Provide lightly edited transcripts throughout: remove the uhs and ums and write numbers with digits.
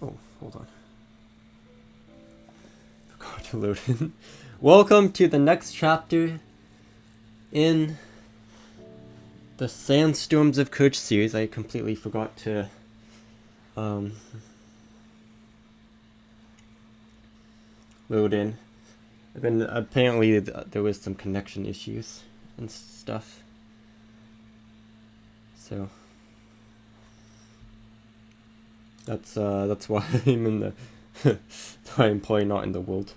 Oh, hold on. Forgot to load in. Welcome to the next chapter in the Sandstorms of Coach series. I completely forgot to load in. Apparently there was some connection issues and stuff. So that's why I'm in the that's why I'm probably not in the world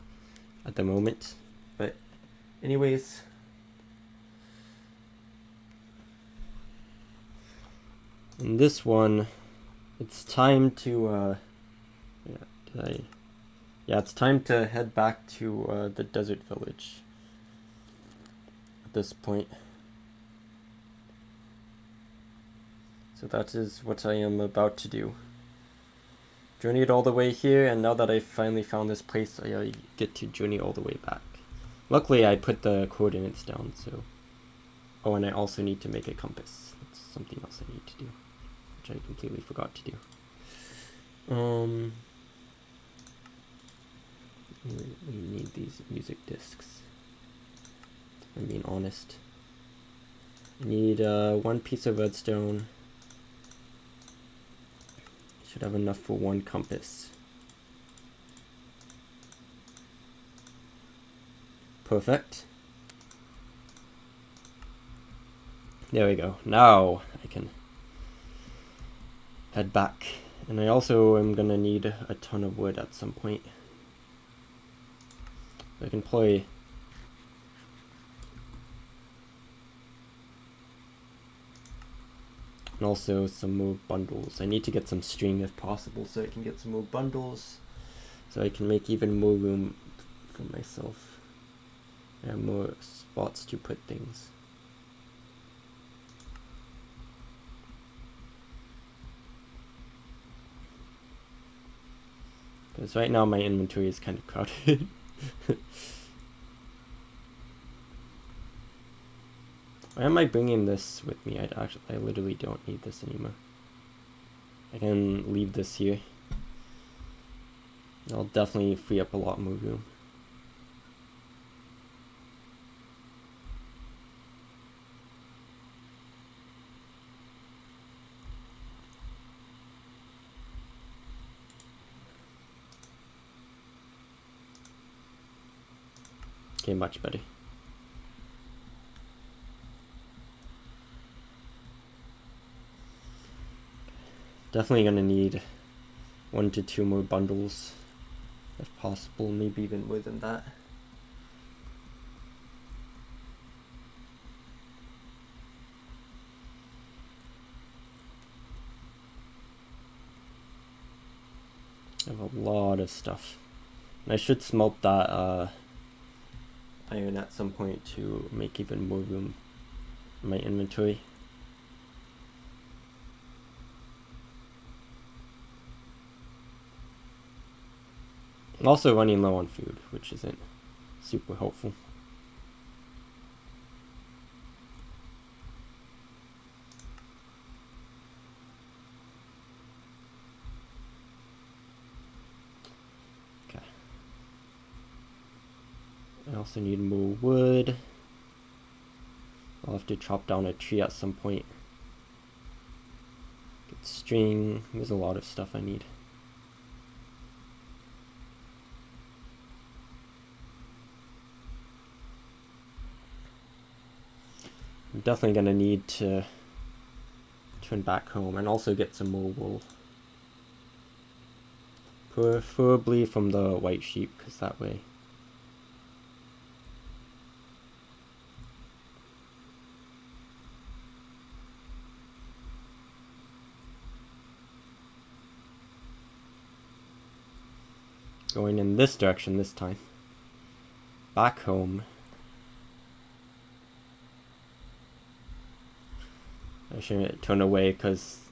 at the moment. But anyways, in this one, it's time to it's time to head back to the desert village at this point. So that is what I am about to do. Journeyed all the way here, and now that I've finally found this place, I get to journey all the way back. Luckily, I put the coordinates down, so... Oh, and I also need to make a compass. That's something else I need to do, which I completely forgot to do. We need these music discs. I'm being honest. I need one piece of redstone. Should have enough for one compass. Perfect. There we go. Now I can head back. And I also am gonna need a ton of wood at some point. I can play. And also some more bundles. I need to get some string if possible so I can get some more bundles. So I can make even more room for myself. I have more spots to put things. Because right now my inventory is kind of crowded. Why am I bringing this with me? I literally don't need this anymore. I can leave this here. I'll definitely free up a lot more room. Okay, much better. Definitely gonna need 1 to 2 more bundles if possible, maybe even more than that. I have a lot of stuff. And I should smelt that iron at some point to make even more room in my inventory. I'm also running low on food, which isn't super helpful. Okay. I also need more wood. I'll have to chop down a tree at some point. Get string. There's a lot of stuff I need. I'm definitely gonna need to turn back home and also get some more wool. Preferably from the white sheep, because that way going in this direction this time. Back home. I shouldn't turn away because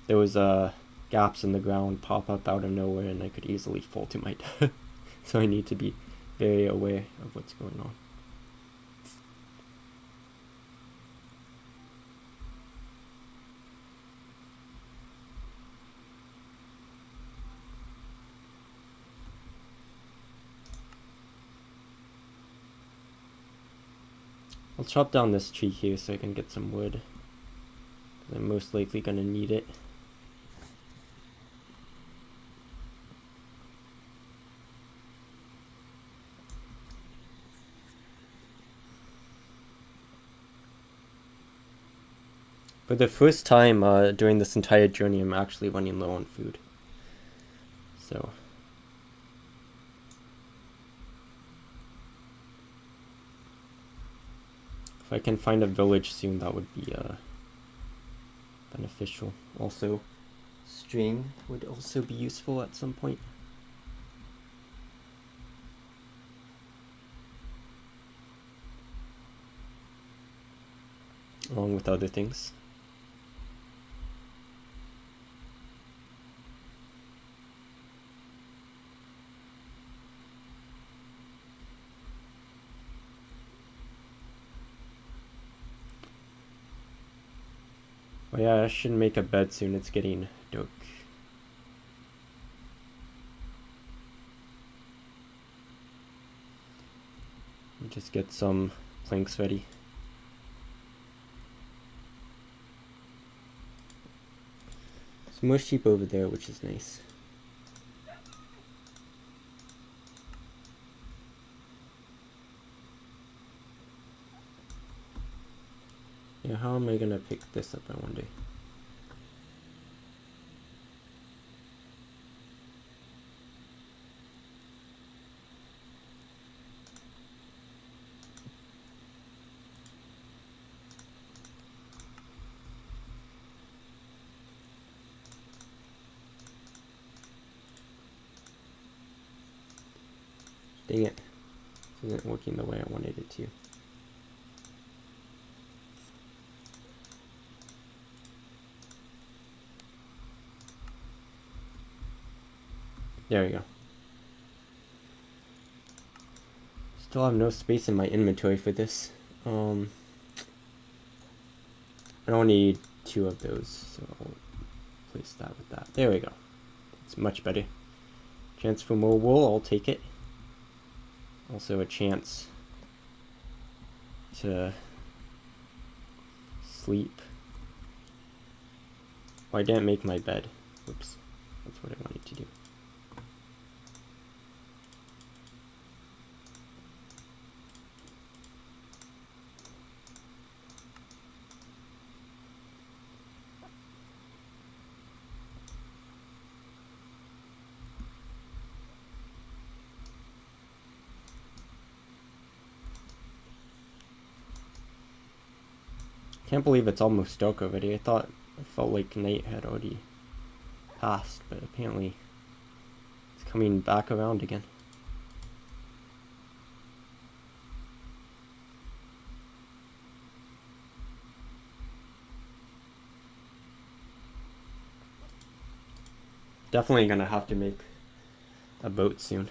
there was gaps in the ground pop up out of nowhere and I could easily fall to my death. So I need to be very aware of what's going on. I'll chop down this tree here so I can get some wood. I'm most likely gonna need it. For the first time during this entire journey, I'm actually running low on food. So if I can find a village soon, that would be beneficial. Also, string would also be useful at some point. Along with other things. Oh yeah, I should make a bed soon. It's getting dark. Just get some planks ready. Some more sheep over there, which is nice. Yeah, how am I gonna pick this up, I wonder? Dang it. This isn't working the way I wanted it to. There we go. Still have no space in my inventory for this. I don't need 2 of those, so I'll place that with that. There we go. It's much better. Chance for more wool, I'll take it. Also a chance to sleep. Oh, I didn't make my bed. Whoops. That's what I wanted to do. Can't believe it's almost dark already. I felt like night had already passed, but apparently it's coming back around again. Definitely gonna have to make a boat soon.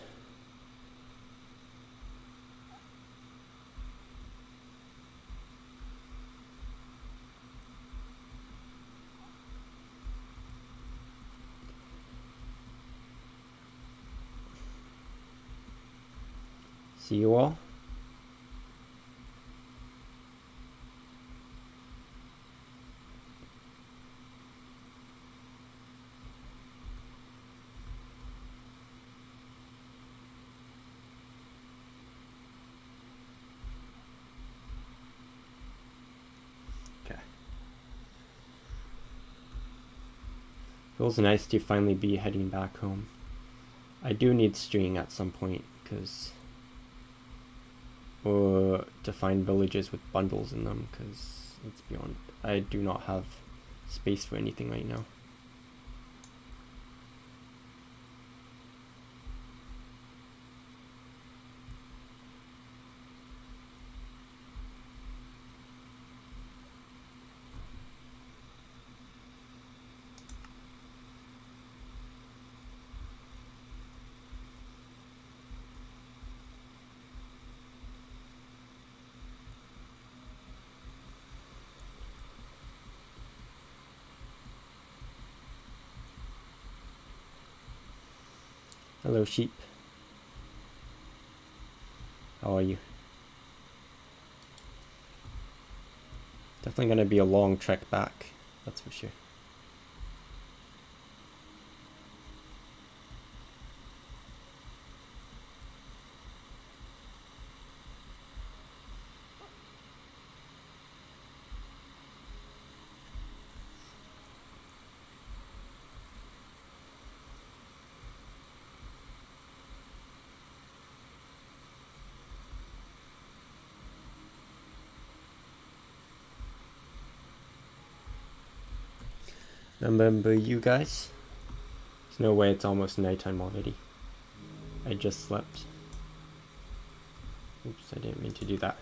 See you all. Okay. Feels nice to finally be heading back home. I do need string at some point, because or to find villages with bundles in them, because let's be honest, I do not have space for anything right now. Hello, sheep. How are you? Definitely gonna be a long trek back, that's for sure. Remember you guys? There's no way it's almost nighttime already. I just slept. Oops, I didn't mean to do that.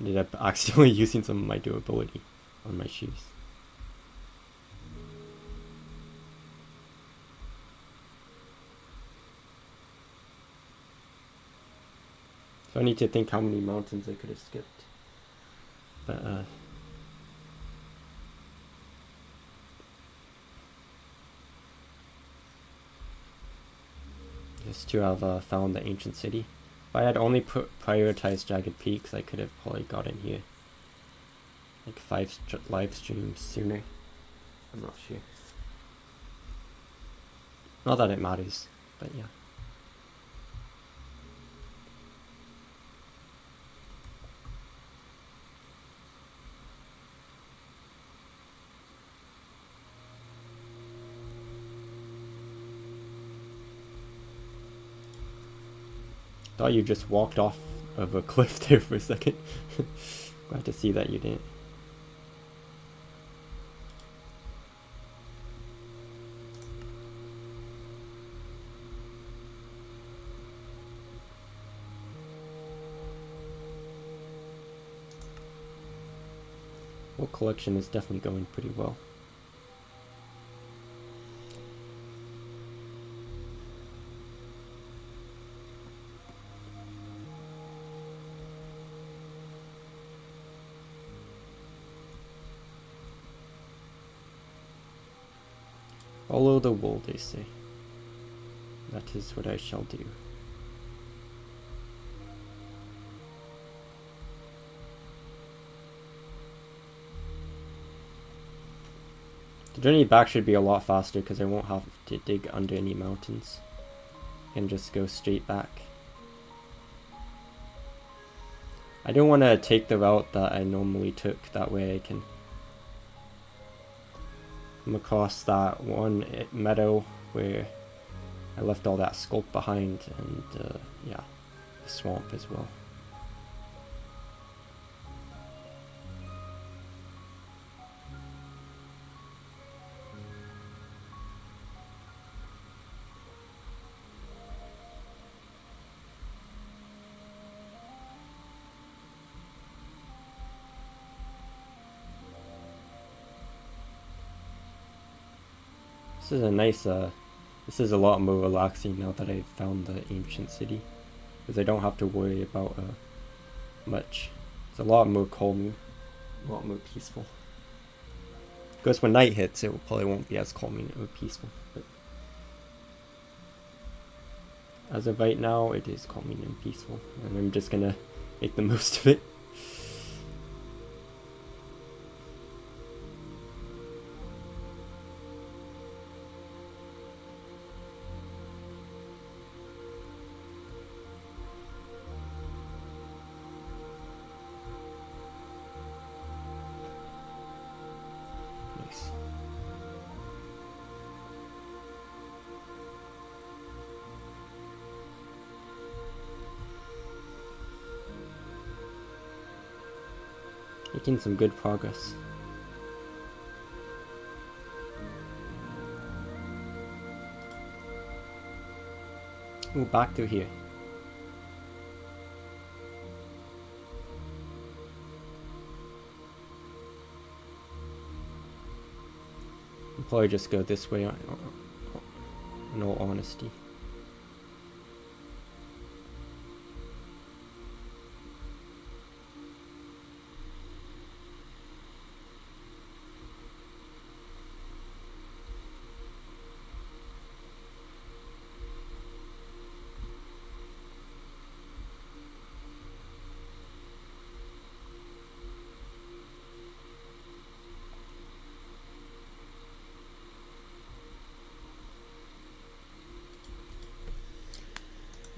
Ended up accidentally using some of my durability on my shoes. So I need to think how many mountains I could have skipped. But just to have found the ancient city. If I had only prioritized Jagged Peaks, I could have probably gotten here like 5 live streams sooner. I'm not sure. Not that it matters, but yeah. Thought you just walked off of a cliff there for a second. Glad to see that you didn't. Well, collection is definitely going pretty well. Follow the wool, they say. That is what I shall do. The journey back should be a lot faster because I won't have to dig under any mountains. I can just go straight back. I don't want to take the route that I normally took, that way I can come across that one meadow where I left all that sculk behind, and yeah, the swamp as well. This is a nice, this is a lot more relaxing now that I've found the ancient city, because I don't have to worry about much. It's a lot more calming, a lot more peaceful. Because when night hits, it probably won't be as calming or peaceful, but as of right now, it is calming and peaceful, and I'm just gonna make the most of it. Making some good progress. Ooh, back through here. I'll probably just go this way in all honesty.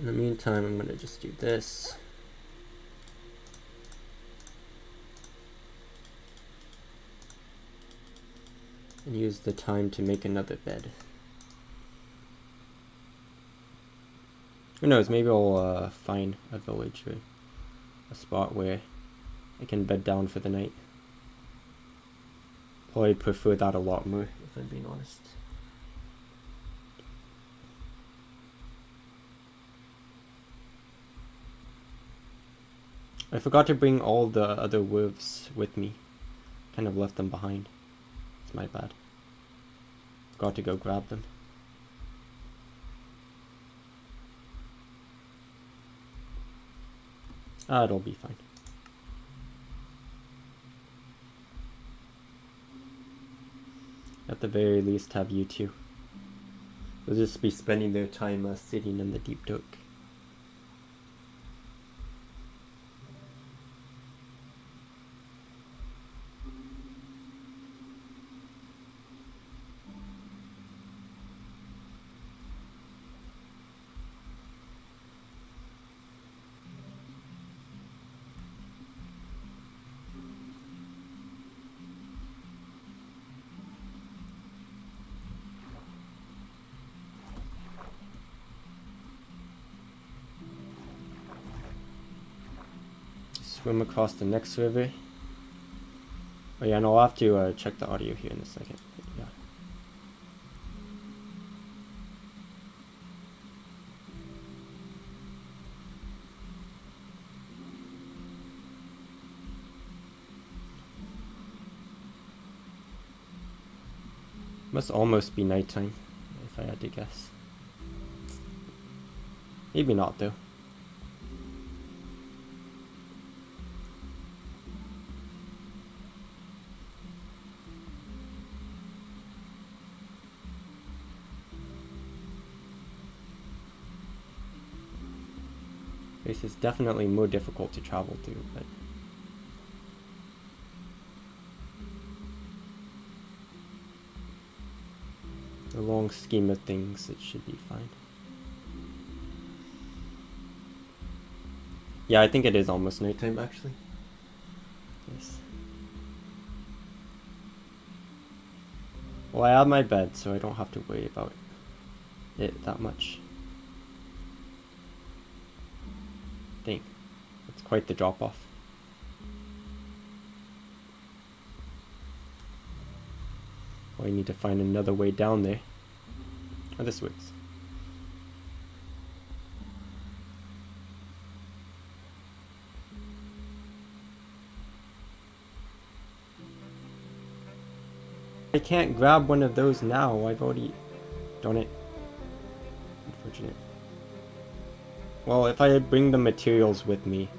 In the meantime, I'm gonna just do this. And use the time to make another bed. Who knows, maybe I'll find a village or a spot where I can bed down for the night. Probably prefer that a lot more, if I'm being honest. I forgot to bring all the other wolves with me. Kind of left them behind. It's my bad. Forgot to go grab them. It'll be fine. At the very least, have you two. They'll just be spending their time sitting in the deep dark. Swim across the next river. Oh yeah, and I'll have to check the audio here in a second. But yeah. Must almost be nighttime, if I had to guess. Maybe not though. This is definitely more difficult to travel through, but in the long scheme of things, it should be fine. Yeah, I think it is almost nighttime actually. Yes. Well, I have my bed, so I don't have to worry about it that much. Dang, that's quite the drop off. Well, I need to find another way down there. Oh, this works. I can't grab one of those now. I've already done it. Unfortunate. Well, if I bring the materials with me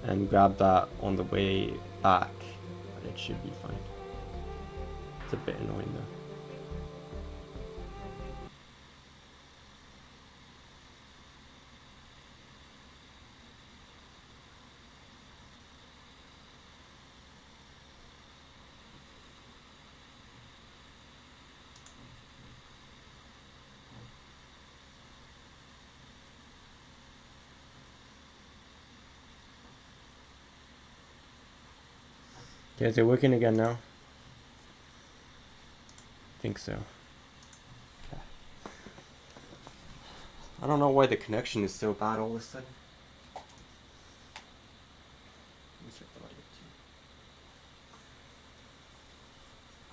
and grab that on the way back, it should be fine. It's a bit annoying though. Okay, is it working again now? I think so. Okay. I don't know why the connection is so bad all of a sudden. Let me check the audio too.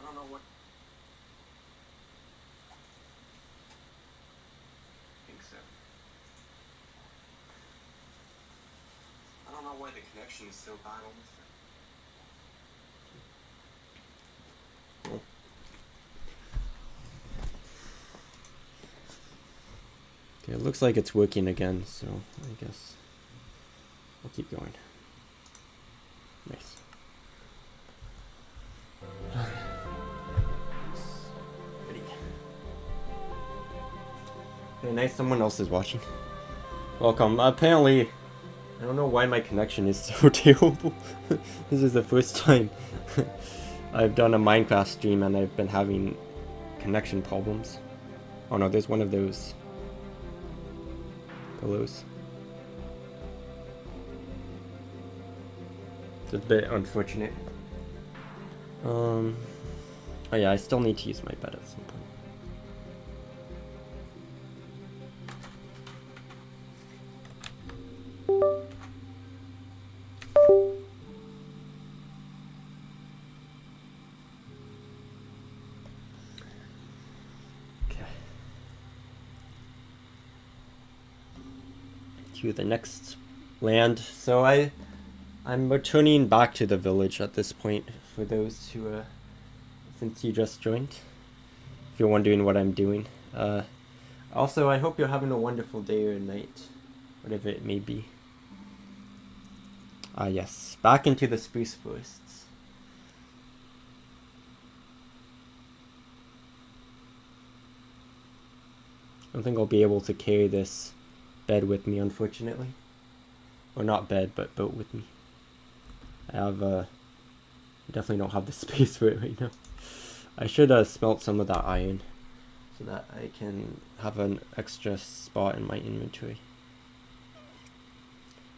I don't know what. I think so. I don't know why the connection is so bad all of a sudden. Okay, it looks like it's working again, so I guess I'll keep going. Nice. Okay, nice, someone else is watching. Welcome. Apparently, I don't know why my connection is so terrible. This is the first time I've done a Minecraft stream and I've been having connection problems. Oh no, there's one of those pillows. It's a bit unfortunate. Oh yeah, I still need to use my bed at some point. To the next land. So I'm returning back to the village at this point for those who since you just joined. If you're wondering what I'm doing. Also, I hope you're having a wonderful day or night, whatever it may be. Yes, back into the spruce forests. I don't think I'll be able to carry this bed with me, unfortunately. Or not bed, but boat with me. I definitely don't have the space for it right now. I should smelt some of that iron so that I can have an extra spot in my inventory.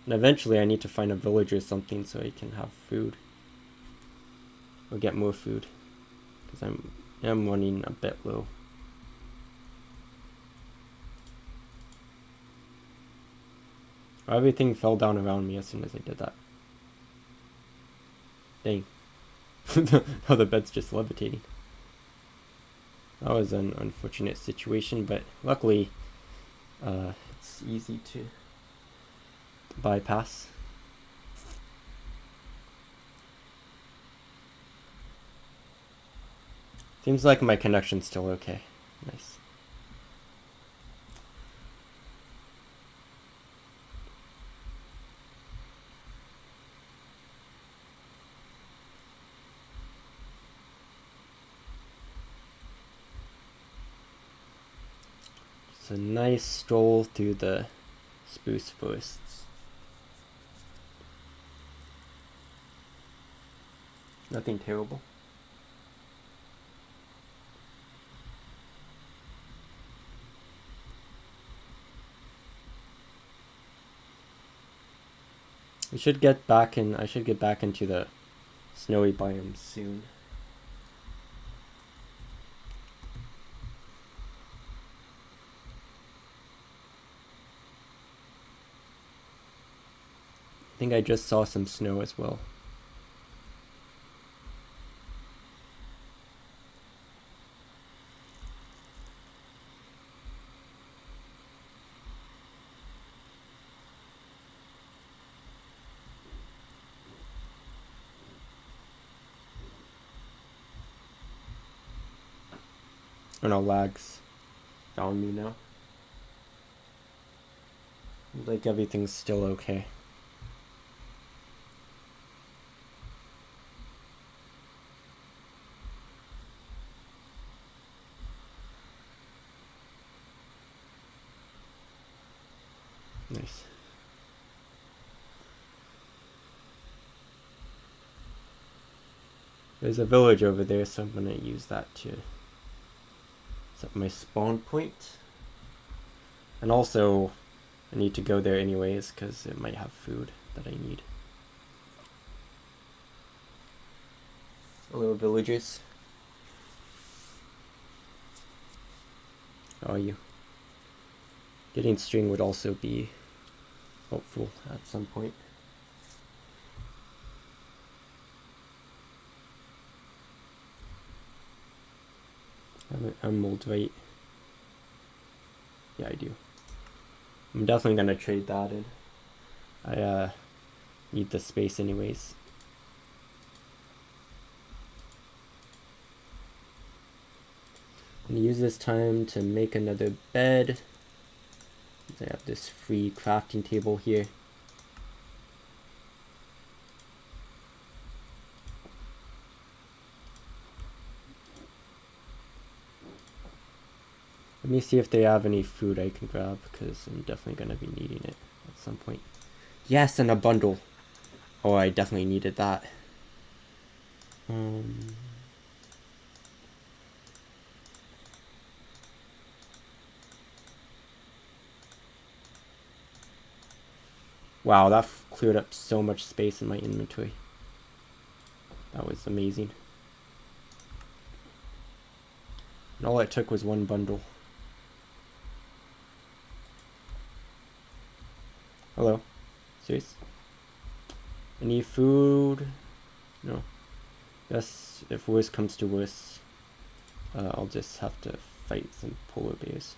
And eventually I need to find a village or something so I can have food. Or get more food. Because I'm running a bit low. Everything fell down around me as soon as I did that. Dang. Now the bed's just levitating. That was an unfortunate situation, but luckily it's easy to bypass. Seems like my connection's still okay. Nice. It's a nice stroll through the spruce forests. Nothing terrible. I should get back into the snowy biomes soon. I think I just saw some snow as well. Oh no, lags found me now. Like everything's still okay. Nice. There's a village over there, so I'm gonna use that to set my spawn point. And also, I need to go there anyways, because it might have food that I need. Hello, villagers. How are you? Getting string would also be helpful at some point. Have an emerald, right? Yeah, I do. I'm definitely gonna trade that in. I need the space anyways. I'm gonna use this time to make another bed. I have this free crafting table here. Let me see if they have any food I can grab, because I'm definitely going to be needing it at some point. Yes, and a bundle. Oh, I definitely needed that. Wow, that cleared up so much space in my inventory. That was amazing. And all it took was one bundle. Hello. Serious? Any food? No. Guess if worse comes to worse, I'll just have to fight some polar bears.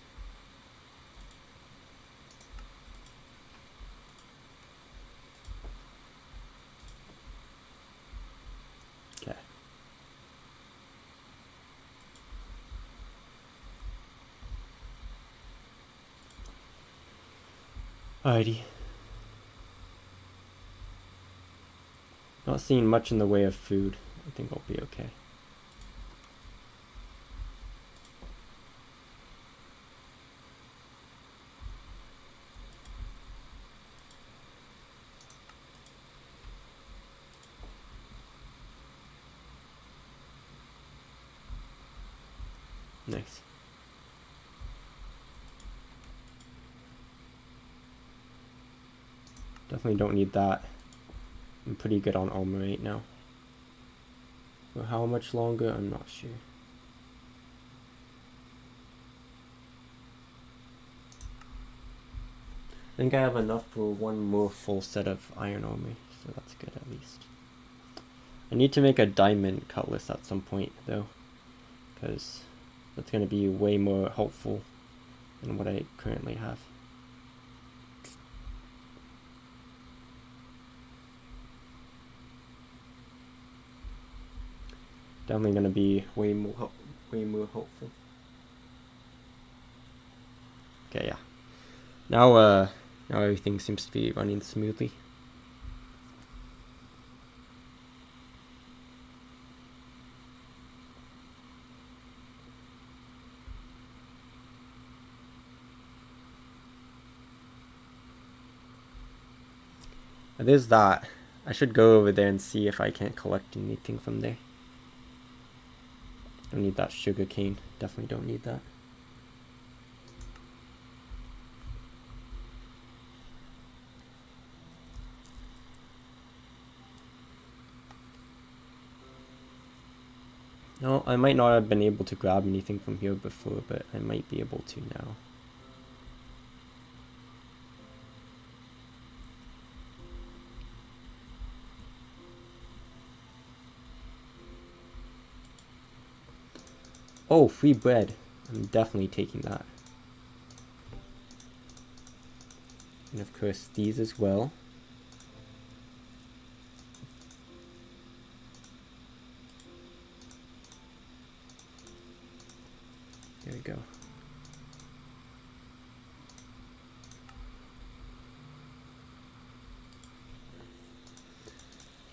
Okay. Alrighty. Not seeing much in the way of food. I think I'll be okay. Nice. Definitely don't need that. I'm pretty good on armor right now. For how much longer? I'm not sure. I think I have enough for one more full set of iron armor, so that's good at least. I need to make a diamond cutlass at some point though, because that's going to be way more helpful than what I currently have. Definitely going to be way more helpful. Okay, yeah. Now everything seems to be running smoothly. There's that. I should go over there and see if I can't collect anything from there. Don't need that sugar cane. Definitely don't need that. No, I might not have been able to grab anything from here before, but I might be able to now. Oh, free bread. I'm definitely taking that. And of course these as well. There we go.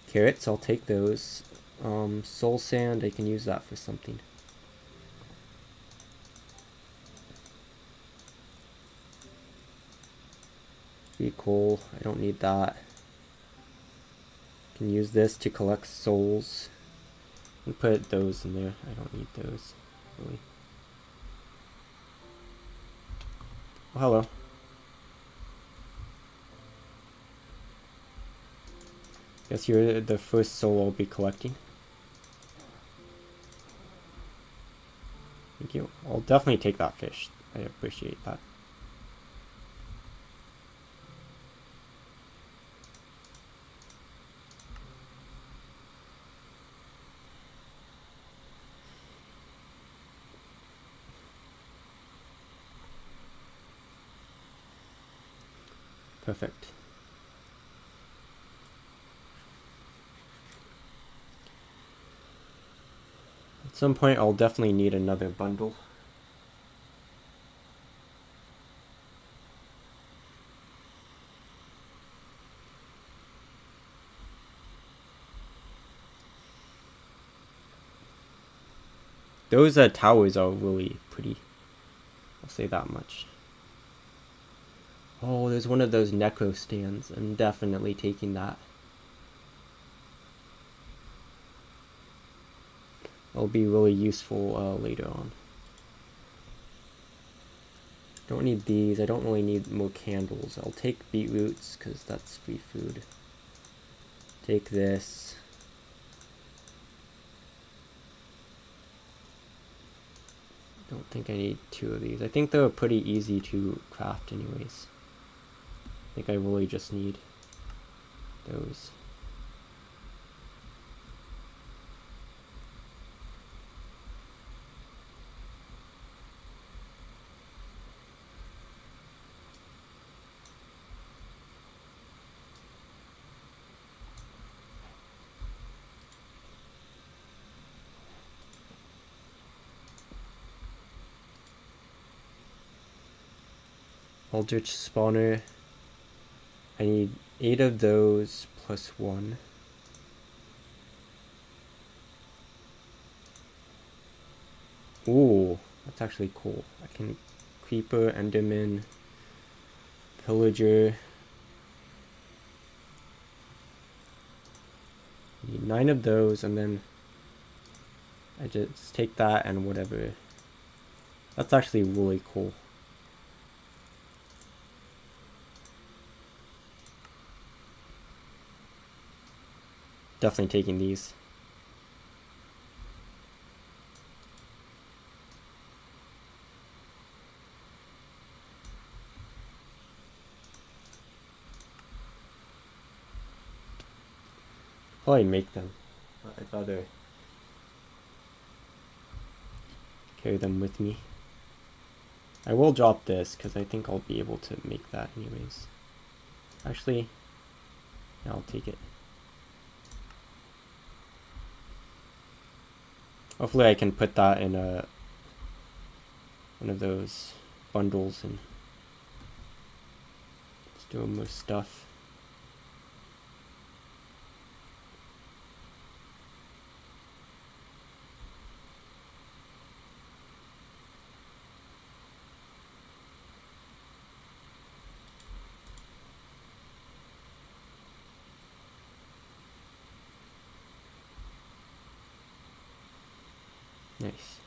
Carrots, I'll take those. Soul sand, I can use that for something. Free coal, I don't need that. Can use this to collect souls. And put those in there. I don't need those, really. Oh, hello. Guess you're the first soul I'll be collecting. Thank you. I'll definitely take that fish. I appreciate that. Perfect. At some point I'll definitely need another bundle. Those towers are really pretty. I'll say that much. Oh, there's one of those necro stands. I'm definitely taking that. It'll be really useful later on. Don't need these. I don't really need more candles. I'll take beetroots because that's free food. Take this. Don't think I need 2 of these. I think they're pretty easy to craft anyways. I think I really just need those. Eldritch spawner. I need 8 of those plus 1. Ooh, that's actually cool. I can creeper, enderman, pillager. Need 9 of those, and then I just take that and whatever. That's actually really cool. Definitely taking these. Probably make them. I'd rather carry them with me. I will drop this because I think I'll be able to make that anyways. Actually, yeah, I'll take it. Hopefully I can put that in one of those bundles and just do more stuff. Nice.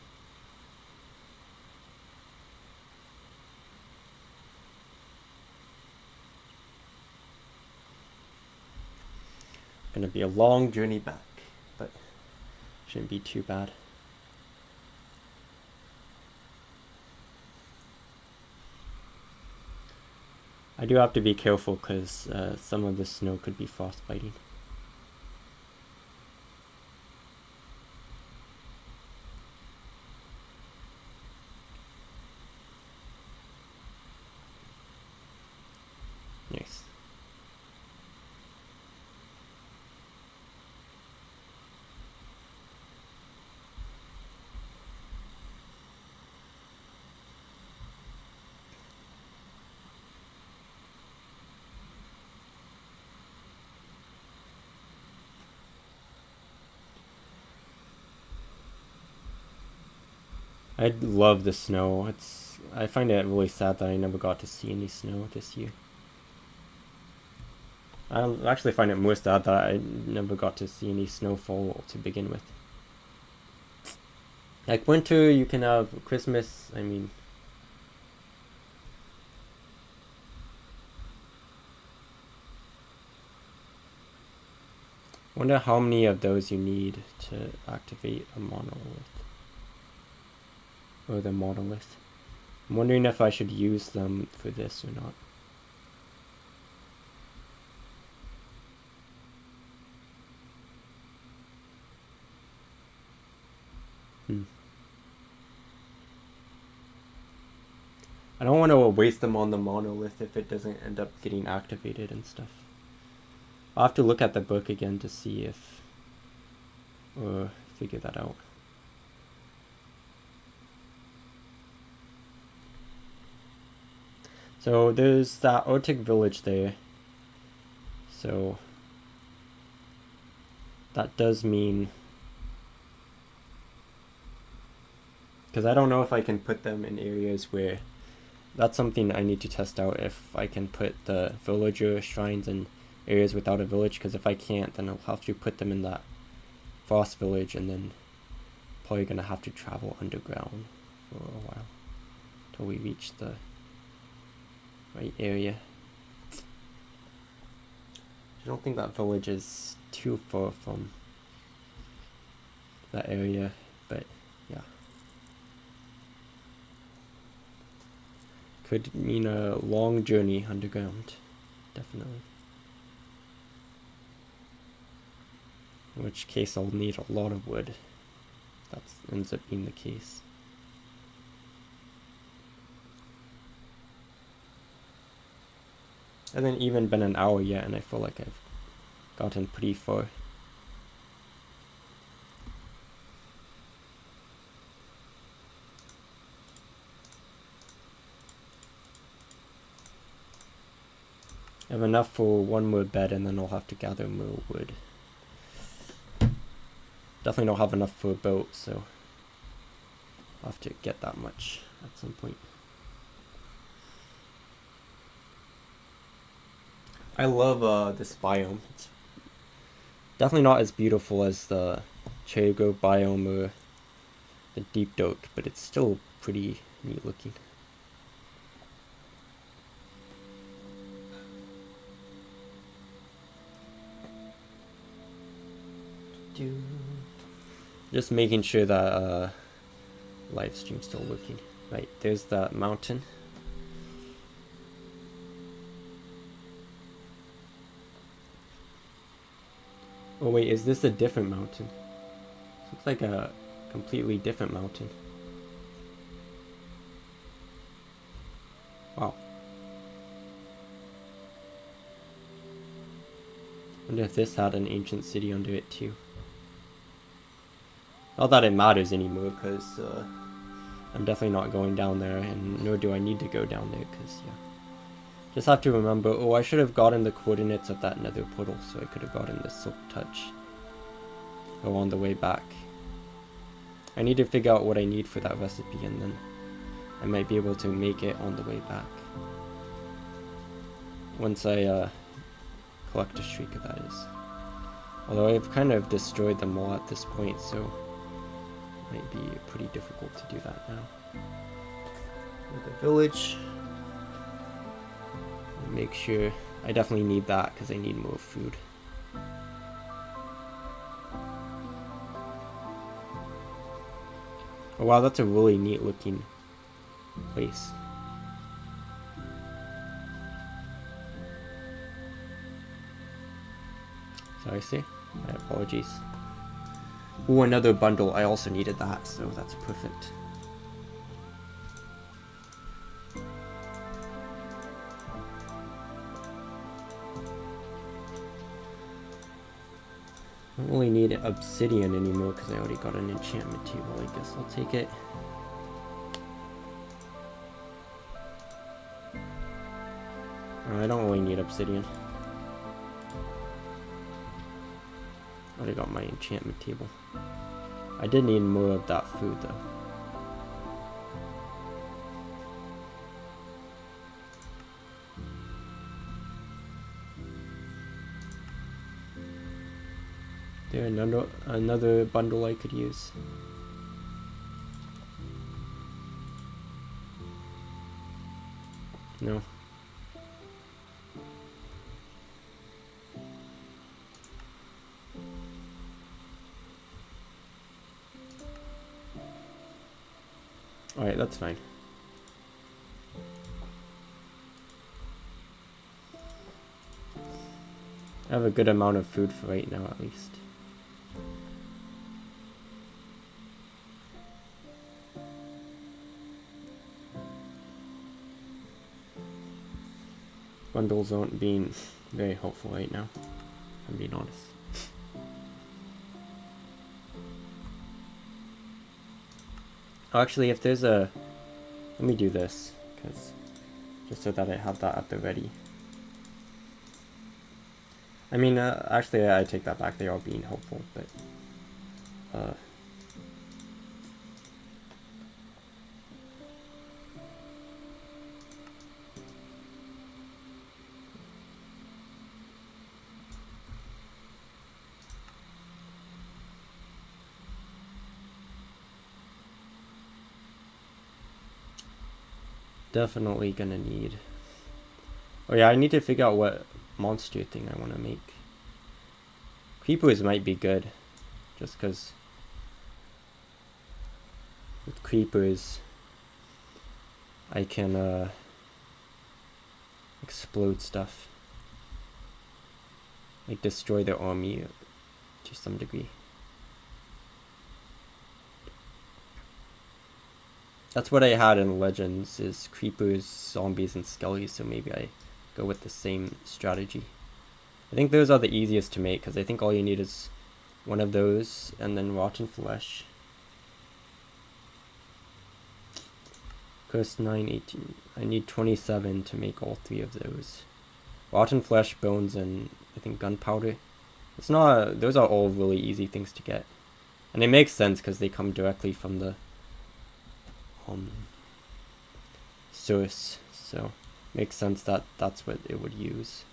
Gonna be a long journey back, but shouldn't be too bad. I do have to be careful because some of the snow could be frostbiting. Nice. I love the snow. I find it really sad that I never got to see any snow this year. I actually find it more sad that I never got to see any snowfall to begin with. Like winter, you can have Christmas, I mean... Wonder how many of those you need to activate a monolith. Or the monolith. I'm wondering if I should use them for this or not. I don't want to waste them on the monolith if it doesn't end up getting activated and stuff. I'll have to look at the book again to see if... or figure that out. So there's that Arctic village there. So that does mean... because I don't know if I can put them in areas where... that's something I need to test out, if I can put the villager shrines in areas without a village, because if I can't, then I'll have to put them in that frost village, and then probably gonna have to travel underground for a while till we reach the right area. I don't think that village is too far from that area, but yeah. Could mean a long journey underground, definitely. In which case I'll need a lot of wood. That ends up being the case. Hasn't even been an hour yet and I feel like I've gotten pretty far. I have enough for one more bed and then I'll have to gather more wood. Definitely don't have enough for a boat, so I'll have to get that much at some point. I love this biome. It's definitely not as beautiful as the cherry grove biome or the deep dark, but it's still pretty neat looking. Just making sure that live stream's still working. Right, there's that mountain. Oh wait, is this a different mountain? Looks like a completely different mountain. Wow. Wonder if this had an ancient city under it too. Not that it matters anymore, because I'm definitely not going down there, and nor do I need to go down there, because, yeah. Just have to remember, oh, I should have gotten the coordinates of that nether portal, so I could have gotten the silk touch. Go on the way back. I need to figure out what I need for that recipe, and then I might be able to make it on the way back. Once I collect a streak of that is. Although I've kind of destroyed them all at this point, so it might be pretty difficult to do that now. With the village. Make sure, I definitely need that because I need more food. Oh wow, that's a really neat looking place. Sorry, see? My apologies. Ooh, another bundle. I also needed that, so that's perfect. I don't really need obsidian anymore because I already got an enchantment table. I guess I'll take it. I don't really need obsidian. Already got my enchantment table. I did need more of that food though. There another bundle I could use. No. Alright, that's fine. I have a good amount of food for right now, at least. Bundles aren't being very helpful right now, if I'm being honest. Oh, actually, if there's a... Let me do this, because just so that I have that at the ready. I mean, actually, I take that back. They are being helpful, but... definitely gonna need Oh yeah, I need to figure out what monster thing I want to make. Creepers might be good, just because with creepers I can explode stuff, like destroy their army to some degree. That's what I had in Legends, is creepers, zombies, and skellies, so maybe I go with the same strategy. I think those are the easiest to make, because I think all you need is one of those, and then rotten flesh. Cost 9, 18. I need 27 to make all 3 of those. Rotten flesh, bones, and I think gunpowder. It's not, those are all really easy things to get. And it makes sense because they come directly from the source, so makes sense that that's what it would use.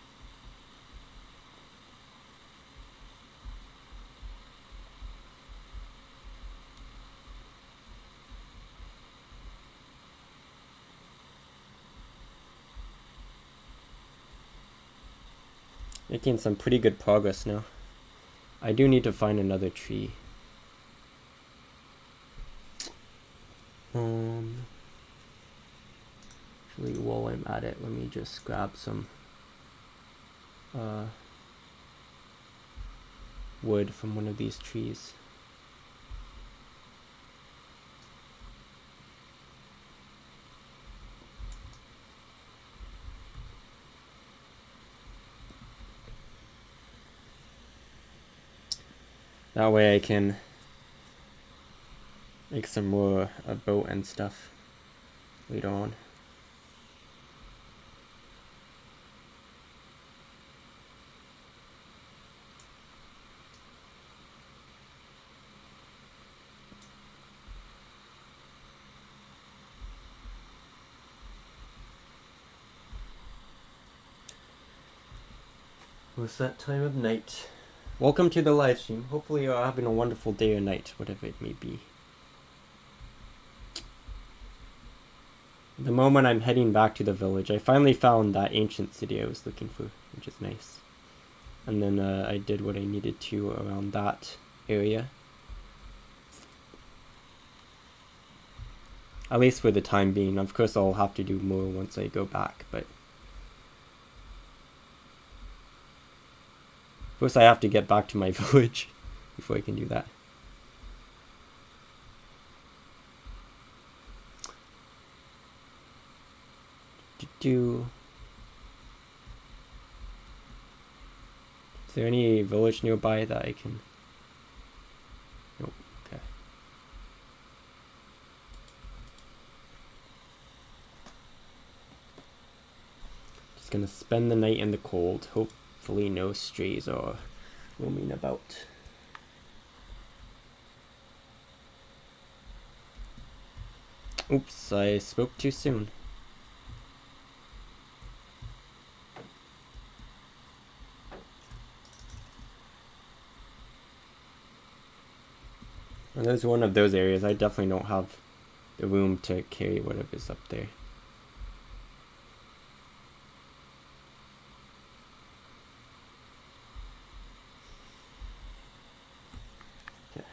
Making some pretty good progress now. I do need to find another tree. Actually, while I'm at it, let me just grab some wood from one of these trees. That way I can make some more a boat and stuff later on. What's that time of night? Welcome to the live stream. Hopefully you're having a wonderful day or night, whatever it may be. The moment I'm heading back to the village, I finally found that ancient city I was looking for, which is nice. And then I did what I needed to around that area. At least for the time being. Of course I'll have to do more once I go back, but first I have to get back to my village before I can do that. Is there any village nearby that I can... Nope, okay. Just gonna spend the night in the cold. Hopefully no strays are roaming about. Oops, I spoke too soon. And there's one of those areas. I definitely don't have the room to carry whatever's up there. Okay.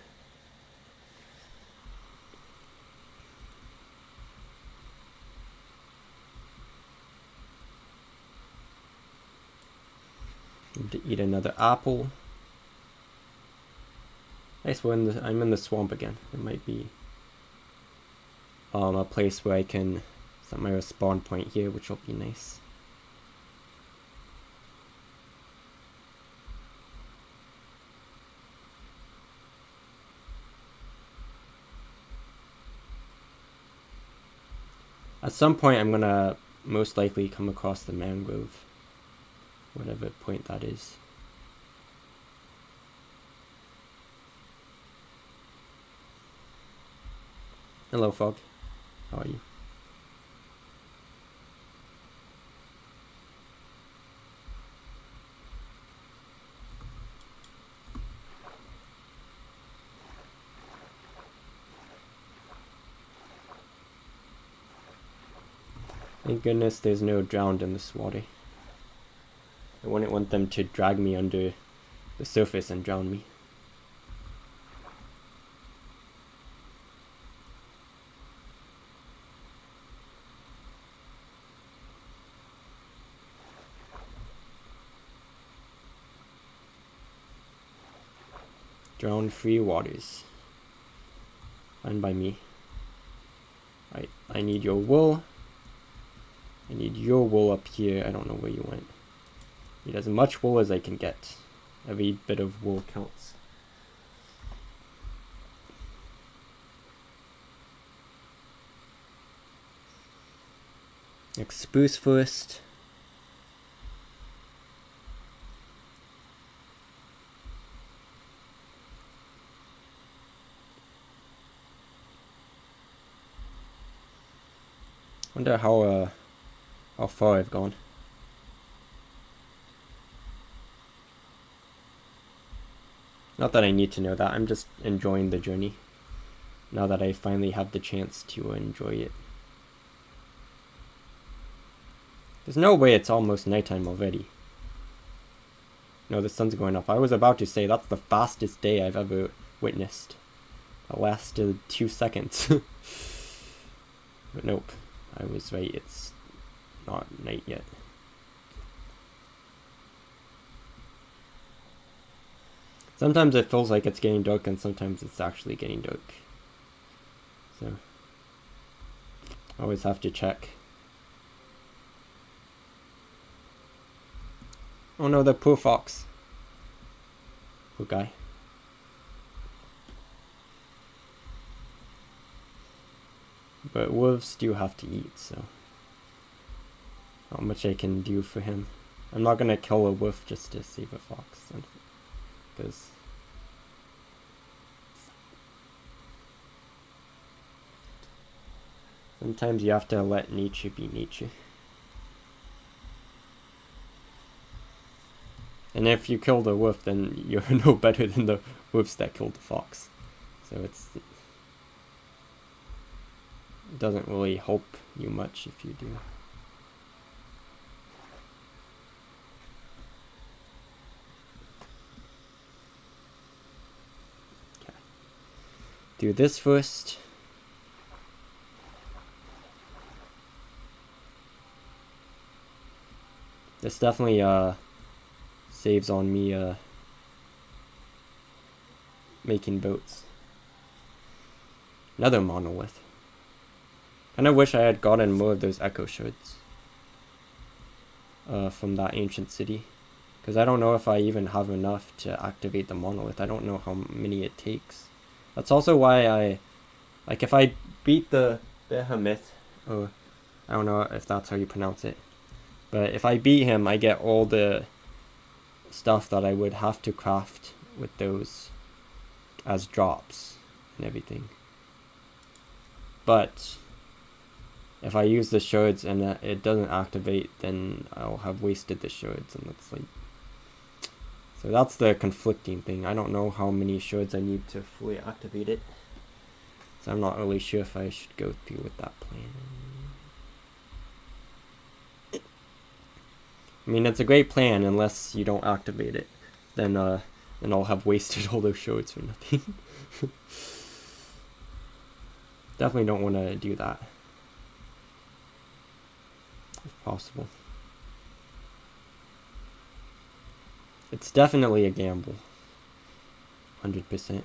Need to eat another apple. Nice, I'm in the swamp again. There might be a place where I can set my spawn point here, which will be nice. At some point I'm gonna most likely come across the mangrove, whatever point that is. Hello, Fog. How are you? Thank goodness there's no drowned in this water. I wouldn't want them to drag me under the surface and drown me. Drown free waters. Fine by me. Right, I need your wool. I need your wool up here. I don't know where you went. Need as much wool as I can get. Every bit of wool counts. Next, spruce first. Wonder how far I've gone. Not that I need to know that, I'm just enjoying the journey. Now that I finally have the chance to enjoy it. There's no way it's almost nighttime already. No, the sun's going up. I was about to say that's the fastest day I've ever witnessed. It lasted 2 seconds. But nope, I was right, it's not night yet. Sometimes it feels like it's getting dark and sometimes it's actually getting dark. So, I always have to check. Oh no, the poor fox. Poor guy. But wolves do have to eat, so not much I can do for him. I'm not gonna kill a wolf just to save a fox, because sometimes you have to let nature be nature. And if you kill the wolf, then you're no better than the wolves that killed the fox. So it doesn't really help you much if you do. Okay. Do this first. This definitely saves on me making boats. Another monolith. Kinda wish I had gotten more of those echo shards from that ancient city, because I don't know if I even have enough to activate the monolith. I don't know how many it takes. That's also why if I beat the behemoth, or I don't know if that's how you pronounce it, but if I beat him, I get all the stuff that I would have to craft with those as drops and everything. But if I use the shards and it doesn't activate, then I'll have wasted the shards, and that's like... So that's the conflicting thing. I don't know how many shards I need to fully activate it. So I'm not really sure if I should go through with that plan. I mean, it's a great plan unless you don't activate it. Then I'll have wasted all those shards for nothing. Definitely don't want to do that. If possible. It's definitely a gamble. 100%.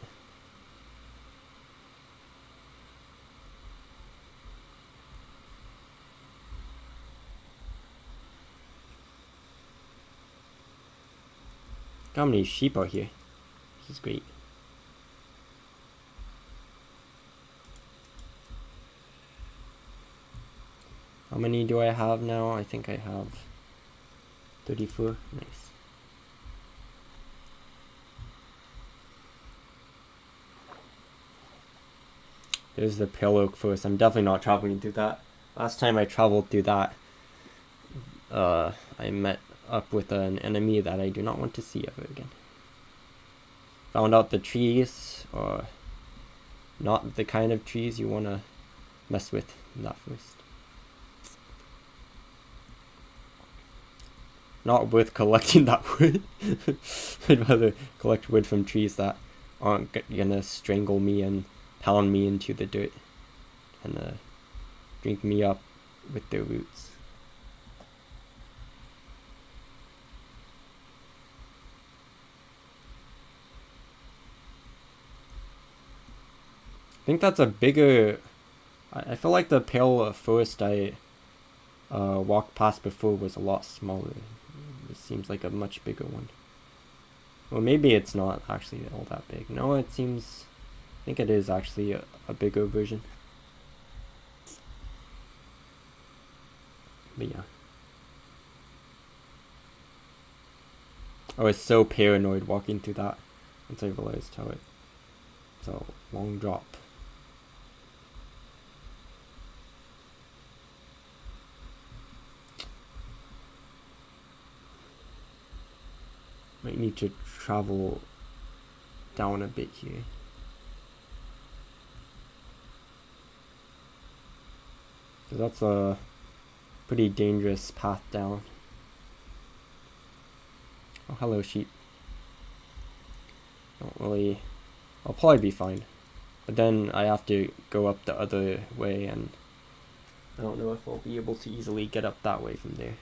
How many sheep are here? This is great. How many do I have now? I think I have 34. Nice. There's the pale oak forest. I'm definitely not traveling through that. Last time I traveled through that, I met up with an enemy that I do not want to see ever again. Found out the trees are not the kind of trees you want to mess with in that forest. not worth collecting that wood. I'd rather collect wood from trees that aren't gonna strangle me and pound me into the dirt and drink me up with their roots. I think that's a bigger... I feel like the pale forest I walked past before was a lot smaller. This seems like a much bigger one. Well, maybe it's not actually all that big. No, it seems... I think it is actually a bigger version. But yeah. I was so paranoid walking through that once I realized how it's a long drop. Might need to travel down a bit here. So that's a pretty dangerous path down. Oh, hello sheep. Don't really... I'll probably be fine. But then I have to go up the other way and I don't know if I'll be able to easily get up that way from there.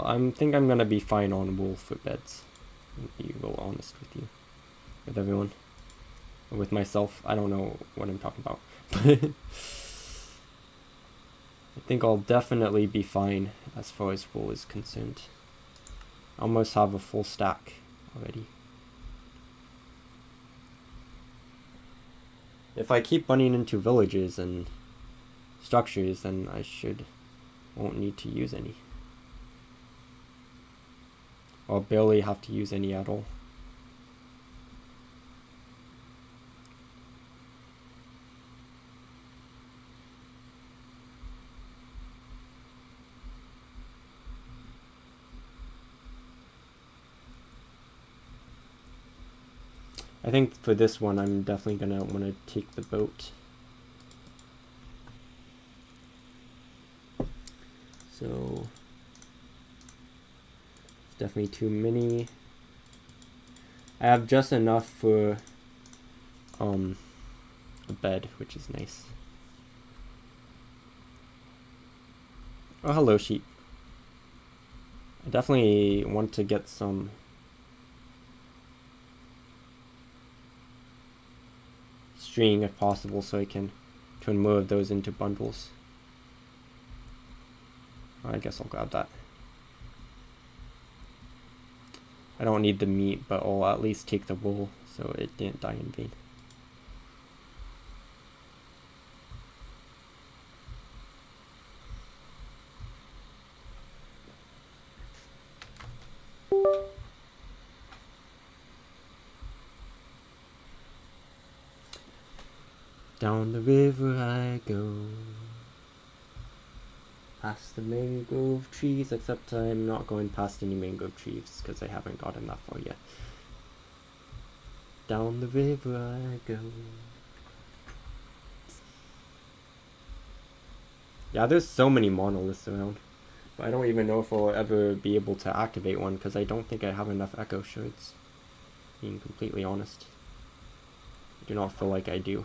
I think I'm gonna be fine on wool for beds. To be real honest with you. With everyone. Or with myself. I don't know what I'm talking about. I think I'll definitely be fine as far as wool is concerned. I almost have a full stack already. If I keep running into villages and structures, then I won't need to use any. I'll barely have to use any at all. I think for this one I'm definitely gonna want to take the boat. So it's definitely too many. I have just enough for a bed, which is nice. Oh, hello sheep. I definitely want to get some string if possible so I can turn more of those into bundles. I guess I'll grab that. I don't need the meat, but I'll at least take the wool so it didn't die in vain. Down the river I go, past the mangrove trees, except I'm not going past any mangrove trees because I haven't gotten that far yet. Down the river I go. Yeah, there's so many monoliths around, but I don't even know if I'll ever be able to activate one because I don't think I have enough echo shards, being completely honest. I do not feel like I do.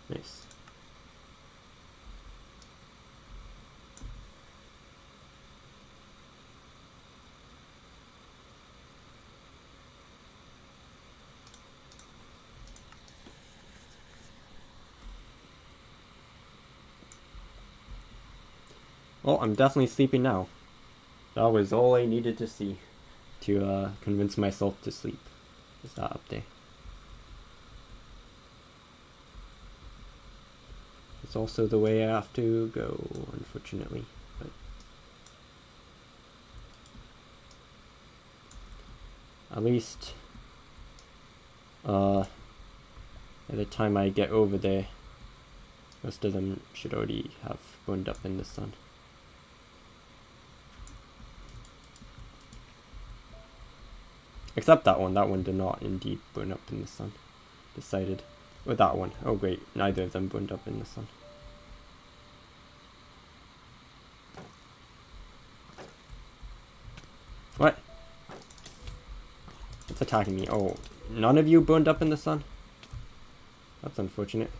Nice. Well, I'm definitely sleeping now. That was all I needed to see to convince myself to sleep. Is that up there? It's also the way I have to go, unfortunately. But at least by the time I get over there, most of them should already have burned up in the sun. Except that one did not indeed burn up in the sun. Decided. Or that one. Oh great, neither of them burned up in the sun. What? What's attacking me? Oh, none of you burned up in the sun? That's unfortunate.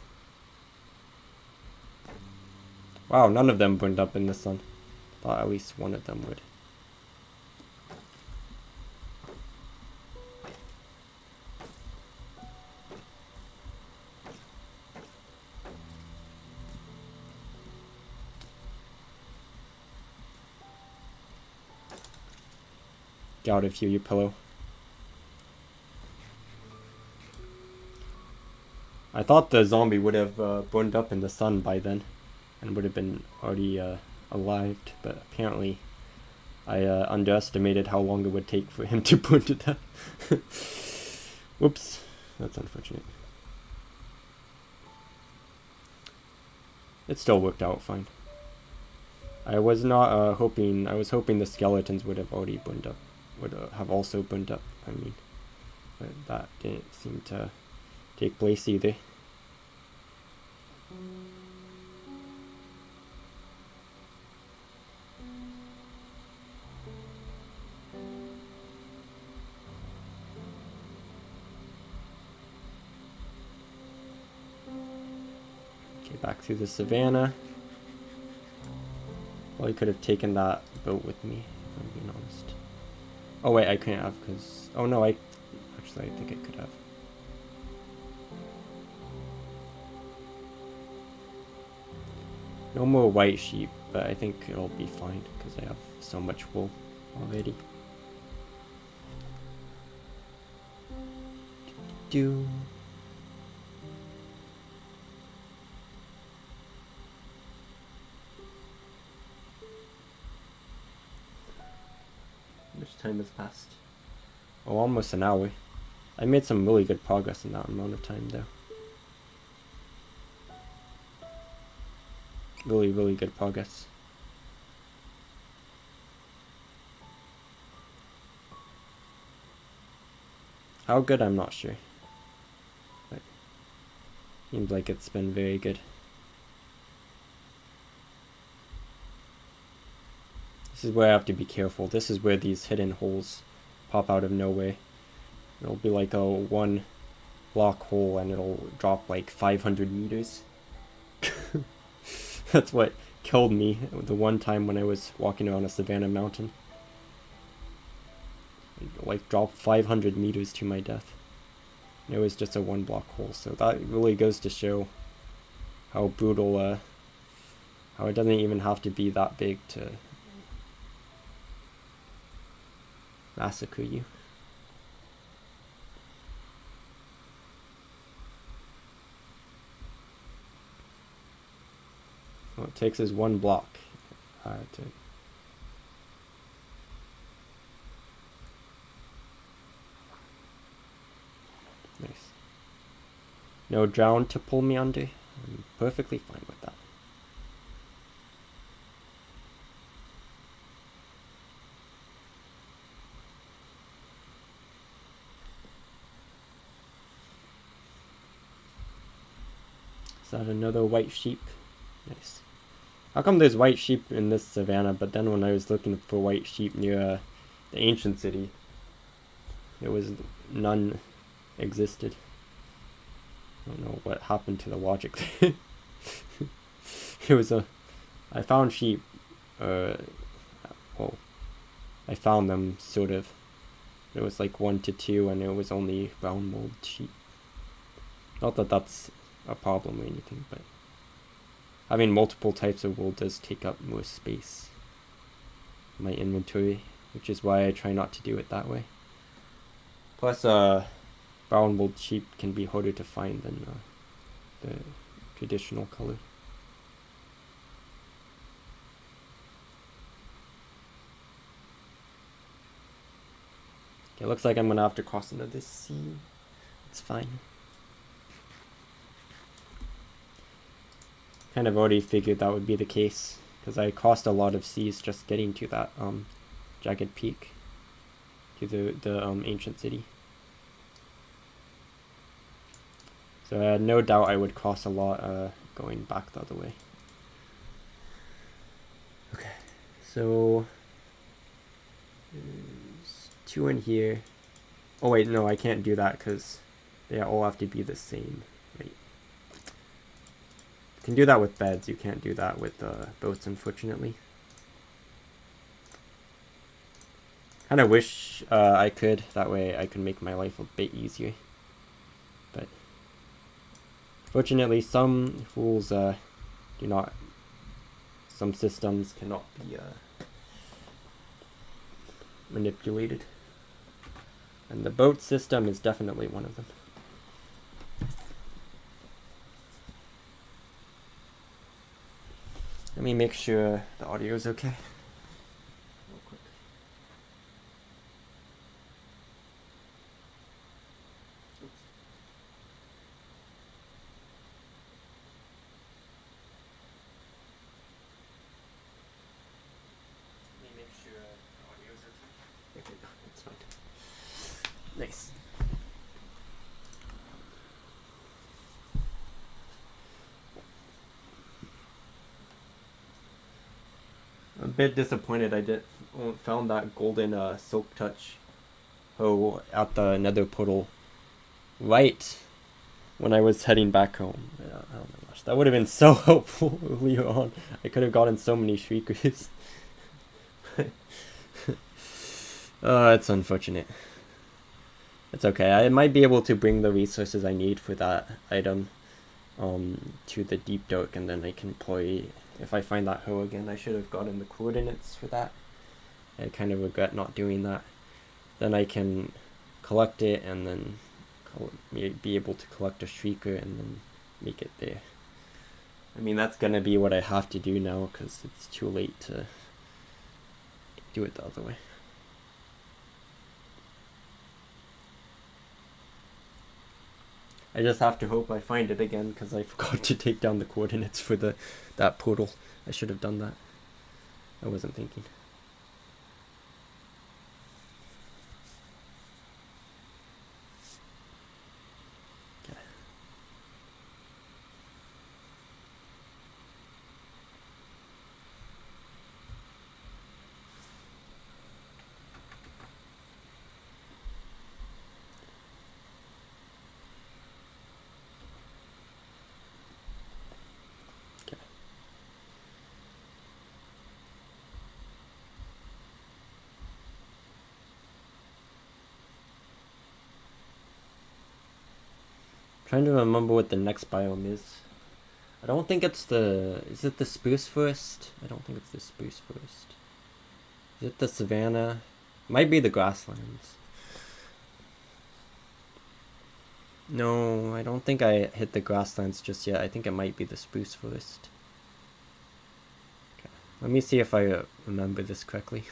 Wow, none of them burned up in the sun. Thought at least one of them would. Get out of here, you pillow. I thought the zombie would have burned up in the sun by then and would have been already alive, but apparently I underestimated how long it would take for him to burn to death. Whoops, that's unfortunate. It still worked out fine. I was not hoping, I was hoping the skeletons would have already burned up, would have also burned up, I mean, but that didn't seem to take place either. Okay, back through the savannah. Well, I could have taken that boat with me, if I'm being honest. Oh wait, I couldn't have because... Oh no, actually I think I could have. No more white sheep, but I think it'll be fine because I have so much wool already. Do. How much time has passed? Oh, almost an hour. I made some really good progress in that amount of time though. Really, really good progress. How good, I'm not sure. But seems like it's been very good. This is where I have to be careful. This is where these hidden holes pop out of nowhere. It'll be like a 1 block hole and it'll drop like 500 meters. That's what killed me the one time when I was walking around a savannah mountain. It, like, dropped 500 meters to my death. And it was just a 1 block hole, so that really goes to show how brutal, how it doesn't even have to be that big to massacre you. All it takes is 1 block to... Nice. No drown to pull me under. I'm perfectly fine with that. Is that another white sheep? Nice. How come there's white sheep in this savannah, but then when I was looking for white sheep near the ancient city, there was none existed. I don't know what happened to the logic there. It was I found sheep, well, I found them, sort of. It was like 1 to 2, and it was only brown mold sheep. Not that that's a problem or anything, but having multiple types of wool does take up more space in my inventory, which is why I try not to do it that way. Plus, brown wool sheep can be harder to find than the traditional color. Okay, looks like I'm gonna have to cross into this sea. It's fine. Kind of already figured that would be the case, because I crossed a lot of seas just getting to that jagged peak. to the ancient city. So I had no doubt I would cross a lot going back the other way. Okay, so there's 2 in here. Oh wait, no, I can't do that because they all have to be the same. Wait. You can do that with beds, you can't do that with boats, unfortunately. Kinda wish I could, that way I could make my life a bit easier. But fortunately some rules do not, some systems cannot be manipulated. And the boat system is definitely one of them. Let me make sure the audio is okay. Real quick. Oops. Let me make sure the audio is okay. Okay, that's fine. Nice. I'm a bit disappointed I found that golden silk touch hoe at the nether portal right when I was heading back home. Yeah, oh my gosh, that would have been so helpful earlier on. I could have gotten so many shriekers. It's unfortunate. It's okay. I might be able to bring the resources I need for that item to the deep dark, and then I can play. If I find that hoe again, I should have gotten the coordinates for that. I kind of regret not doing that. Then I can collect it and then be able to collect a shrieker and then make it there. I mean, that's gonna be what I have to do now because it's too late to do it the other way. I just have to hope I find it again because I forgot to take down the coordinates for that portal. I should have done that. I wasn't thinking. Okay. Trying to remember what the next biome is. I don't think it's is it the spruce forest? I don't think it's the spruce forest. Is it the savanna? Might be the grasslands. No, I don't think I hit the grasslands just yet. I think it might be the spruce forest. Okay, let me see if I remember this correctly.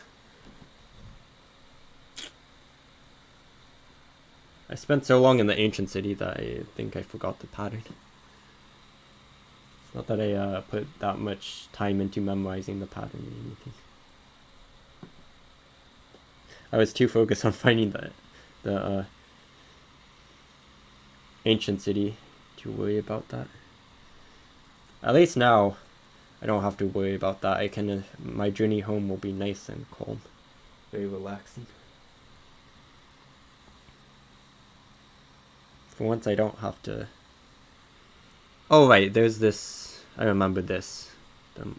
I spent so long in the ancient city that I think I forgot the pattern. It's not that I put that much time into memorizing the pattern or anything. I was too focused on finding the ancient city to worry about that. At least now, I don't have to worry about that. I can. My journey home will be nice and calm, very relaxing. For once, I don't have to. Oh right, there's this. I remember this, the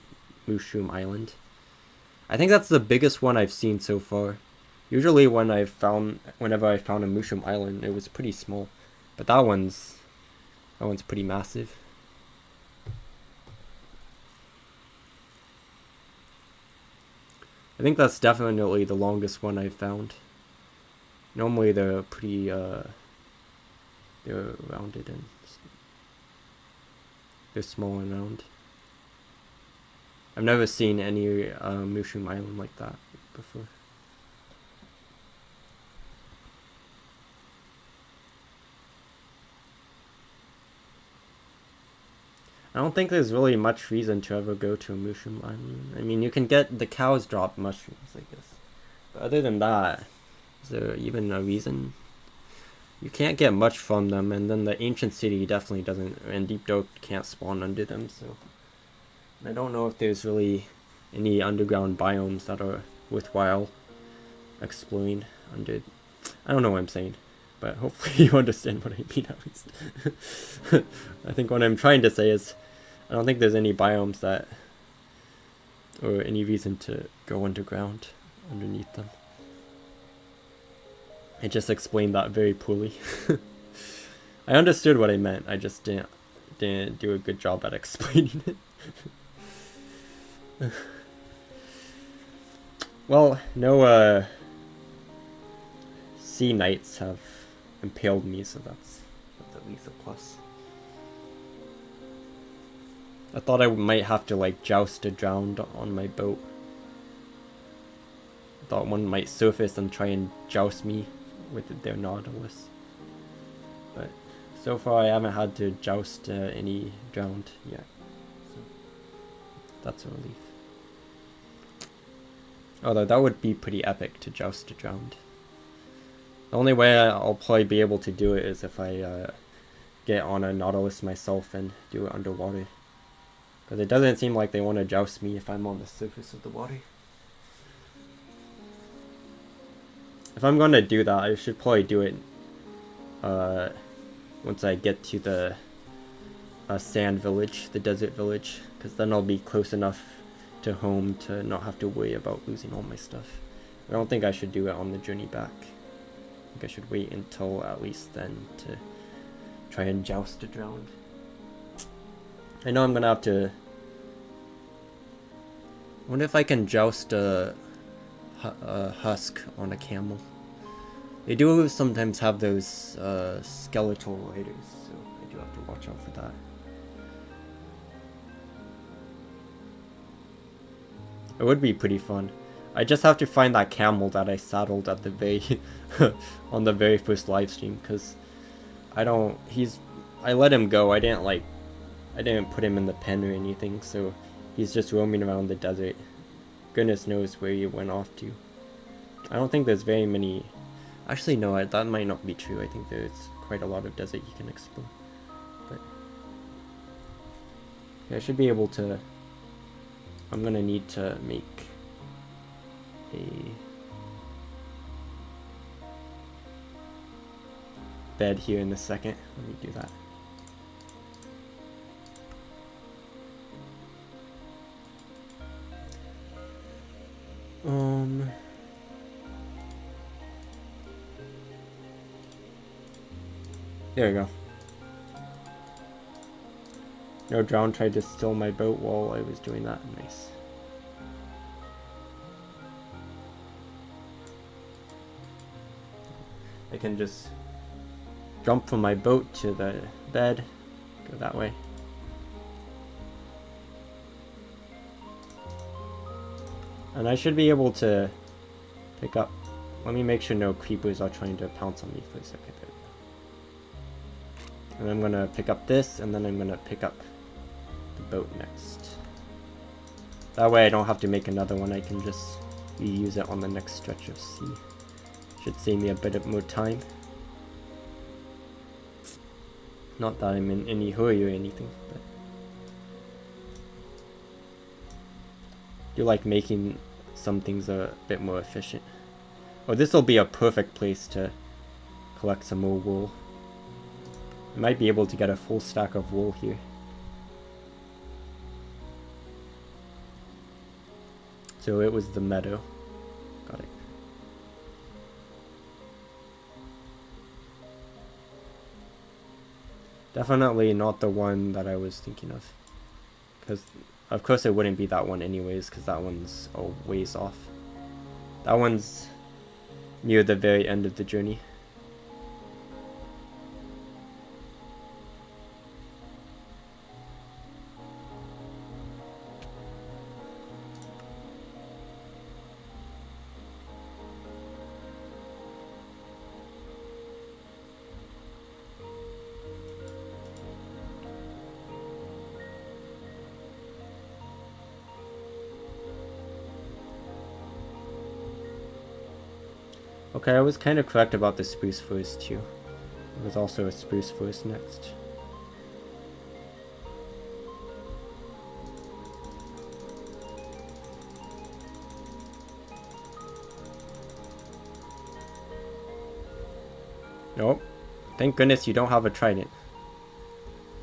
Mushroom Island. I think that's the biggest one I've seen so far. Usually, whenever I found a Mushroom Island, it was pretty small, but that one's pretty massive. I think that's definitely the longest one I've found. Normally, they're pretty they're rounded and they're small and round. I've never seen any Mushroom Island like that before. I don't think there's really much reason to ever go to a Mushroom Island. I mean, you can get the cows drop mushrooms, I guess. But other than that, Is there even a reason? You can't get much from them, and then the ancient city definitely doesn't, and deep dark can't spawn under them, so I don't know if there's really any underground biomes that are worthwhile exploring under. I don't know what I'm saying, but hopefully you understand what I mean at least. I think what I'm trying to say is I don't think there's any biomes that, or any reason to go underground underneath them. I just explained that very poorly. I understood what I meant, I just didn't do a good job at explaining it. Well, no sea knights have impaled me, so that's at least a plus. I thought I might have to like joust a drowned on my boat. I thought one might surface and try and joust me with their nautilus. But so far I haven't had to joust any drowned yet. So that's a relief. Although that would be pretty epic to joust a drowned. The only way I'll probably be able to do it is if I get on a nautilus myself and do it underwater. Because it doesn't seem like they want to joust me if I'm on the surface of the water. If I'm going to do that, I should probably do it once I get to the sand village, the desert village, because then I'll be close enough to home to not have to worry about losing all my stuff. I don't think I should do it on the journey back. I think I should wait until at least then to try and joust a drowned. I know I'm gonna have to. I wonder if I can joust a husk on a camel. They do sometimes have those skeletal riders, so I do have to watch out for that. It would be pretty fun. I just have to find that camel that I saddled at the very on the very first live stream, because I let him go. I didn't put him in the pen or anything, so he's just roaming around the desert. Goodness knows where he went off to. I don't think there's very many. Actually, no, that might not be true. I think there's quite a lot of desert you can explore. But yeah, I should be able to. I'm gonna need to make a bed here in a second. Let me do that. There we go. No drown tried to steal my boat while I was doing that. Nice. I can just jump from my boat to the bed, go that way. And I should be able to pick up. Let me make sure no creepers are trying to pounce on me for a second. And I'm gonna pick up this, and then I'm gonna pick up the boat next. That way I don't have to make another one, I can just reuse it on the next stretch of sea. Should save me a bit more time. Not that I'm in any hurry or anything, but I do like making some things a bit more efficient. Oh, this will be a perfect place to collect some more wool. I might be able to get a full stack of wool here. So it was the meadow. Got it. Definitely not the one that I was thinking of. Because, of course, it wouldn't be that one anyways, because that one's a ways off. That one's near the very end of the journey. Okay, I was kind of correct about the spruce forest too. There was also a spruce forest next. Nope. Thank goodness you don't have a trident.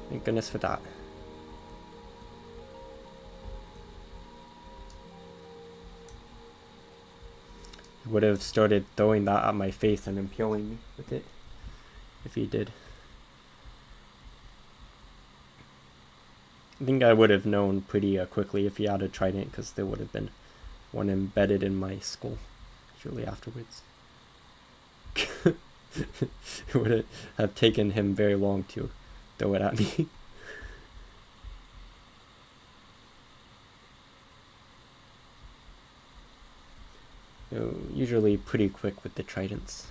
Thank goodness for that. He would have started throwing that at my face and impaling me with it if he did. I think I would have known pretty quickly if he had a trident, because there would have been one embedded in my skull shortly afterwards. It would have taken him very long to throw it at me. Usually pretty quick with the tridents.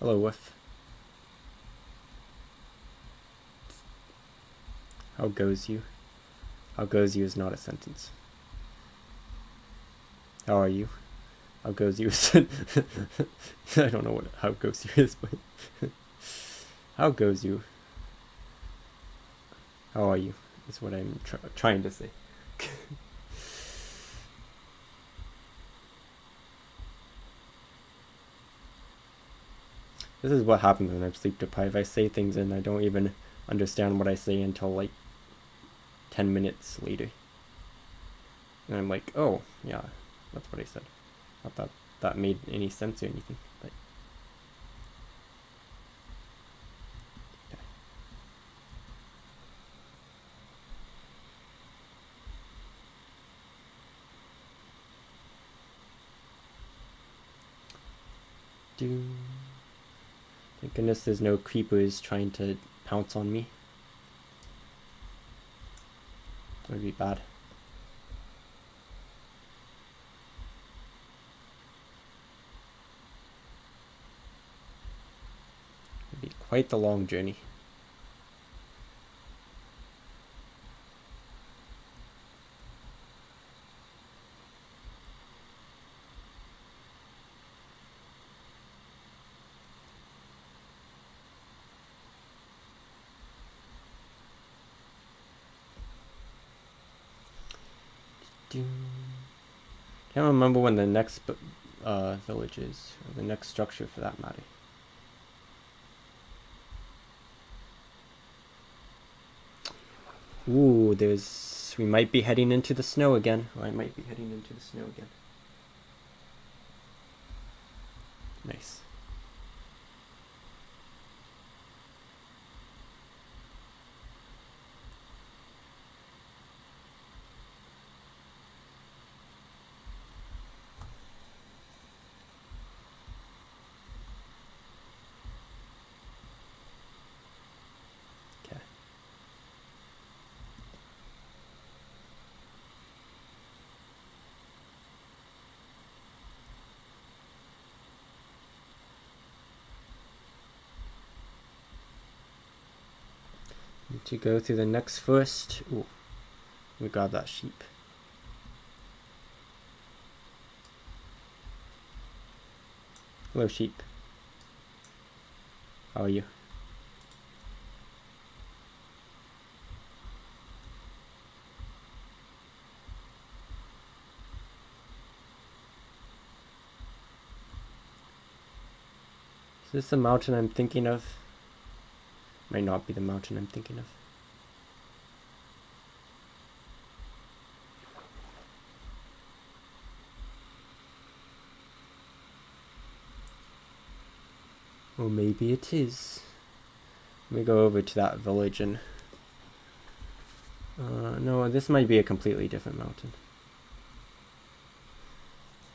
Hello, Wolf. How goes you? How goes you is not a sentence. How are you? How goes you is I don't know what how goes you is, but how goes you? How are you? Is what I'm trying to say. This is what happens when I'm sleep deprived. I say things and I don't even understand what I say until like 10 minutes later. And I'm like, oh, yeah, that's what I said. Not that that made any sense or anything, but... Yeah. Thank goodness there's no creepers trying to pounce on me. That would be bad. It would be quite the long journey. Can't remember when the next village is, or the next structure for that matter. Ooh, we might be heading into the snow again. Or I might be heading into the snow again. Nice. To go through the next first. Ooh, we got that sheep. Hello, sheep. How are you? Is this the mountain I'm thinking of? Might not be the mountain I'm thinking of. Or maybe it is. Let me go over to that village and... no, this might be a completely different mountain.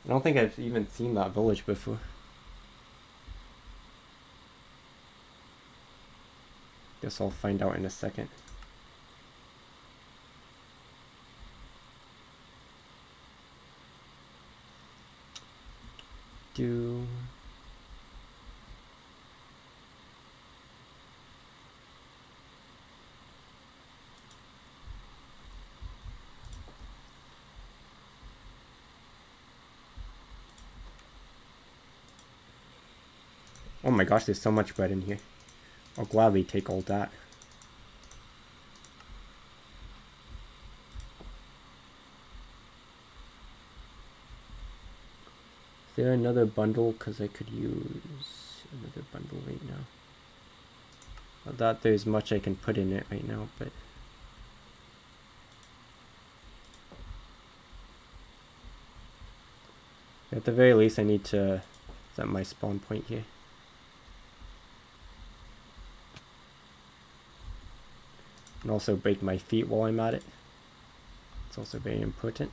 I don't think I've even seen that village before. Guess I'll find out in a second. Oh my gosh, there's so much bread in here. I'll gladly take all that. Is there another bundle? Because I could use another bundle right now. Not that there's much I can put in it right now, but... At the very least, I need to set my spawn point here. And also break my feet while I'm at it. It's also very important.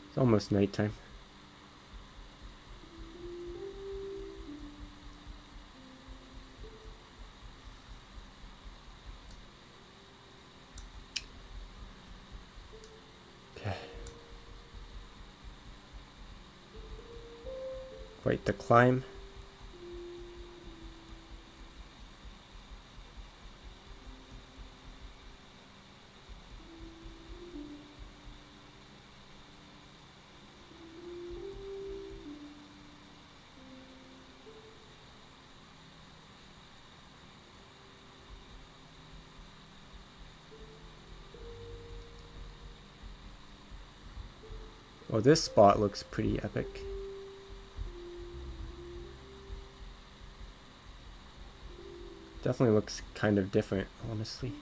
It's almost nighttime. Quite the climb. Well, this spot looks pretty epic. Definitely looks kind of different, honestly.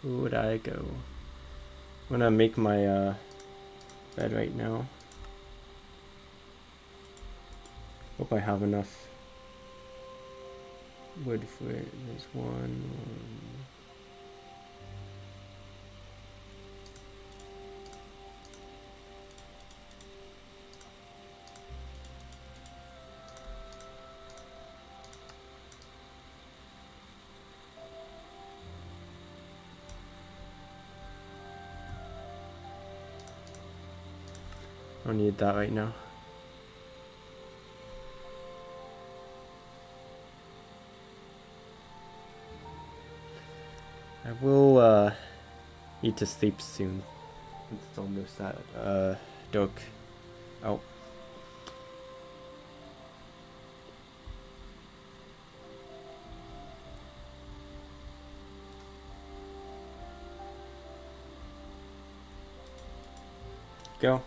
Where would I go? I'm gonna make my bed right now. Hope I have enough wood for it. There's one. I don't need that right now. I will need to sleep soon. It's almost that dark out. Go.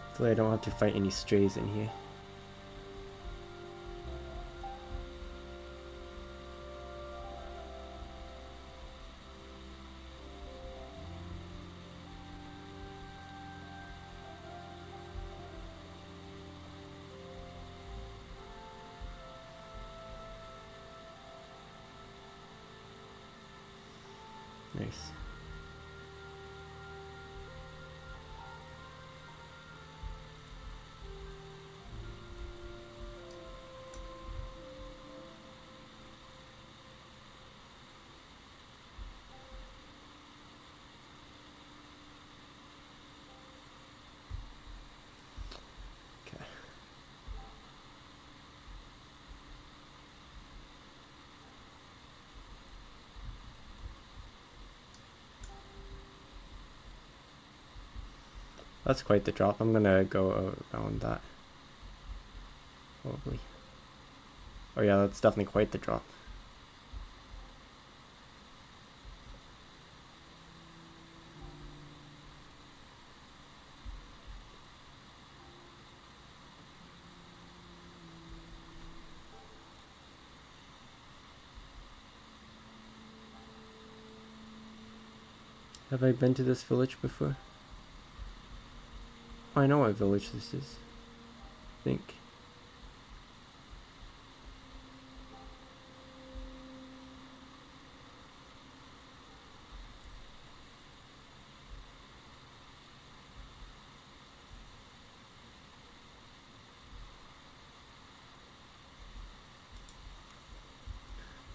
Hopefully I don't have to fight any strays in here. Nice. That's quite the drop. I'm gonna go around that. Probably. Oh yeah, that's definitely quite the drop. Have I been to this village before? Oh, I know what village this is. I think.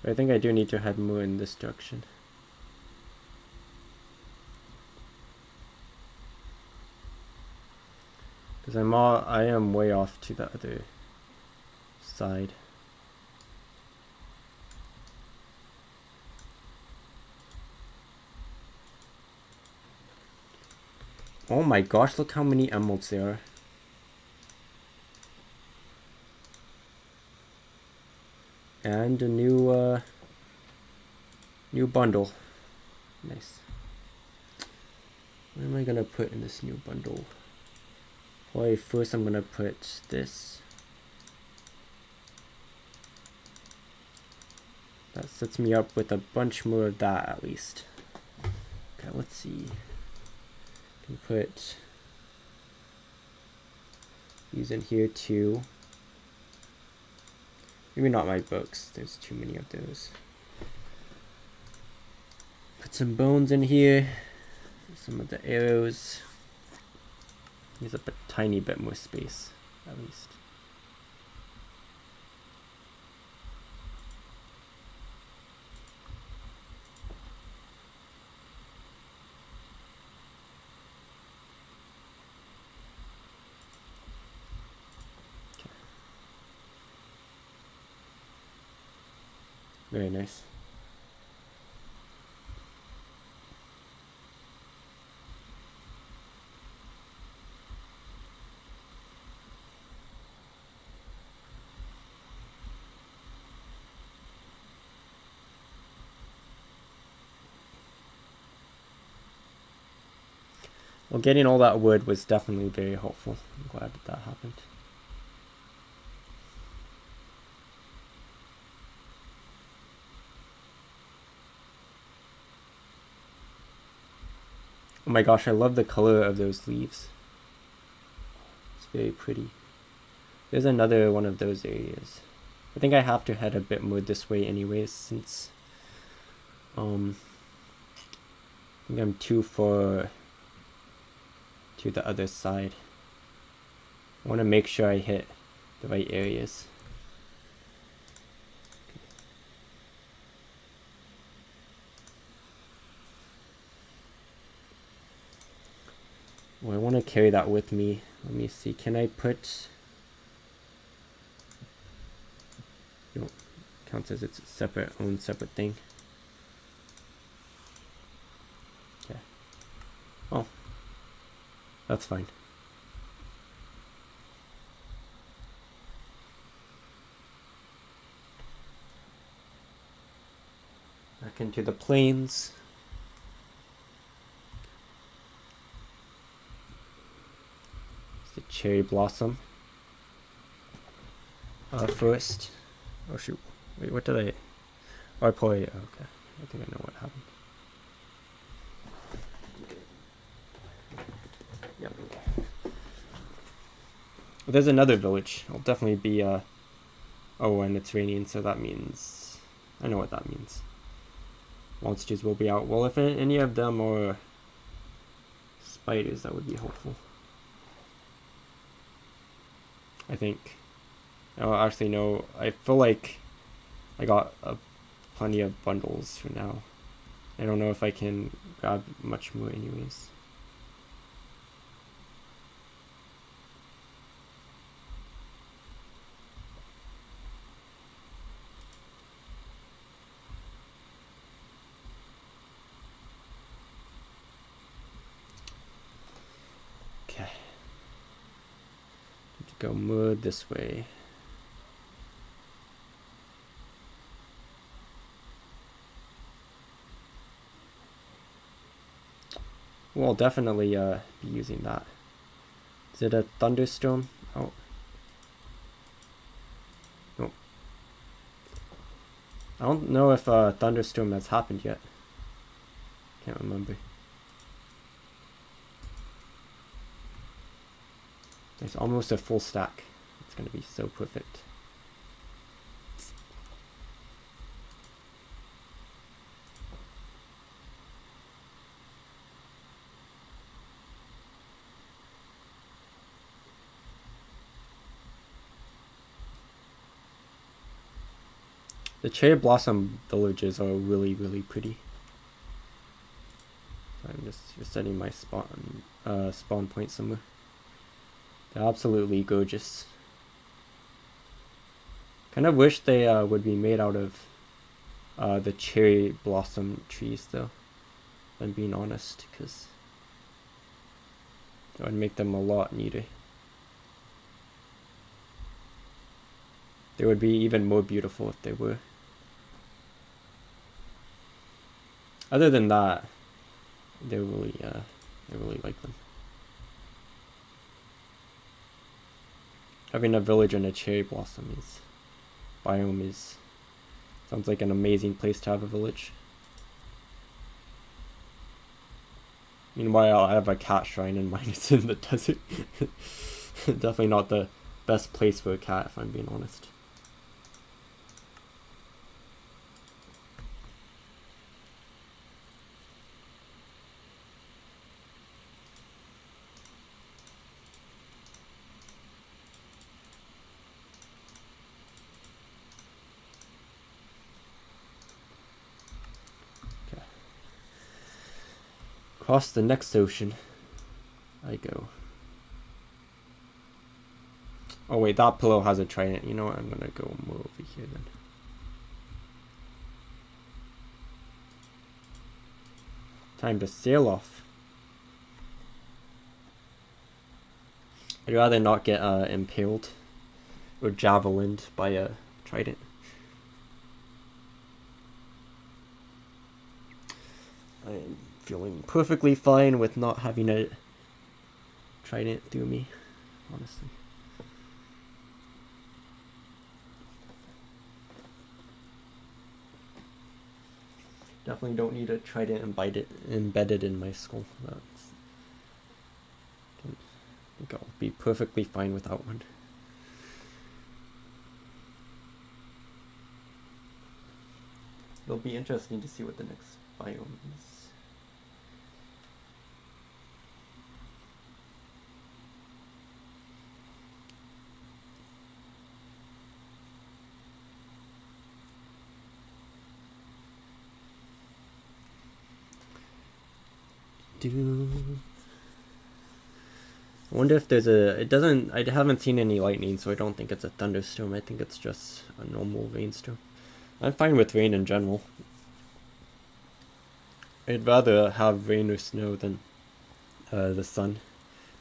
I think I do need to head more in this direction. Because I am way off to the other side. Oh my gosh, look how many emeralds there are. And a new bundle. Nice. What am I gonna put in this new bundle? Well, first I'm gonna put this. That sets me up with a bunch more of that at least. Okay, let's see. I can put these in here too. Maybe not my books, there's too many of those. Put some bones in here. Some of the arrows. Use up a tiny bit more space, at least. Okay. Very nice. Well, getting all that wood was definitely very helpful. I'm glad that happened. Oh my gosh, I love the color of those leaves. It's very pretty. There's another one of those areas. I think I have to head a bit more this way anyways, since I think I'm too far to the other side. I want to make sure I hit the right areas. Well, I want to carry that with me. Let me see. Can I put... No, counts as its own separate thing. Okay. Oh, that's fine. Back into the plains. It's the cherry blossom. First. Oh shoot. Wait, what did I... Oh, I probably... Okay. I think I know what happened. Yep. Well, there's another village. I'll definitely be... Oh, and it's raining, so that means... I know what that means. Monsters will be out. Well, if any of them are spiders, that would be helpful. I think. Oh, actually, no. I feel like I got plenty of bundles for now. I don't know if I can grab much more anyways. Okay. Go more this way. We'll definitely be using that. Is it a thunderstorm? Oh. Nope. I don't know if a thunderstorm has happened yet. Can't remember. There's almost a full stack. It's gonna be so perfect. The cherry blossom villages are really, really pretty. I'm just setting my spawn point somewhere. They're absolutely gorgeous. Kind of wish they would be made out of the cherry blossom trees, though. If I'm being honest, because that would make them a lot neater. They would be even more beautiful if they were. Other than that, I really like them. Having a village and a cherry blossom biome sounds like an amazing place to have a village. Meanwhile, I have a cat shrine and mine is in the desert. Definitely not the best place for a cat, if I'm being honest. Across the next ocean I go. Oh wait, that pillow has a trident. You know what? I'm gonna go more over here then. Time to sail off. I'd rather not get impaled or javelined by a trident. I'm feeling perfectly fine with not having a trident through me, honestly. Definitely don't need a trident embedded in my skull. I think I'll be perfectly fine without one. It'll be interesting to see what the next biome is. I wonder if there's I haven't seen any lightning, so I don't think it's a thunderstorm. I think it's just a normal rainstorm. I'm fine with rain in general. I'd rather have rain or snow than the sun.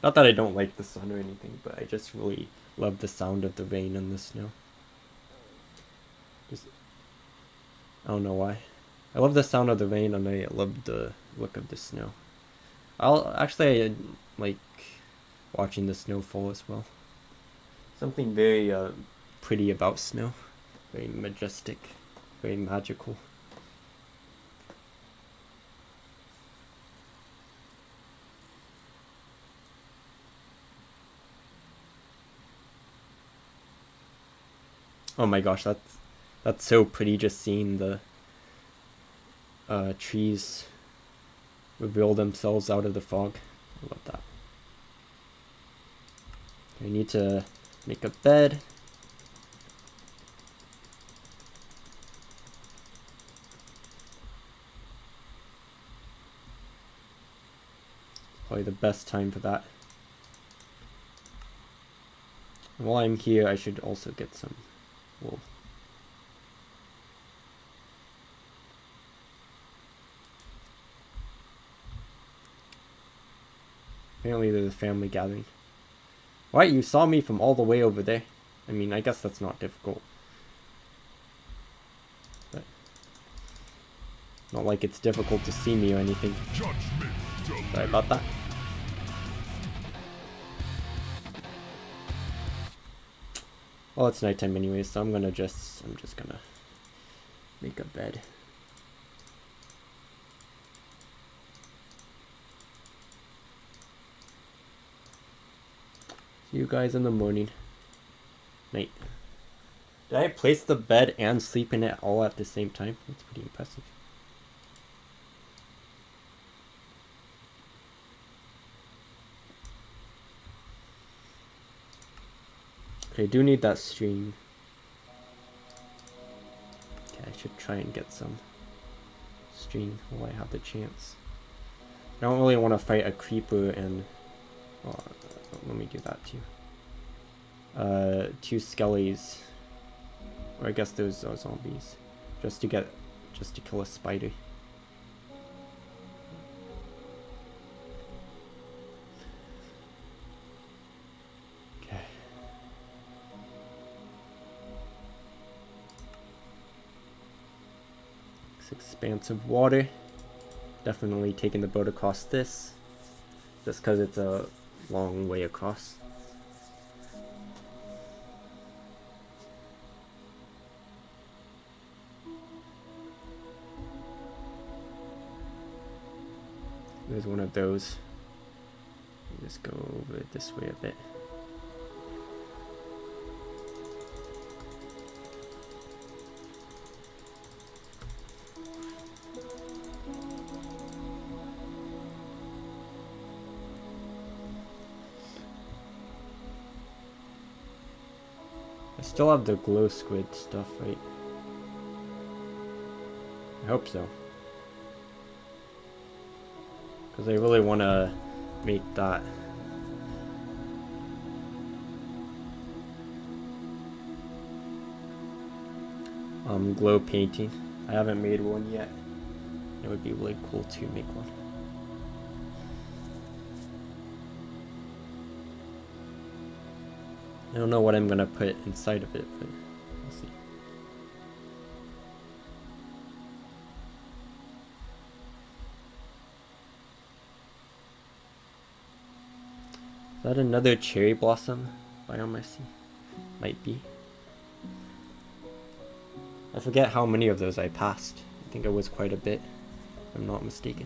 Not that I don't like the sun or anything, but I just really love the sound of the rain and the snow. I don't know why. I love the sound of the rain and I love the look of the snow. I like watching the snow fall as well. Something very pretty about snow. Very majestic. Very magical. Oh my gosh, that's so pretty, just seeing the trees reveal themselves out of the fog. I love that. I need to make a bed. Probably the best time for that. And while I'm here, I should also get some wool. Apparently there's a family gathering. What? You saw me from all the way over there? I mean, I guess that's not difficult. But not like it's difficult to see me or anything. Sorry about that. Well, it's nighttime anyway, so I'm just gonna make a bed. See you guys in the morning. Night. Did I place the bed and sleep in it all at the same time? That's pretty impressive. Okay, I do need that string. Okay, I should try and get some string while I have the chance. I don't really want to fight a creeper and... Oh, let me do that too. 2 skellies. Or I guess those are zombies. Just to kill a spider. Okay. This expanse of water. Definitely taking the boat across this. Just because it's a long way across. There's one of those. Just go over it this way a bit. I still have the glow squid stuff, right? I hope so. Because I really want to make that. Glow painting. I haven't made one yet. It would be really cool to make one. I don't know what I'm gonna put inside of it, but we'll see. Is that another cherry blossom biome I see? Might be. I forget how many of those I passed. I think it was quite a bit, if I'm not mistaken.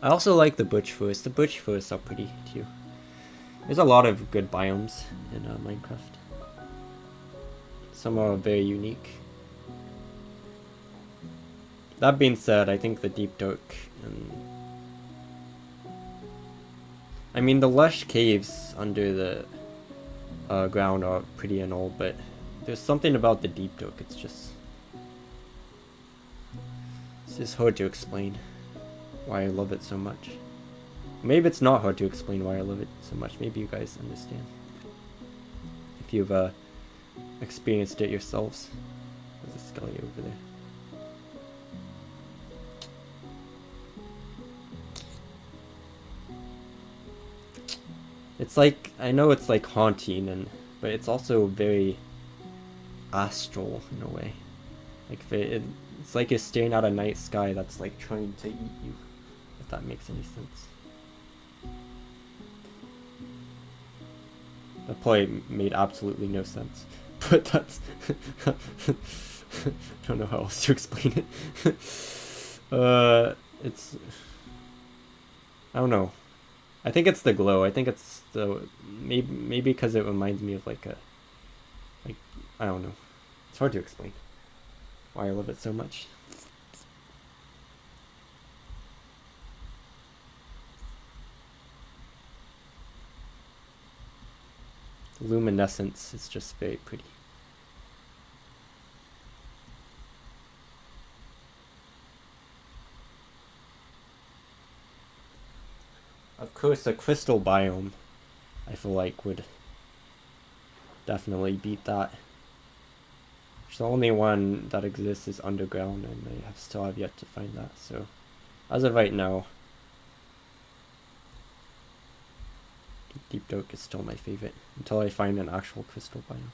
I also like the bush forests. The bush forests are pretty too. There's a lot of good biomes in Minecraft. Some are very unique. That being said, I think the deep dark and... I mean, the lush caves under the ground are pretty and all, but there's something about the deep dark. It's just hard to explain why I love it so much. Maybe it's not hard to explain why I love it so much. Maybe you guys understand. If you've experienced it yourselves. There's a skelly over there. It's like, I know it's like haunting, but it's also very astral in a way. Like it's like you're staring at a night sky that's like trying to eat you, if that makes any sense. That probably made absolutely no sense, but that's I don't know how else to explain it. It's, I don't know. I think it's the glow. I think it's the maybe because it reminds me of like I don't know. It's hard to explain why I love it so much. The luminescence is just very pretty. Of course, a crystal biome, I feel like, would definitely beat that. The only one that exists is underground, and I still have yet to find that. So, as of right now, Deep dark is still my favorite until I find an actual crystal biome.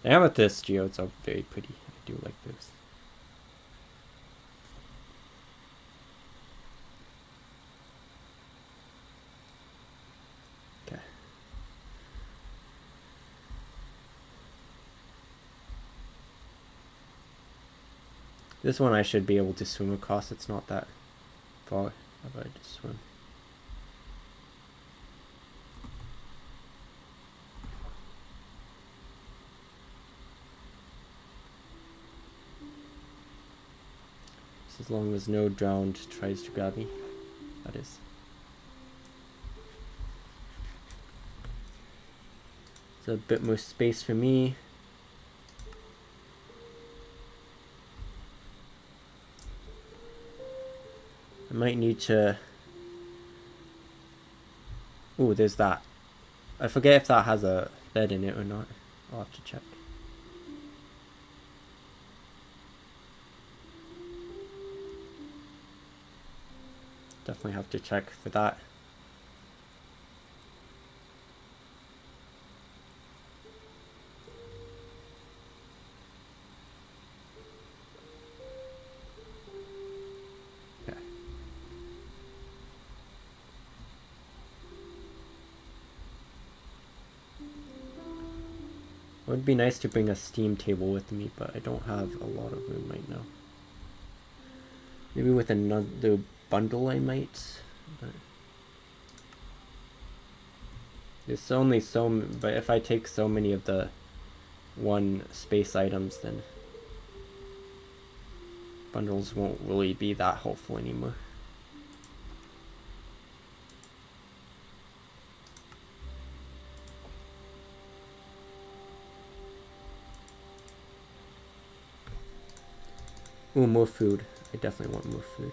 The amethyst geodes are very pretty. I do like those. Okay. This one I should be able to swim across. It's not that far if I just swim. As long as no drowned tries to grab me, that is. It's a bit more space for me. I might need to... Ooh, there's that. I forget if that has a bed in it or not. I'll have to check. Definitely have to check for that. Okay. It would be nice to bring a steam table with me, but I don't have a lot of room right now. Maybe with another bundle I might, but there's only but if I take so many of the one space items, then bundles won't really be that helpful anymore. Ooh, more food. I definitely want more food.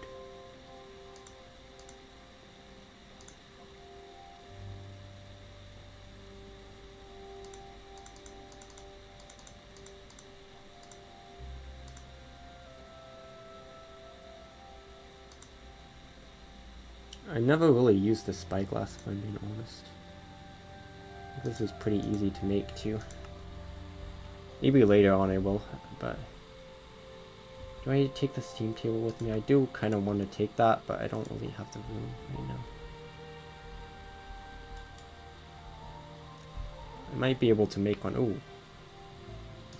I never really used the spyglass, if I'm being honest. This is pretty easy to make too. Maybe later on I will, but... Do I take the steam table with me? I do kind of want to take that, but I don't really have the room right now. I might be able to make one. Ooh.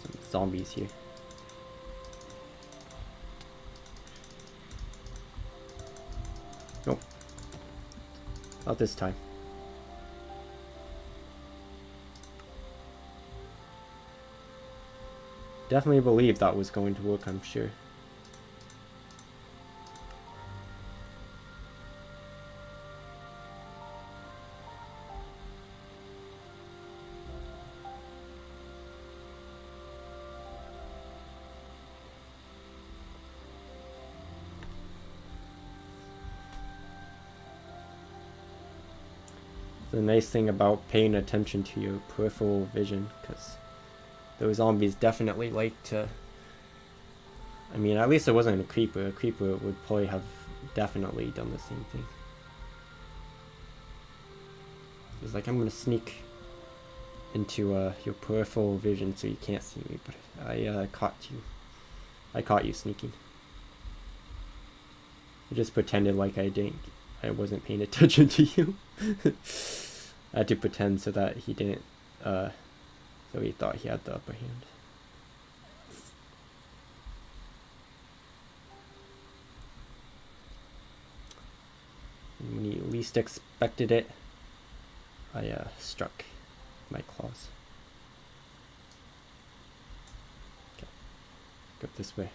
Some zombies here. Nope. Not this time. Definitely believe that was going to work, I'm sure. The nice thing about paying attention to your peripheral vision, because those zombies definitely like to... I mean, at least it wasn't a creeper. A creeper would probably have definitely done the same thing. It's like, I'm gonna sneak into your peripheral vision so you can't see me, but I caught you. I caught you sneaking. I just pretended like I wasn't paying attention to you. I had to pretend so that he didn't, so he thought he had the upper hand. And when he least expected it, I struck my claws. Okay, go this way.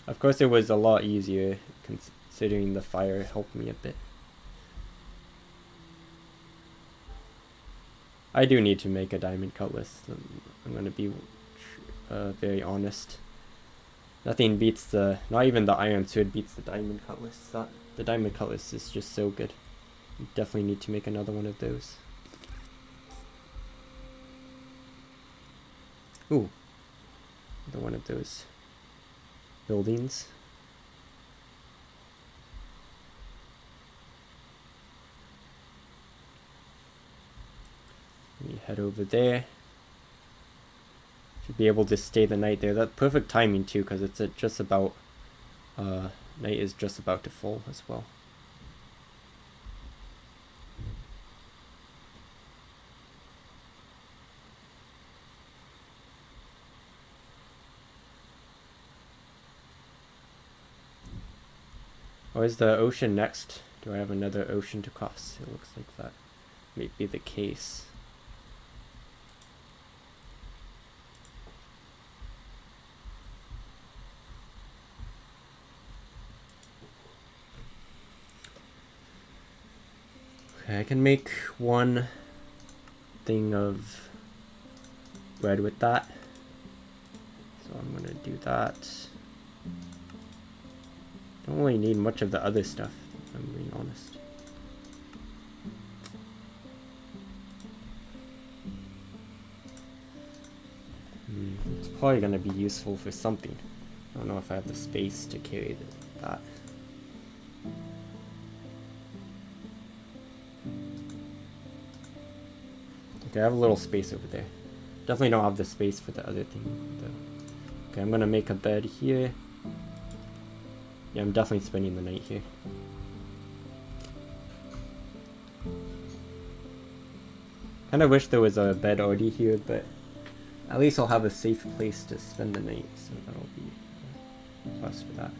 Of course it was a lot easier considering the fire helped me a bit. I do need to make a diamond cutlass. I'm going to be very honest. Nothing beats not even the iron sword beats the diamond cutlass. The diamond cutlass is just so good. You definitely need to make another one of those. Ooh, another one of those buildings. We head over there. Should be able to stay the night there. That's perfect timing too, because it's at just about night is just about to fall as well. Oh, is the ocean next? Do I have another ocean to cross? It looks like that may be the case. Okay, I can make one thing of bread with that. So I'm gonna do that. Don't really need much of the other stuff, if I'm being honest. It's probably gonna be useful for something. I don't know if I have the space to carry that. Okay, I have a little space over there. Definitely don't have the space for the other thing though. Okay, I'm gonna make a bed here. Yeah, I'm definitely spending the night here. Kinda wish there was a bed already here, but at least I'll have a safe place to spend the night, so that'll be a plus for that.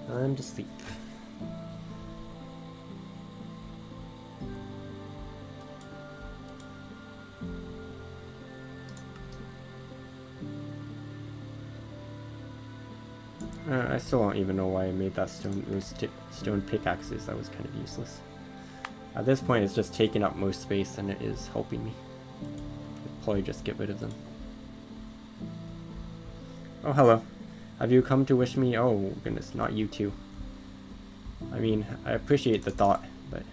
Time to sleep. I still don't even know why I made that stone pickaxes. That was kind of useless. At this point, it's just taking up more space than it is helping me. I'll probably just get rid of them. Oh, hello. Have you come to wish me? Oh, goodness, not you too. I mean, I appreciate the thought, but...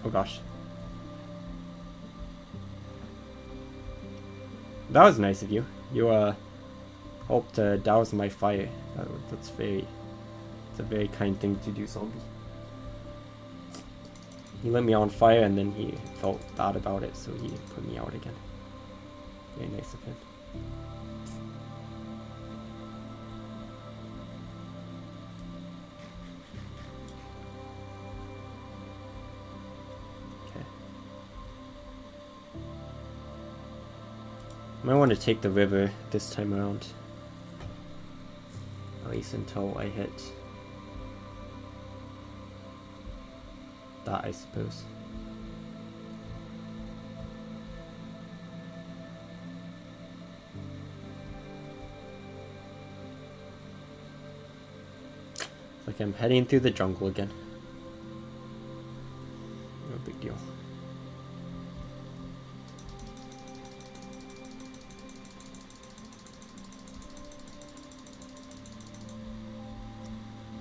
Oh gosh. That was nice of you. You, helped douse my fire. It's a very kind thing to do, zombie. He lit me on fire and then he felt bad about it, so he put me out again. Very nice of him. Okay. I might want to take the river this time around. At least until I hit that, I suppose. It's like I'm heading through the jungle again. No big deal.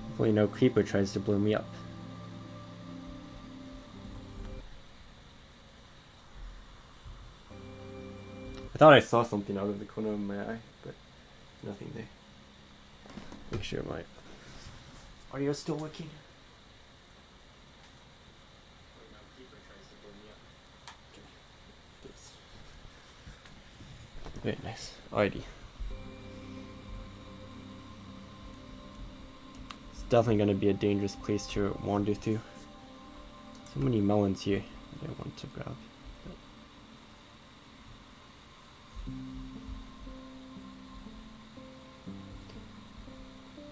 Hopefully no creeper tries to blow me up. I thought I saw something out of the corner of my eye, but nothing there. Make sure my audio is still working. Okay. Very nice. Alrighty. It's definitely going to be a dangerous place to wander through. So many melons here that I want to grab.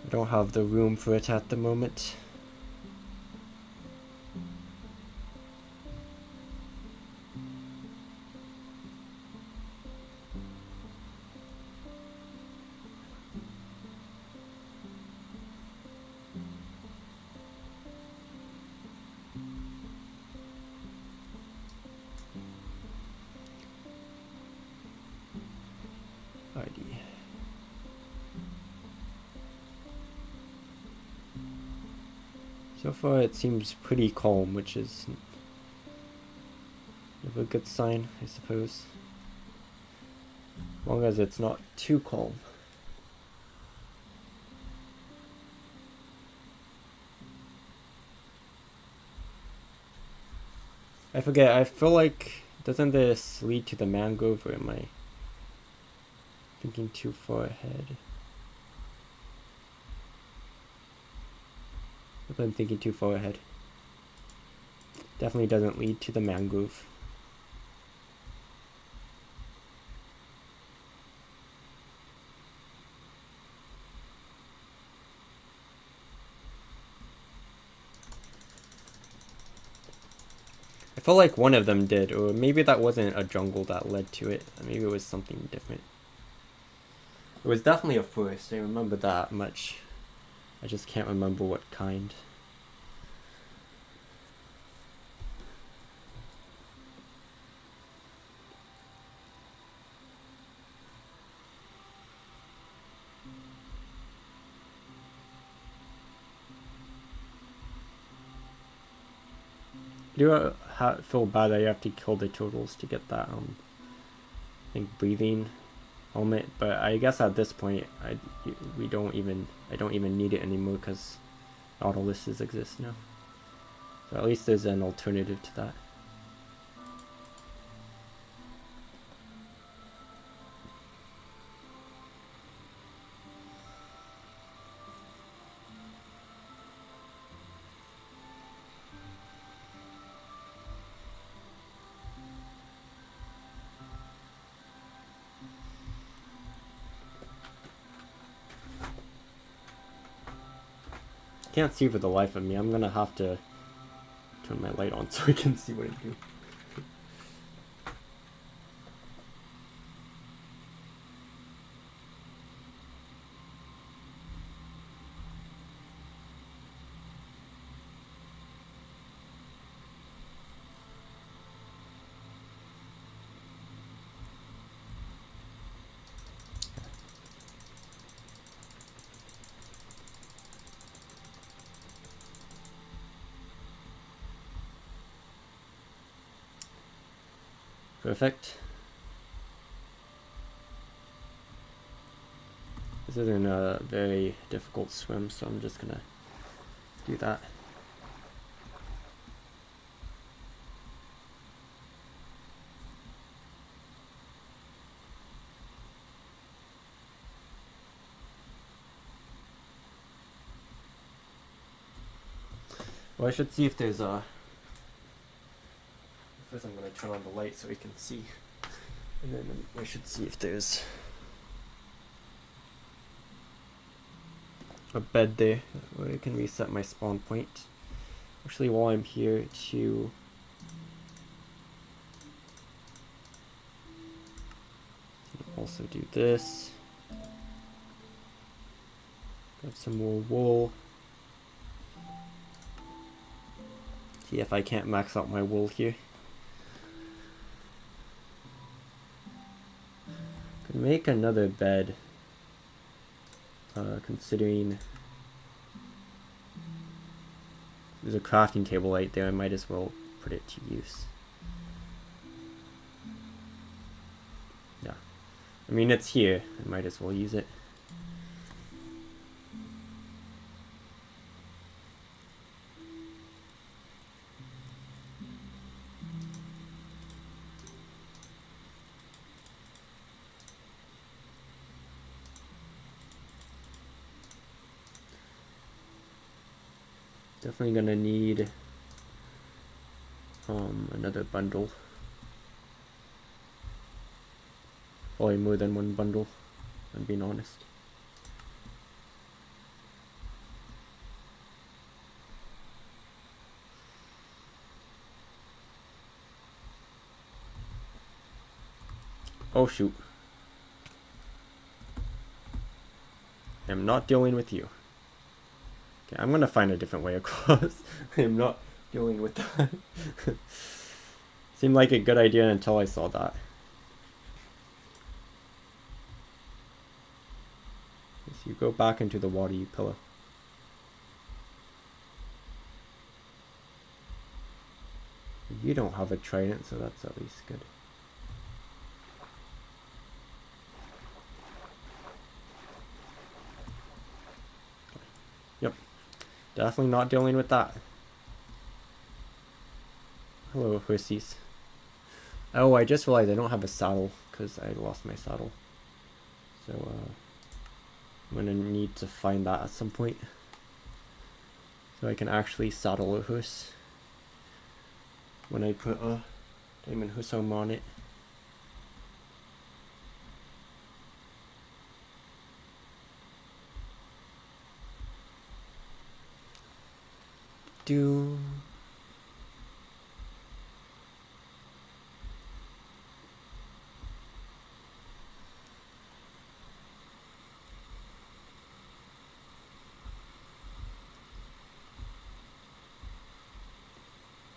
I don't have the room for it at the moment. So far it seems pretty calm, which is a good sign, I suppose. As long as it's not too calm. I forget, I feel like, doesn't this lead to the mangrove, or am I thinking too far ahead? If I'm thinking too far ahead. Definitely doesn't lead to the mangrove. I feel like one of them did, or maybe that wasn't a jungle that led to it. Maybe it was something different. It was definitely a forest, I remember that much. I just can't remember what kind. I do feel bad that you have to kill the turtles to get that, I think, breathing helmet, but I guess at this point, I don't even need it anymore because Nautiluses exist now. So at least there's an alternative to that. Can't see for the life of me. I'm gonna have to turn my light on so I can see what I do. Perfect. This isn't a very difficult swim, so I'm just gonna do that. Well, I should see if there's a... First I'm gonna turn on the light so we can see. And then I should see if there's a bed there where I can reset my spawn point. Actually, while I'm here, to also do this. Grab some more wool. See if I can't max out my wool here. Could make another bed, considering there's a crafting table right there. I might as well put it to use. Yeah, I mean, it's here. I might as well use it. Definitely gonna need another bundle. Probably more than one bundle, I'm being honest. Oh shoot. I'm not dealing with you. Okay, I'm gonna find a different way across. I'm not dealing with that. Seemed like a good idea until I saw that. As you go back into the water, you pillow. You don't have a trident, so that's at least good. Yep. Definitely not dealing with that. Hello, hussies. Oh, I just realized I don't have a saddle because I lost my saddle. So, I'm gonna need to find that at some point. So I can actually saddle a huss when I put a diamond huss home on it.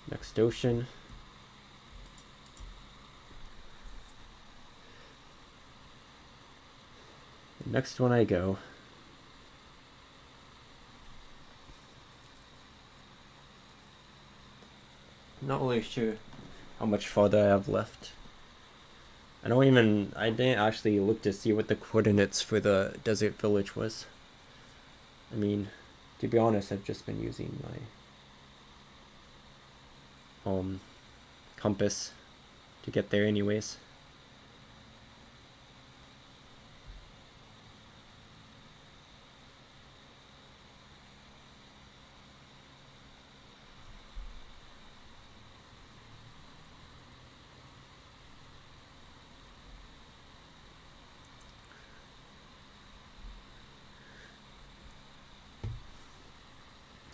Next ocean. The next one I go. Not really sure how much farther I have left. I didn't actually look to see what the coordinates for the desert village was. I mean, to be honest, I've just been using my compass to get there anyways.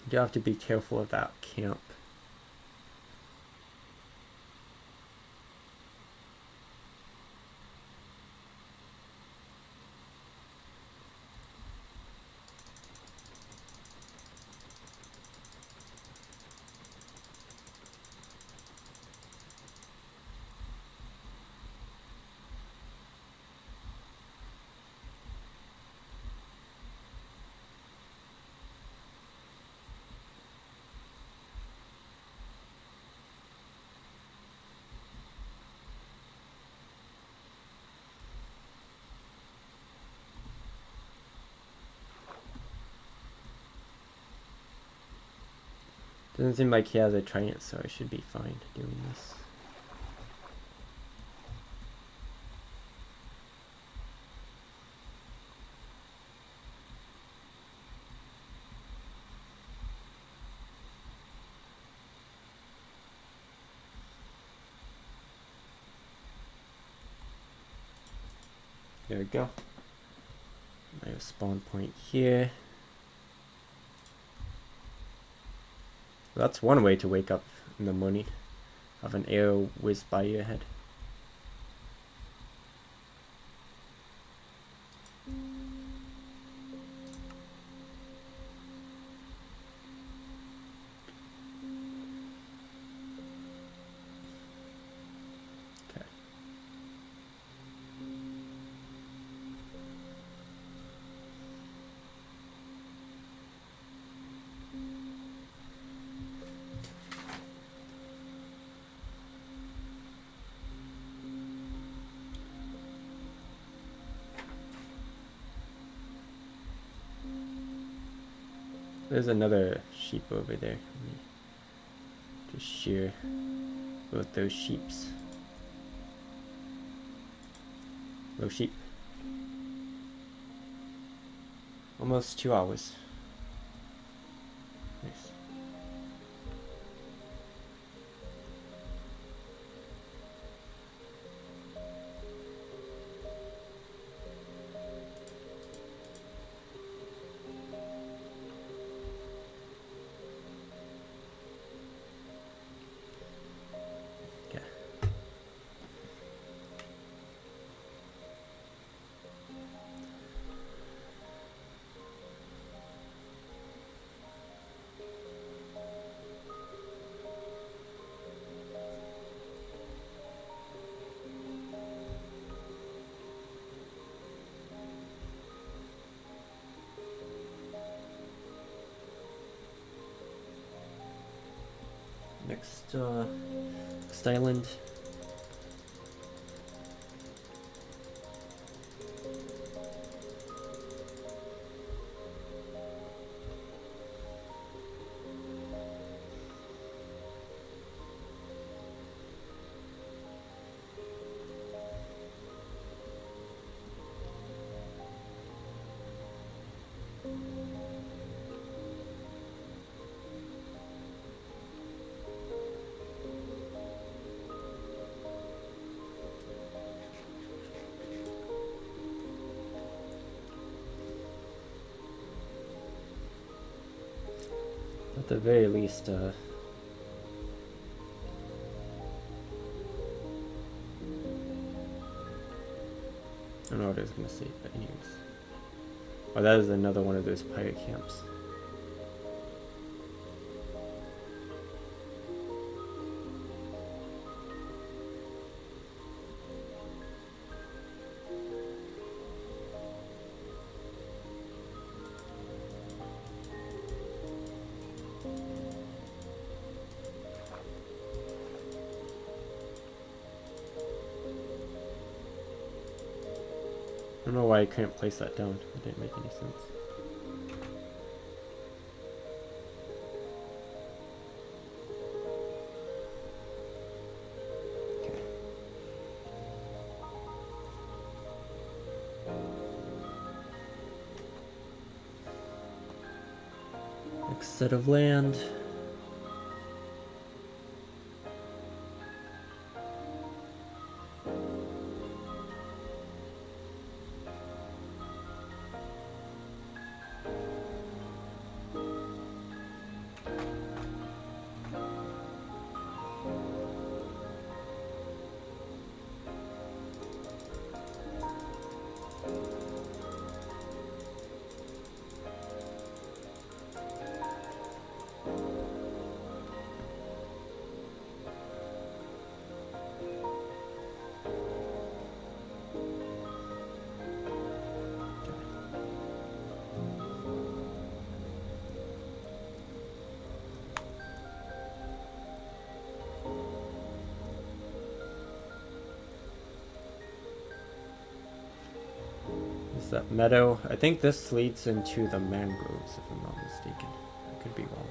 You have to be careful of that camp. Doesn't seem like he has a trident, so I should be fine doing this. There we go. I have a spawn point here. That's one way to wake up in the morning. Have an arrow whiz by your head. Okay. There's another sheep over there. Let me just shear both those sheeps. Hello, sheep. Almost 2 hours. Nice. Next island. At the very least, I don't know what I was gonna say, but anyways. Oh, that is another one of those pirate camps. I don't know why I couldn't place that down. It didn't make any sense. Okay. Next set of land. That meadow. I think this leads into the mangroves, if I'm not mistaken. I could be wrong.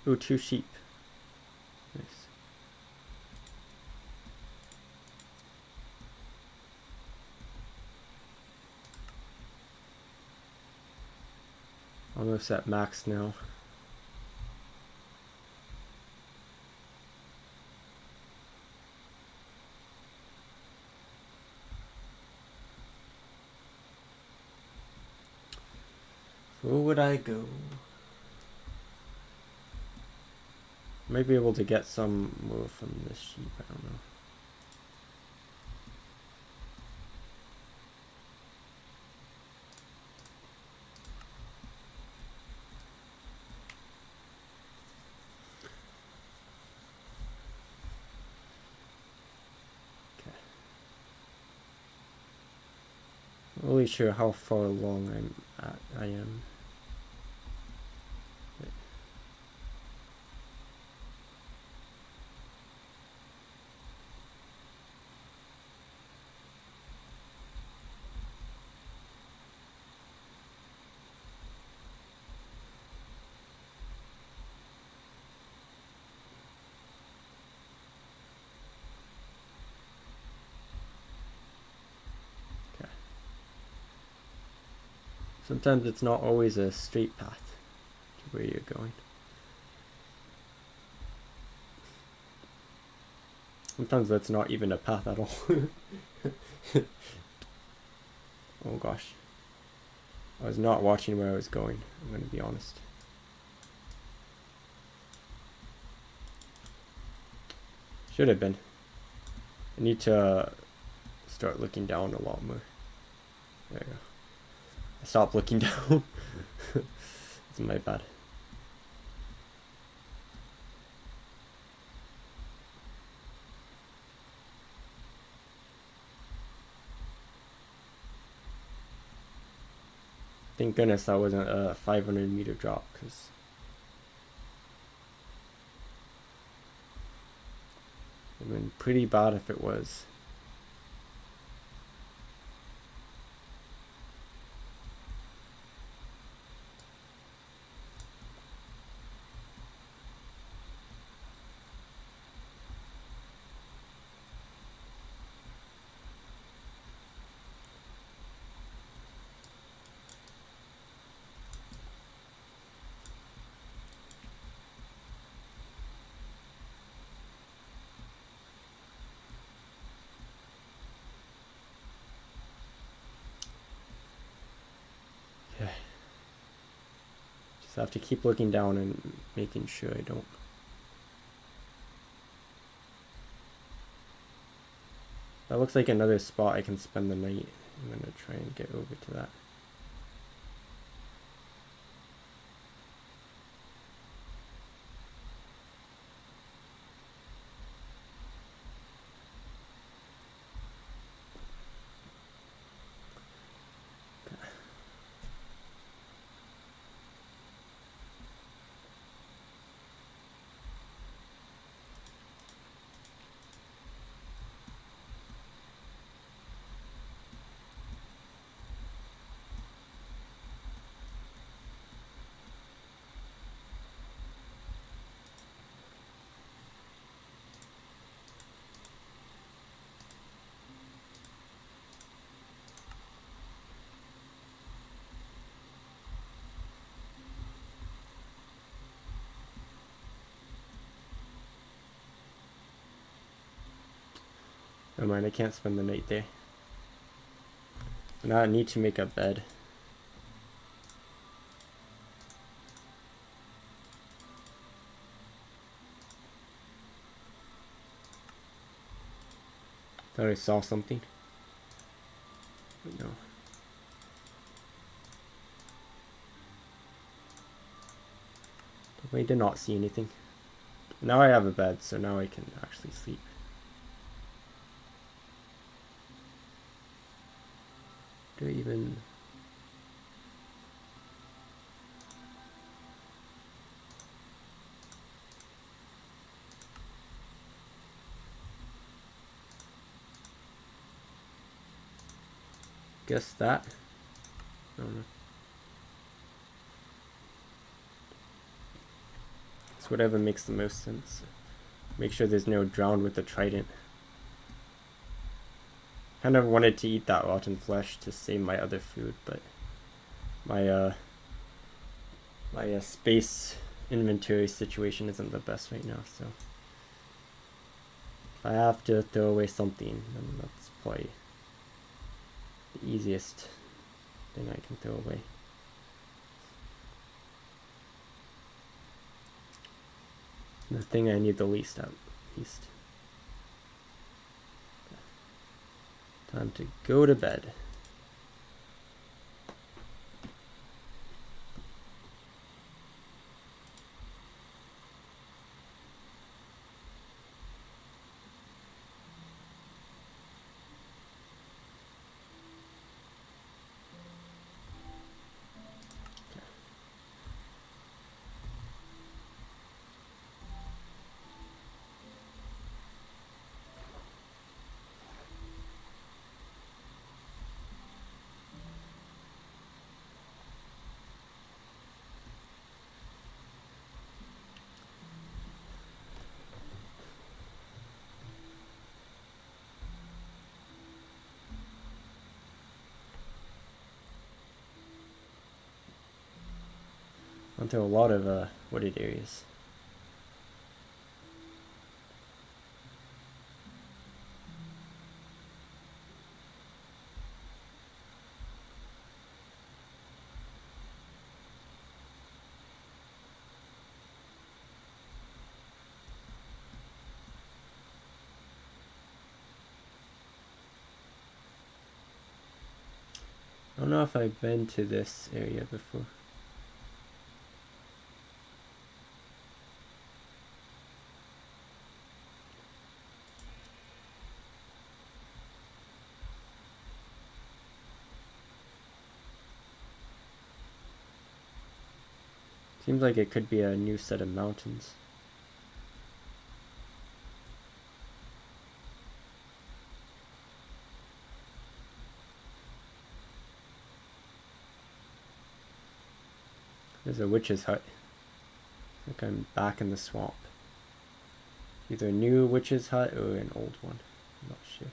Ooh, 2 sheep. Nice. Almost at max now. Where would I go? Might be able to get some more from this sheep, I don't know. Okay. Not really sure how far along I am. Sometimes it's not always a straight path to where you're going. Sometimes that's not even a path at all. Oh gosh. I was not watching where I was going, I'm going to be honest. Should have been. I need to start looking down a lot more. There you go. I stopped looking down. It's my bad. Thank goodness that wasn't a 500-meter drop, because it would have been pretty bad if it was. Just have to keep looking down and making sure I don't. That looks like another spot I can spend the night. I'm gonna try and get over to that. Never mind, I can't spend the night there. Now I need to make a bed. Thought I saw something. But no. I did not see anything. Now I have a bed, so now I can actually sleep. Do I even... guess that? I don't know. It's whatever makes the most sense. Make sure there's no drown with the trident. Kind of wanted to eat that rotten flesh to save my other food, but my space inventory situation isn't the best right now, so if I have to throw away something, then that's probably the easiest thing I can throw away. The thing I need the least, at least. Time to go to bed. Onto a lot of wooded areas. don't know if I've been to this area before. Seems like it could be a new set of mountains. There's a witch's hut. I think I'm back in the swamp. Either a new witch's hut or an old one. I'm not sure.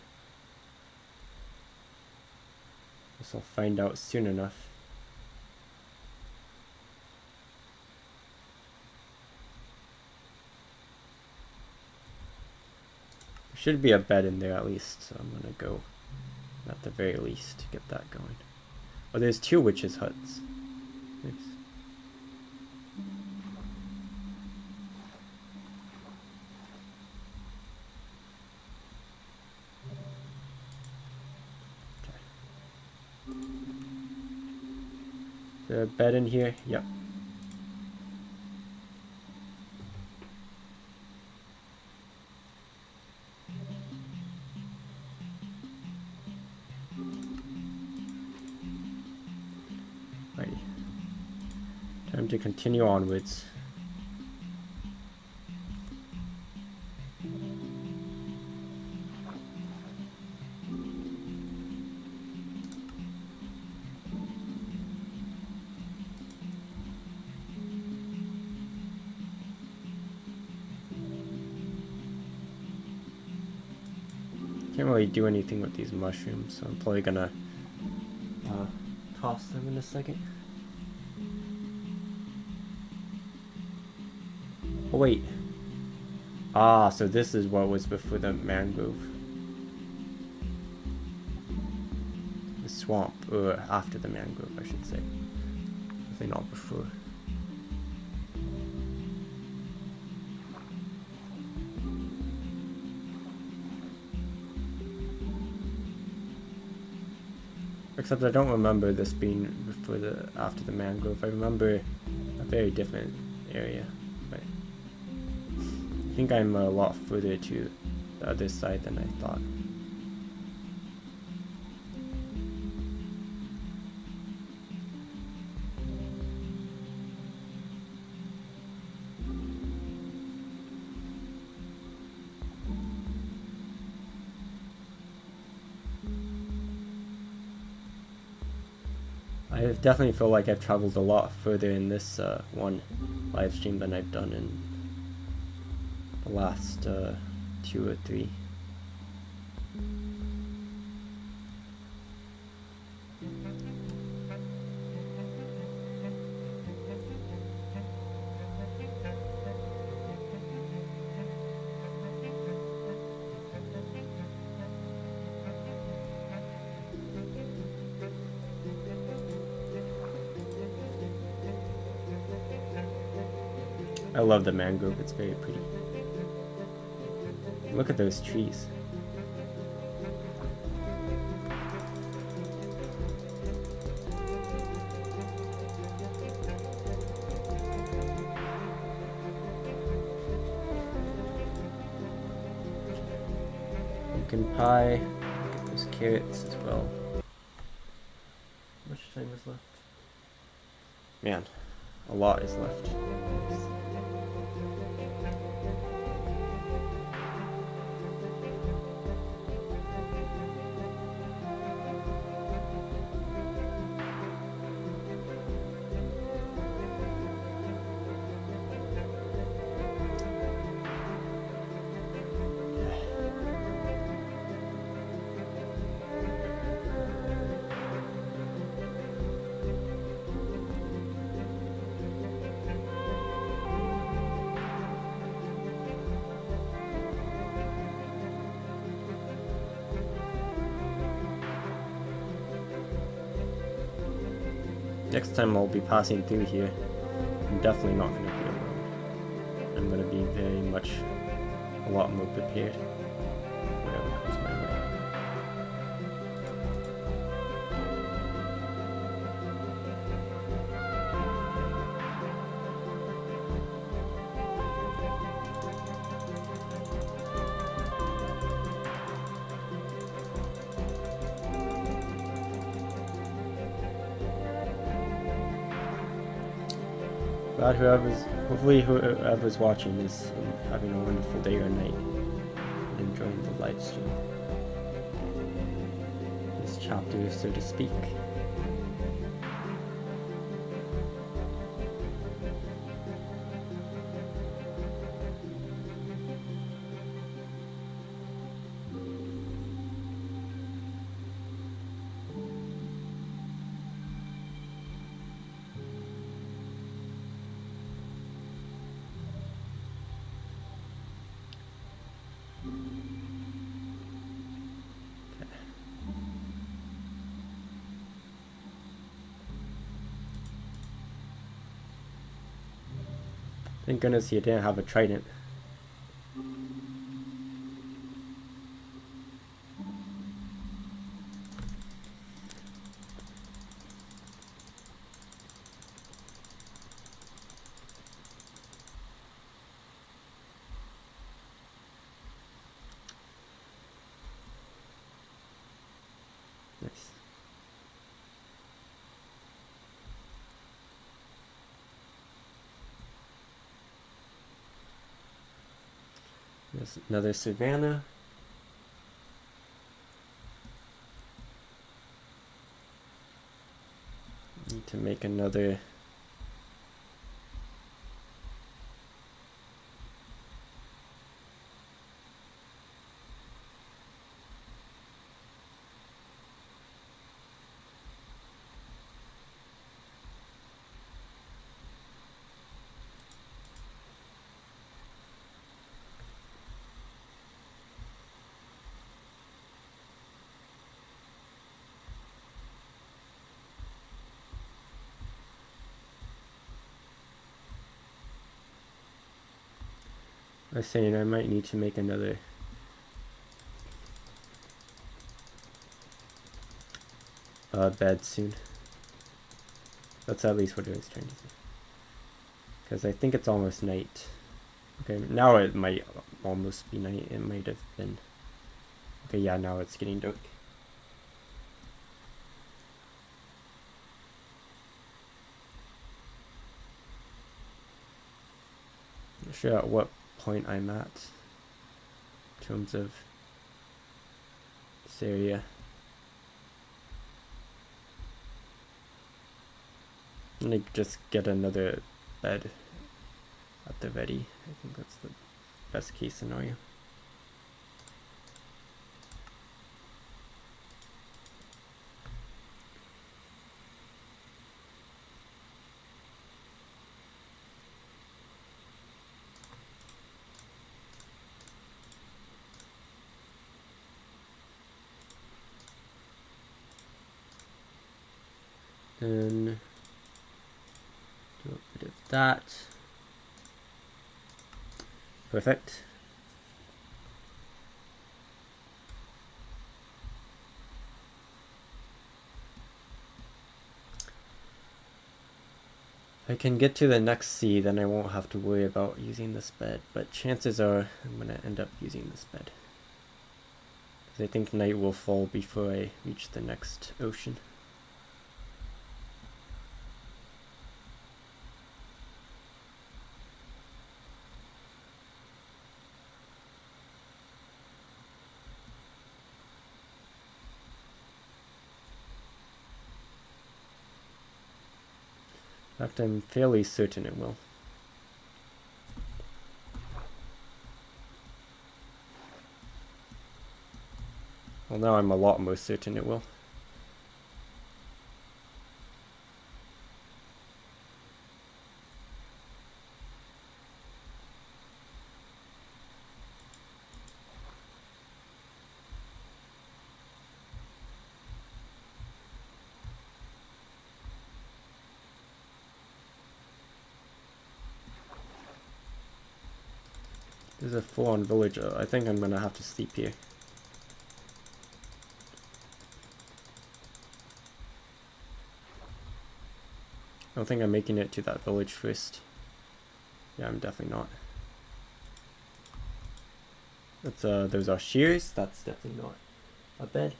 Guess I'll find out soon enough. There should be a bed in there at least, so I'm gonna go at the very least to get that going. Oh, there's 2 witches' huts. Nice. Is there a bed in here? Yep. Righty. Time to continue onwards. Can't really do anything with these mushrooms, so I'm probably gonna toss them in a second. Oh wait. Ah, so this is what was before the mangrove. The swamp, or after the mangrove, I should say. Definitely not before. Except I don't remember this being before after the mangrove. I remember a very different area, but I think I'm a lot further to the other side than I thought. I definitely feel like I've traveled a lot further in this one live stream than I've done in the last 2 or 3. I love the mangrove, it's very pretty. Look at those trees. Pumpkin pie, look at those carrots as well. How much time is left? Man, a lot is left. Next time I'll be passing through here, I'm definitely not going to be alone. I'm going to be very much a lot more prepared. Whatever comes my way. Glad hopefully whoever's watching is having a wonderful day or night and enjoying the live stream. This chapter, so to speak. Thank goodness you didn't have a trident. Nice. There's another savannah. Need to make another I was saying I might need to make another bed soon. That's at least what I was trying to say. Because I think it's almost night. Okay, now it might almost be night. It might have been. Okay, yeah, now it's getting dark. Not sure at what point I'm at in terms of this area. I'm gonna just get another bed at the ready. I think that's the best case scenario. Then do a bit of that. Perfect. If I can get to the next sea, then I won't have to worry about using this bed, but chances are I'm going to end up using this bed. Because I think night will fall before I reach the next ocean. In fact, I'm fairly certain it will. Well, now I'm a lot more certain it will. There's a full-on village. I think I'm gonna have to sleep here. I don't think I'm making it to that village first. Yeah, I'm definitely not. That's those are shears. That's definitely not a bed.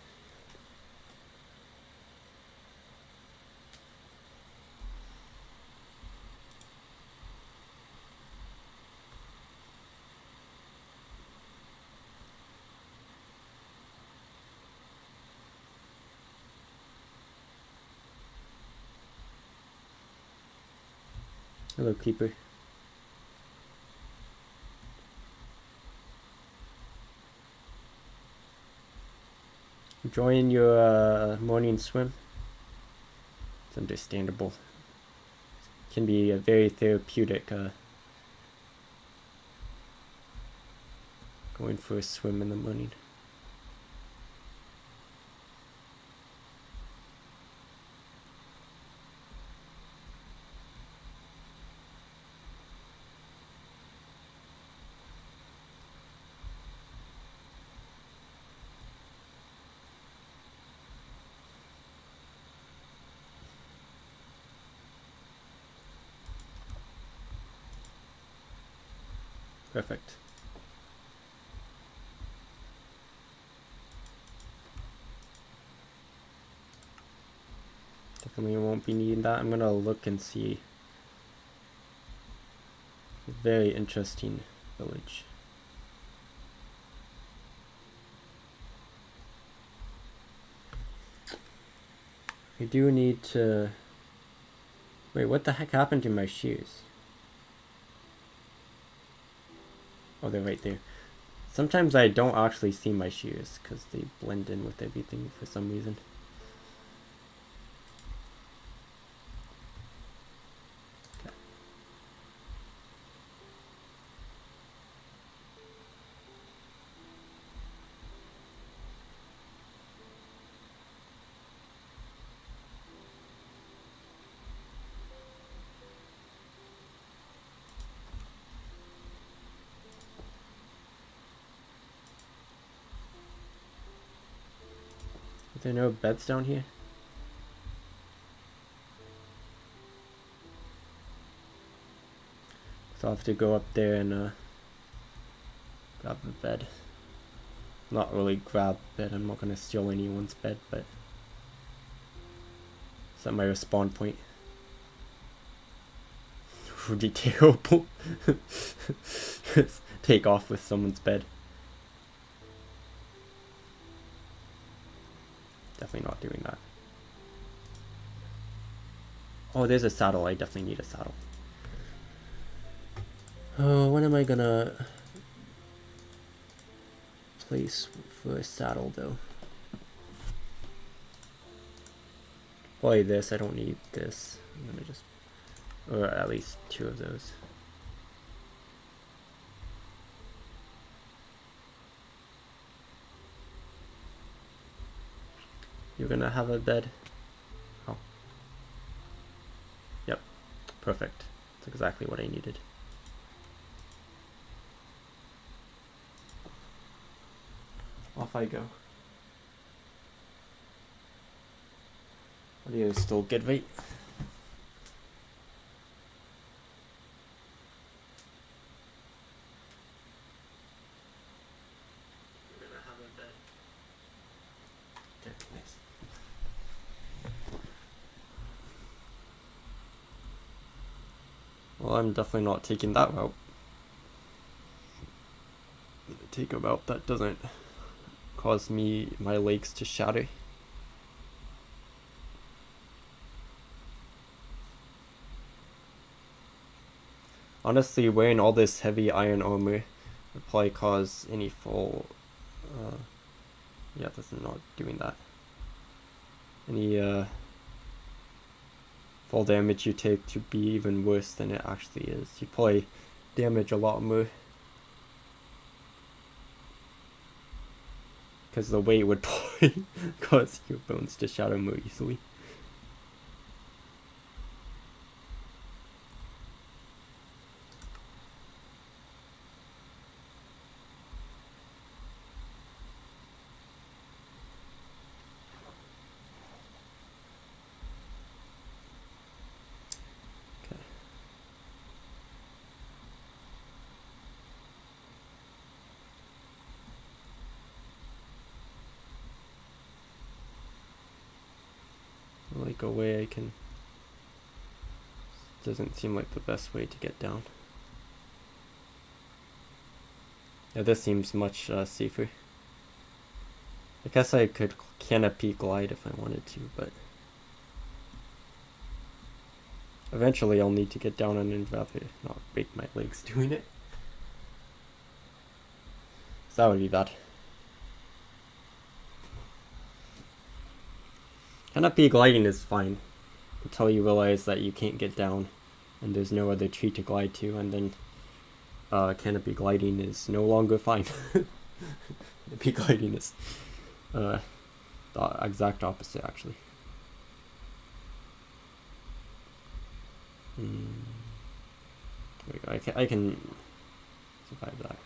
Hello, Creeper. Enjoying your morning swim? It's understandable. Can be a very therapeutic going for a swim in the morning. Perfect. Definitely won't be needing that. I'm gonna look and see. A very interesting village. We do need to... Wait, what the heck happened to my shoes? Oh, they're right there. Sometimes I don't actually see my shoes because they blend in with everything for some reason. Okay. Are there no beds down here? So I'll have to go up there and grab the bed. Not really grab the bed, I'm not gonna steal anyone's bed, but is that my respawn point? Would be terrible. Take off with someone's bed. Definitely not doing that. Oh, there's a saddle. I definitely need a saddle. Oh, when am I gonna place for a saddle though? Probably this. I don't need this. I'm gonna just, or at least 2 of those. You're gonna have a bed. Oh. Yep. Perfect. That's exactly what I needed. Off I go. Audio is still good, right? You're gonna have a bed. Okay, nice. Well, I'm definitely not taking that route. I'm gonna take a route that doesn't cause my legs to shatter. Honestly, wearing all this heavy iron armor would probably cause any fall. Yeah, that's not doing that. Any fall damage you take to be even worse than it actually is. You probably damage a lot more. Because the weight would probably cause your bones to shatter more easily. Like a way I can... Doesn't seem like the best way to get down. Yeah, this seems much safer. I guess I could canopy glide if I wanted to, but... Eventually I'll need to get down on it and rather not break my legs doing it. So that would be bad. Canopy gliding is fine until you realize that you can't get down and there's no other tree to glide to, and then canopy gliding is no longer fine. Canopy gliding is the exact opposite, actually. There we go. I can survive that.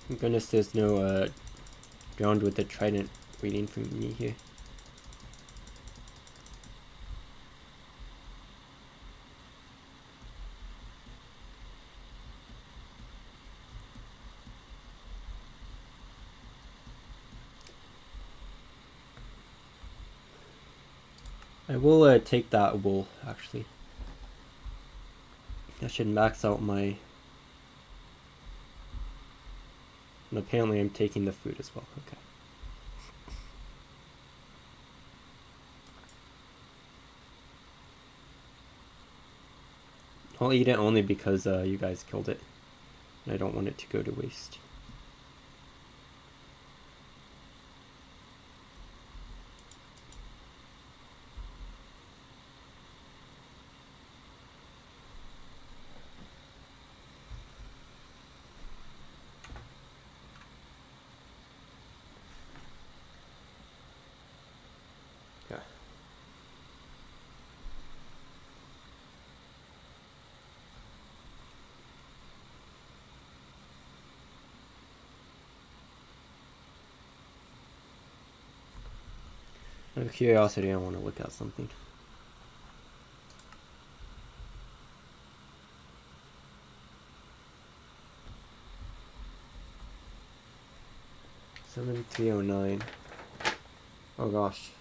Thank goodness there's no ground with the trident waiting for me here. I will take that wool, actually. I should max out my... And apparently I'm taking the food as well, okay. I'll eat it only because you guys killed it. And I don't want it to go to waste. Out of curiosity, I want to look at something. $7,309. Oh gosh.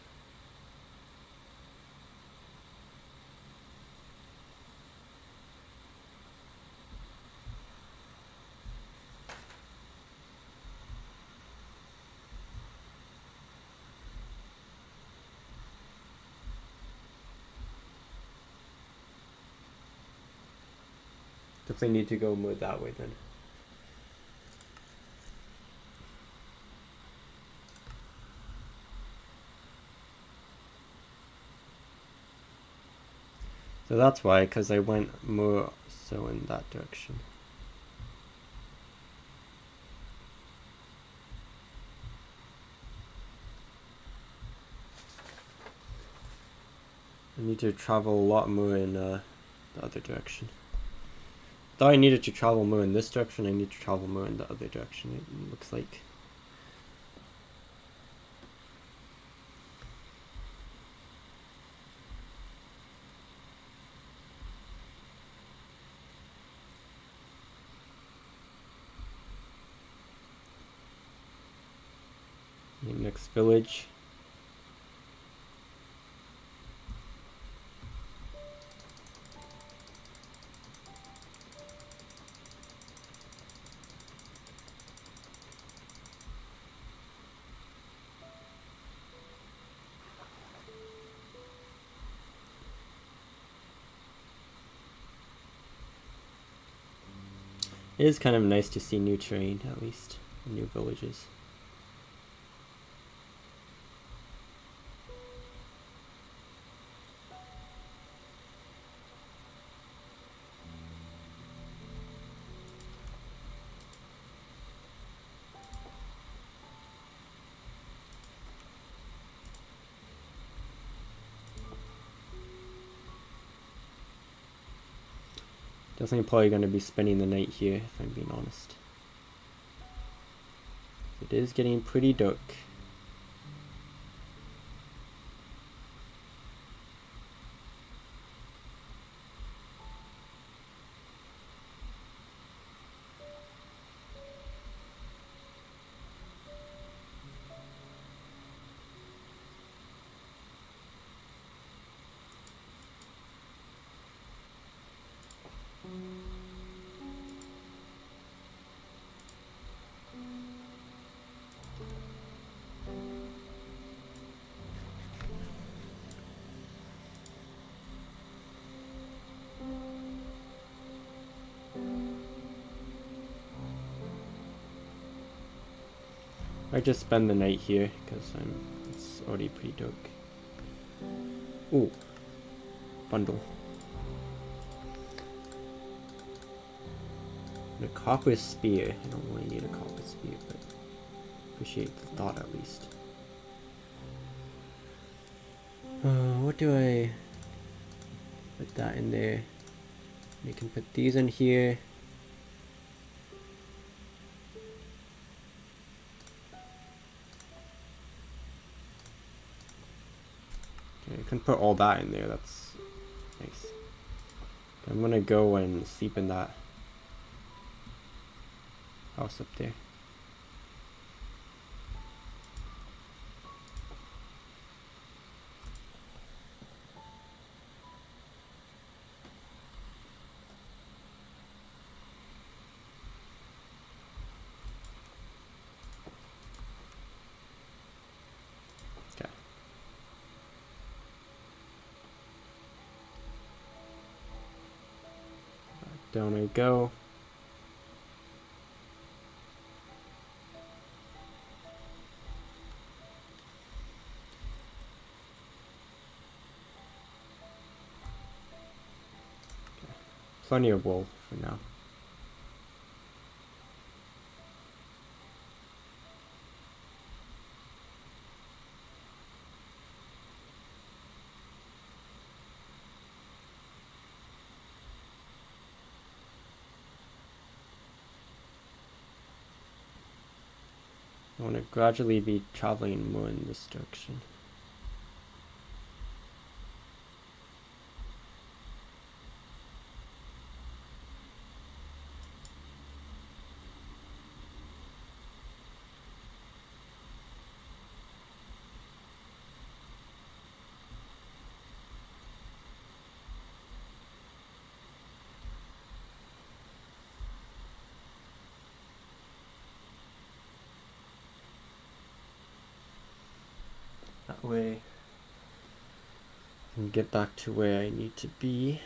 Definitely need to go more that way then. So that's why, because I went more so in that direction. I need to travel a lot more in the other direction. Though I needed to travel more in this direction, I need to travel more in the other direction, it looks like. Next village. It is kind of nice to see new terrain, at least, new villages. Definitely probably going to be spending the night here, if I'm being honest. It is getting pretty dark. I just spend the night here because it's already pretty dark. Ooh, bundle. And a copper spear. I don't really need a copper spear, but appreciate the thought at least. What do I put that in there? You can put these in here. Okay, I can put all that in there. That's nice. I'm gonna go and sleep in that house up there. Okay. Down I go. Plenty of wool for now. I want to gradually be traveling more in this direction. That way I can get back to where I need to be.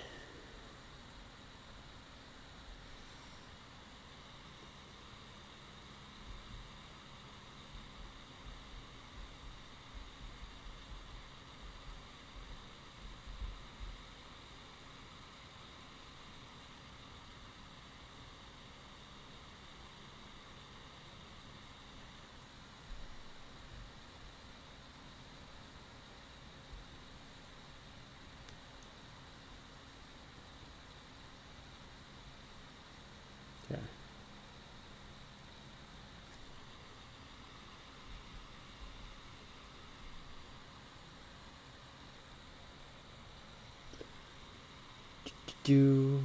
Yeah. Do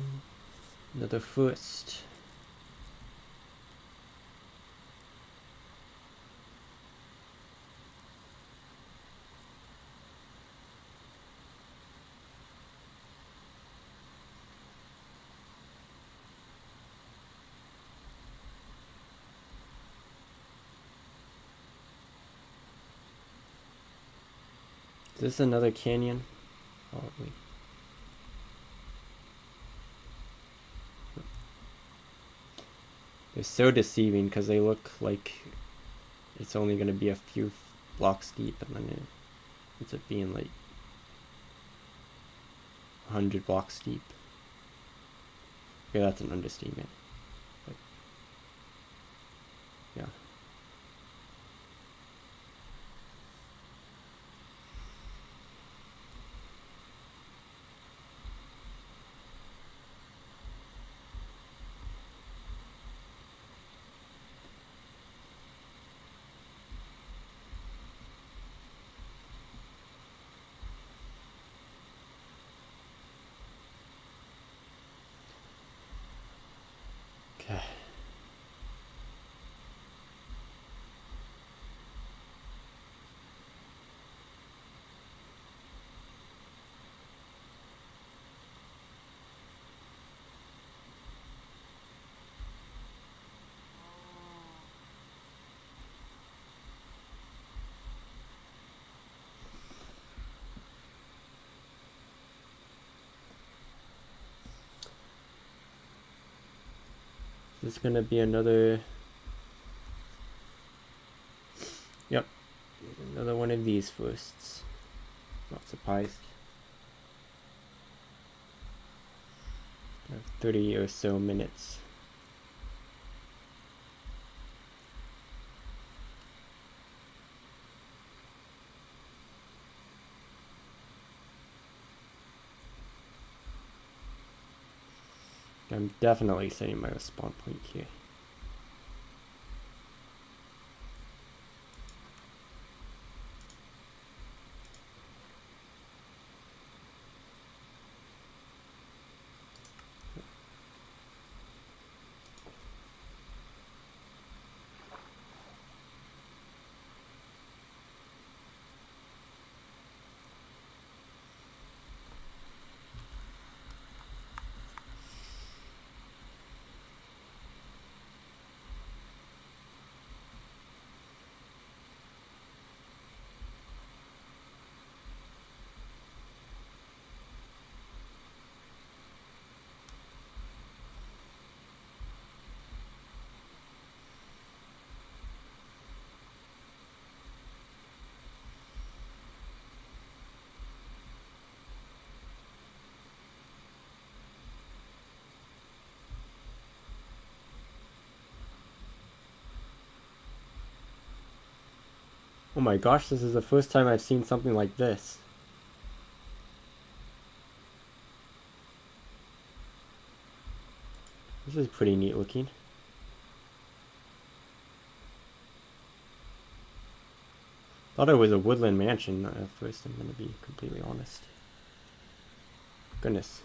another first. Is this another canyon? Probably. They're so deceiving because they look like it's only going to be a few blocks deep, and then it ends up being like 100 blocks deep. Okay, that's an understatement. But yeah. Okay. This is gonna be another Another one of these firsts. Not surprised. I have 30 or so minutes. I'm definitely setting my spawn point here. Oh my gosh, this is the first time I've seen something like this. This is pretty neat looking. Thought it was a woodland mansion at first, I'm gonna be completely honest. Goodness.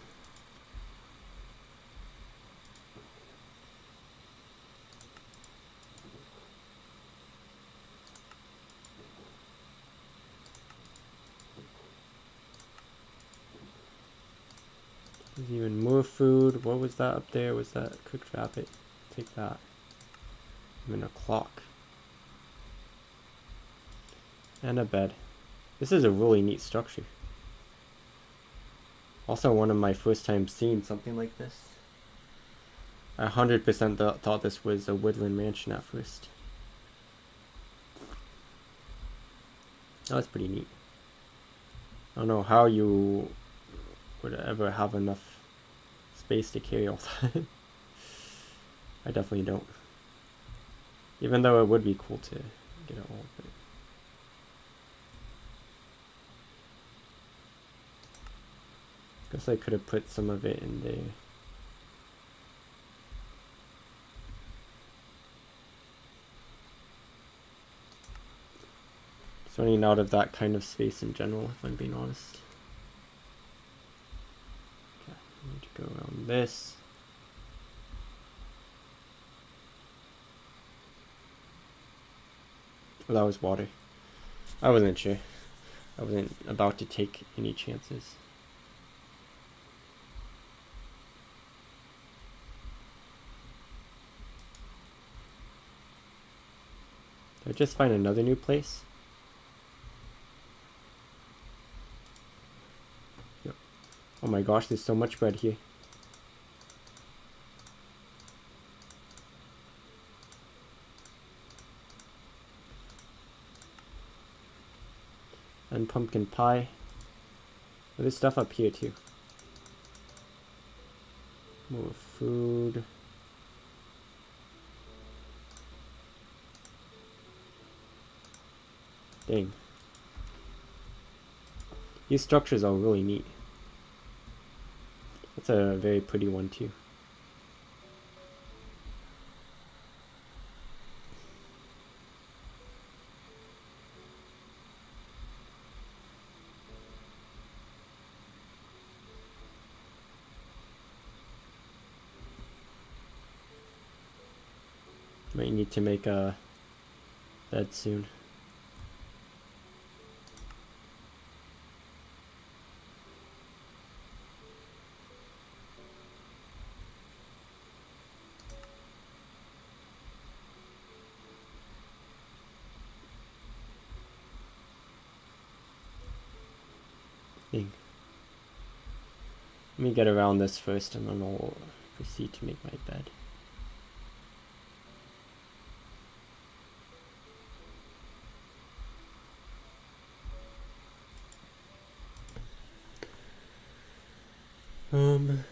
There's even more food. What was that up there? Was that cooked rabbit? Take that. I'm in a clock. And a bed. This is a really neat structure. Also one of my first times seeing something like this. I 100% thought this was a woodland mansion at first. That was pretty neat. I don't know how you would ever have enough space to carry all that. I definitely don't. Even though it would be cool to get it all. But guess I could have put some of it in there. It's running out of that kind of space in general, if I'm being honest. Okay, I need to go around this. Oh, that was water. I wasn't sure. I wasn't about to take any chances. Did I just find another new place? Yep. Oh my gosh, there's so much bread here. And pumpkin pie. Oh, there's stuff up here too. More food. Dang. These structures are really neat. That's a very pretty one too. Might need to make a bed soon. Dang. Let me get around this first and then I'll proceed to make my bed. Um.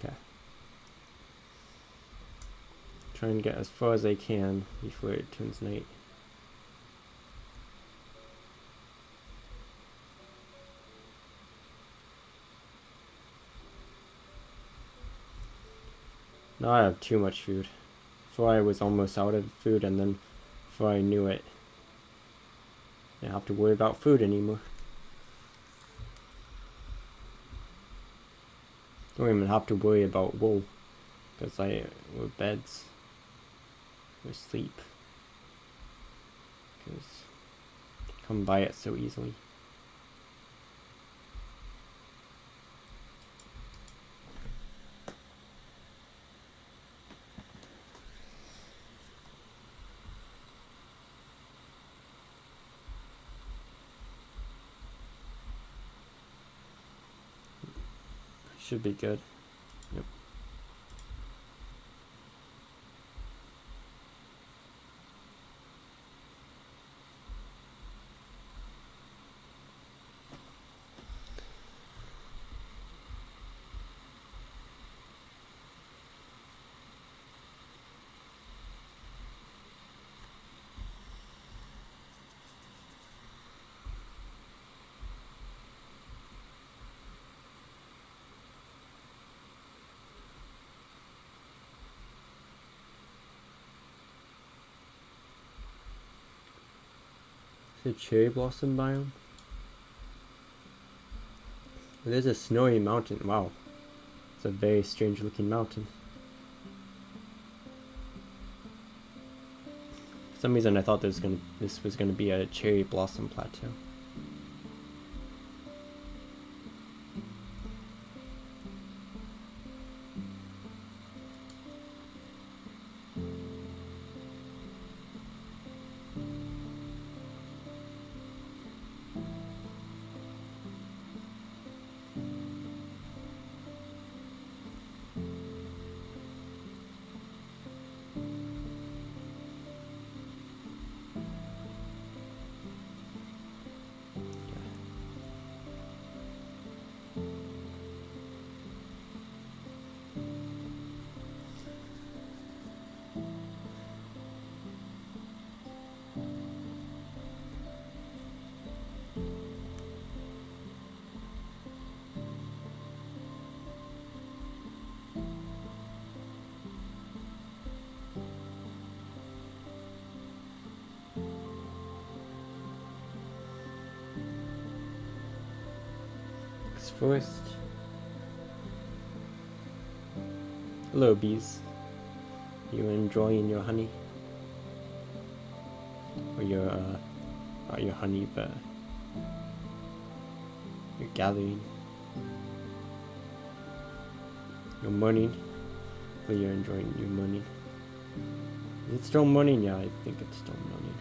Okay. Try and get as far as I can before it turns night. Now I have too much food. Before I was almost out of food, and then before I knew it, I didn't have to worry about food anymore. Don't even have to worry about wool, because or beds, or sleep, because I come by it so easily. Should be good. Yep. Is it cherry blossom biome? There's a snowy mountain. Wow. It's a very strange looking mountain. For some reason I thought this was gonna be a cherry blossom plateau. Forest. Hello, bees. You enjoying your honey? Or your, not your honey, but you're gathering. Your morning. Or you're enjoying your morning. Is it still morning? Yeah, I think it's still morning.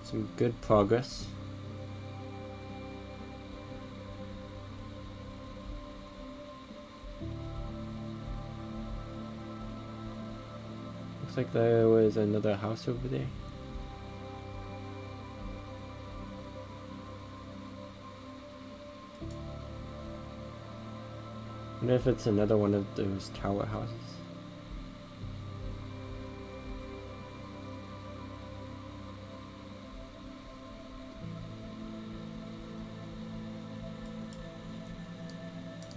Some good progress. Looks like there was another house over there. I wonder if it's another one of those tower houses.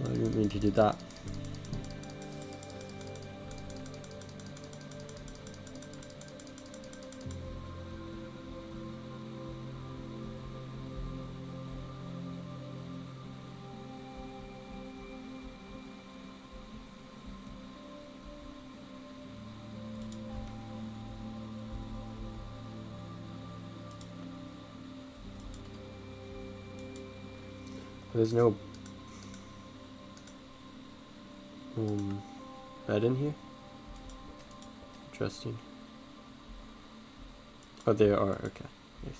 I didn't mean to do that. There's no bed in here. Interesting. Oh, there are. Okay, nice.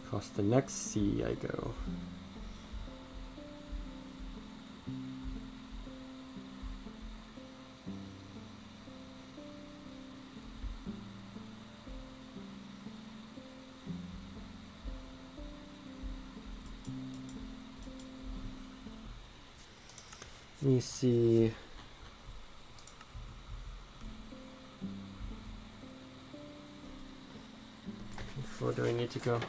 Across the next sea I go. Let me see. How far do I need to go?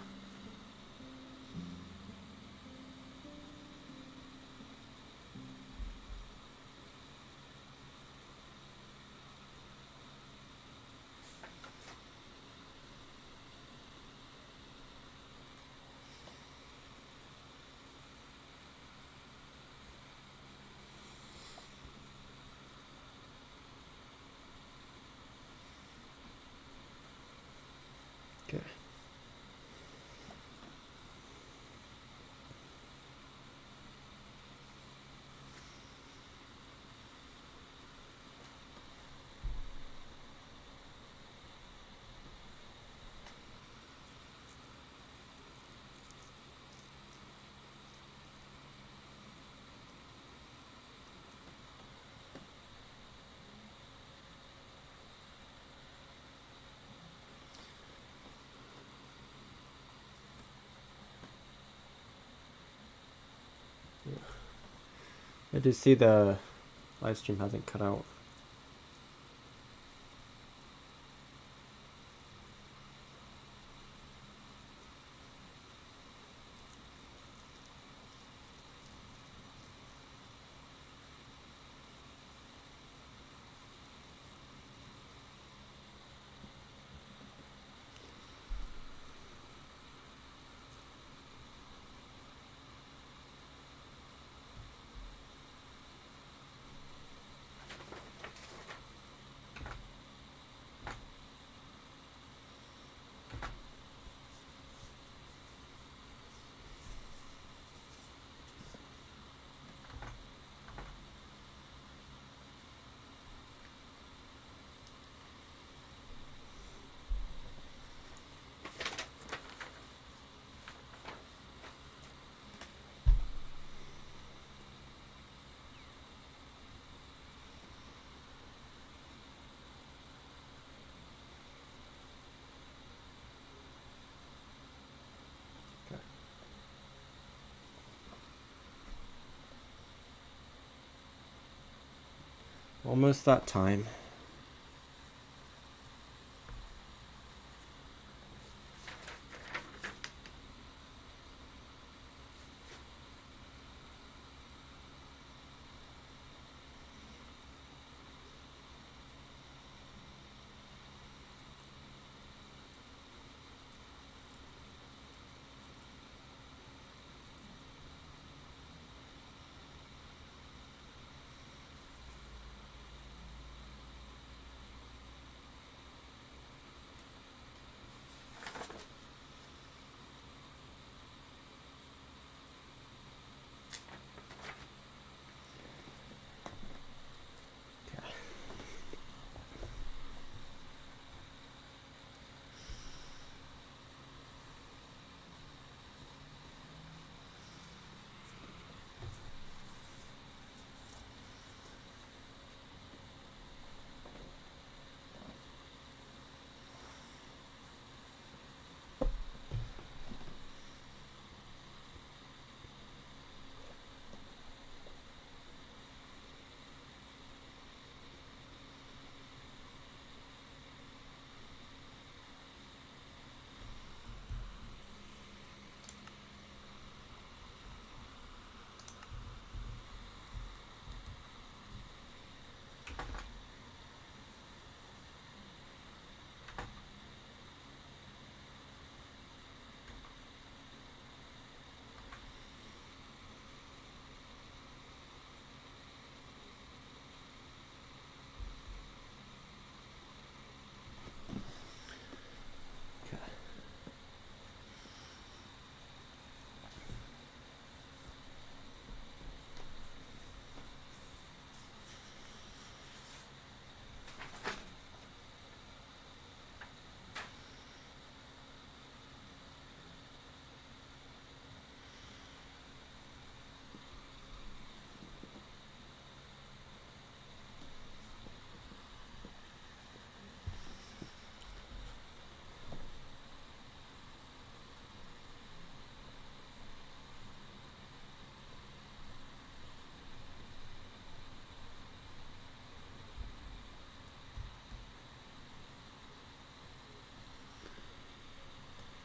Okay. I do see the live stream hasn't cut out. Almost that time.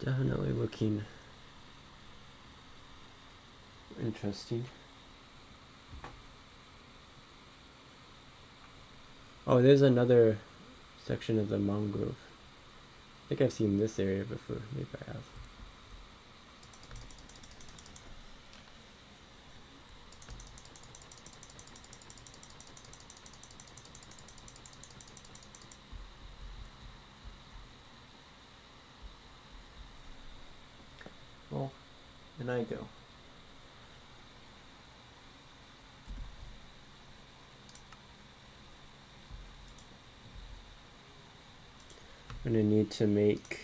Definitely looking interesting. Oh, there's another section of the mangrove. I think I've seen this area before. Maybe I have. Well, and I go. I'm gonna need to make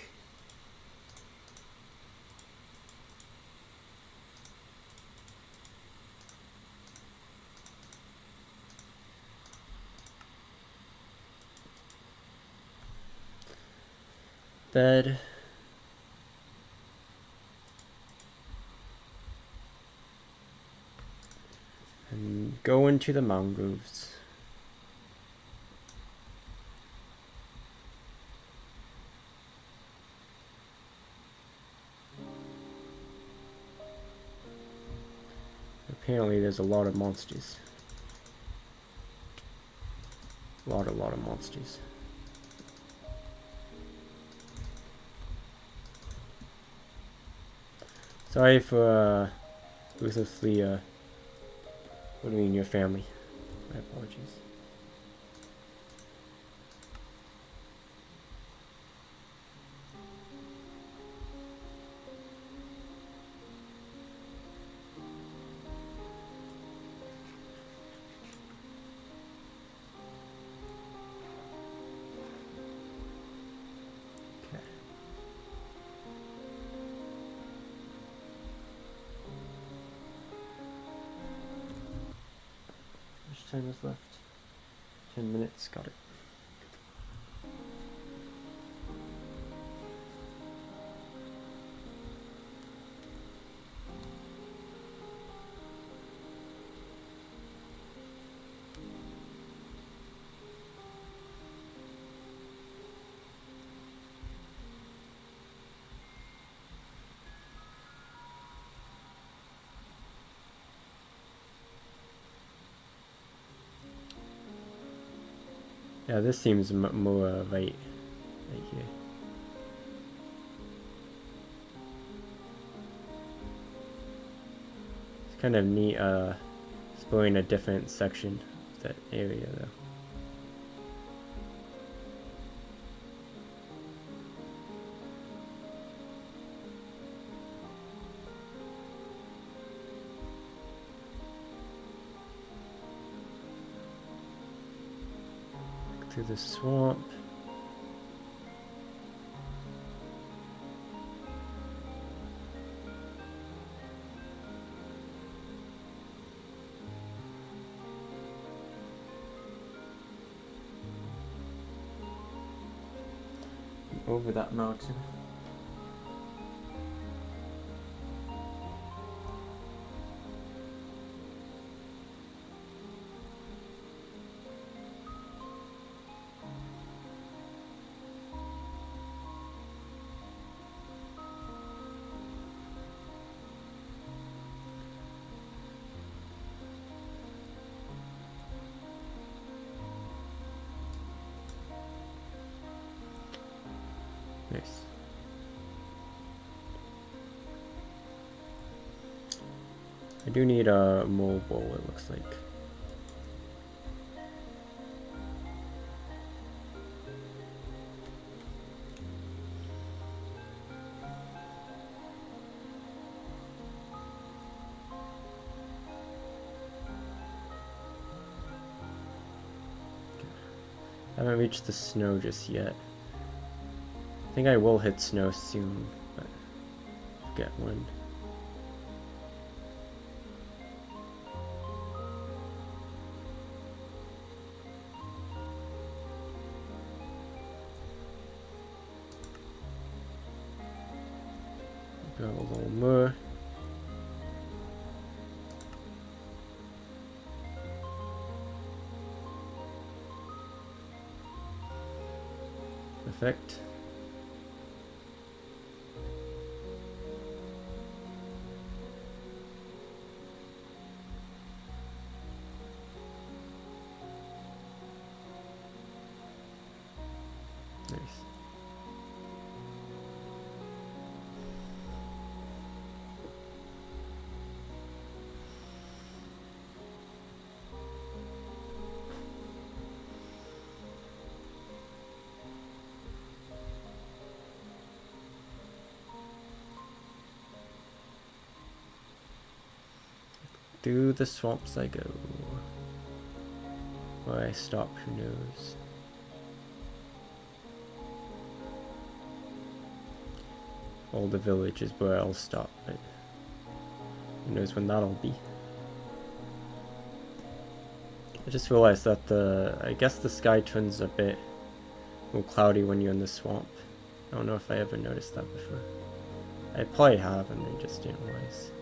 bed. And go into the mangroves. Apparently there's a lot of monsters. A lot of monsters. Sorry for ruthlessly murdering your family. My apologies. Okay. How much time is left? 10 minutes, got it. Yeah, this seems more right here. It's kind of neat exploring a different section of that area though. Through the swamp. Over that mountain. Nice. I do need a mobile, it looks like. I haven't reached the snow just yet. I think I will hit snow soon, but I forget when. Grab a little more. Perfect. Nice. Through the swamps I go. Where I stop, who knows? All the village is where I'll stop, but who knows when that'll be. I just realized that I guess the sky turns a bit more cloudy when you're in the swamp. I don't know if I ever noticed that before. I probably have and I just didn't realize.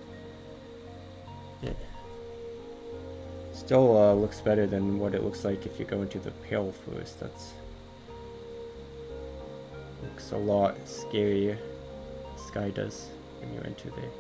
Yeah. Still looks better than what it looks like if you go into the pale forest. That's looks a lot scarier. The sky does when you enter there.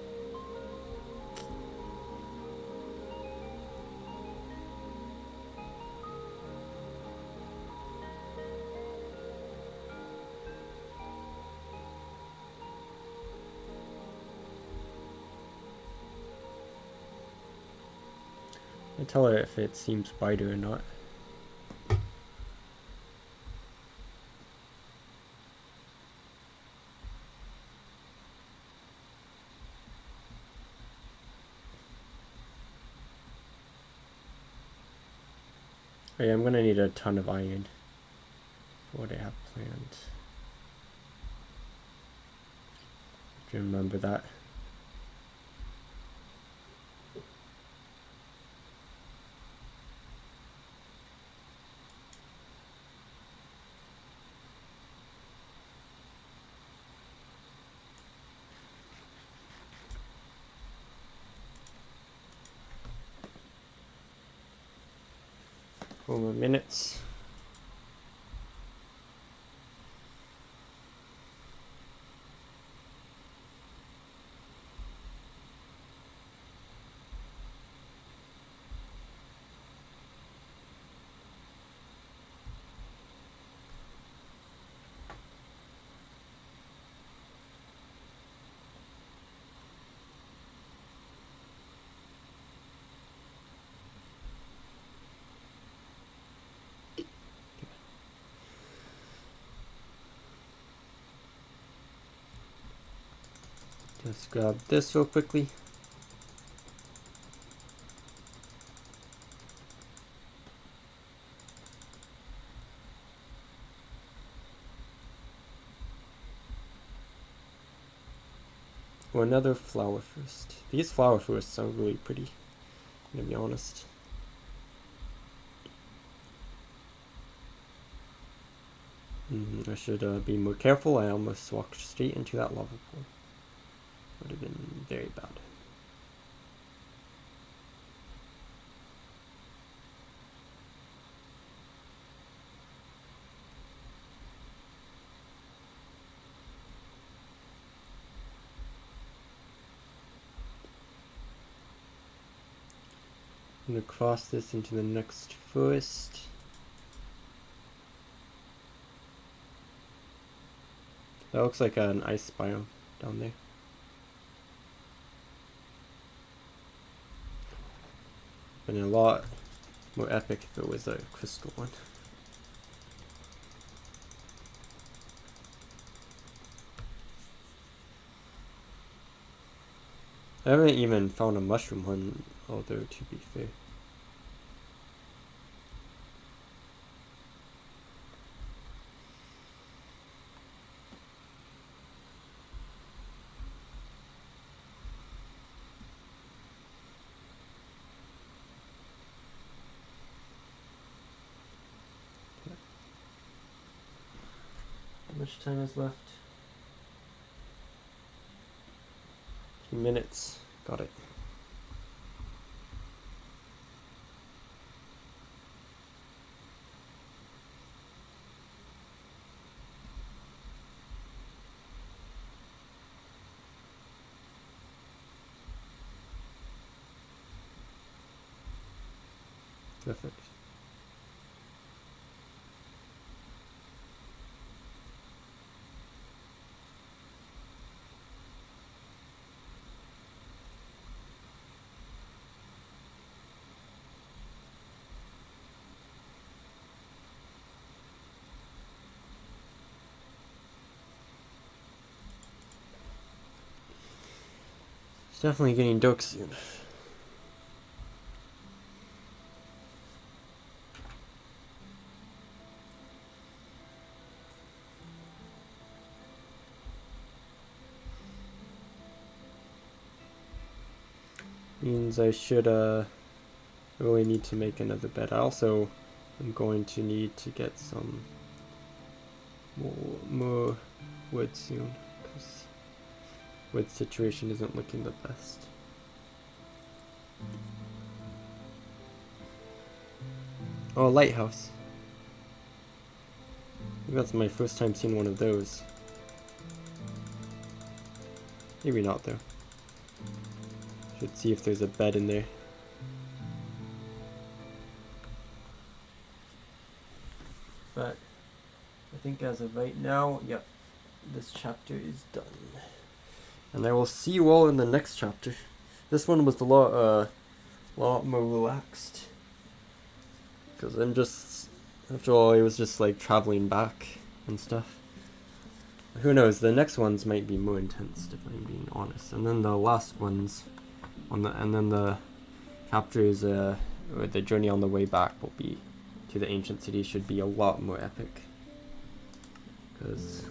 I tell her if it seems brighter or not. Oh yeah, I'm gonna need a ton of iron for what I have planned. Do you remember that? Four more minutes. Just grab this real quickly. Or another flower first. These flower forests sound really pretty, to be honest. I should be more careful. I almost walked straight into that lava pool. Would have been very bad. I'm gonna cross this into the next forest. That looks like an ice biome down there. Been a lot more epic if it was a crystal one. I haven't even found a mushroom one, although to be fair. How much time is left? 2 minutes. Got it. Perfect. It's definitely getting dark soon. Means I should really need to make another bed. I also am going to need to get some more wood soon, because wood situation isn't looking the best. Oh, a lighthouse. I think that's my first time seeing one of those. Maybe not though. Should see if there's a bed in there. But I think as of right now, yep, this chapter is done. And I will see you all in the next chapter. This one was a lot more relaxed. Because I'm just, after all, I was just like traveling back and stuff. Who knows, the next ones might be more intense, if I'm being honest. And then the last ones, and then the chapters, or the journey on the way back will be to the ancient city, should be a lot more epic. Because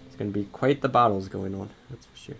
it's going to be quite the battles going on, that's for sure.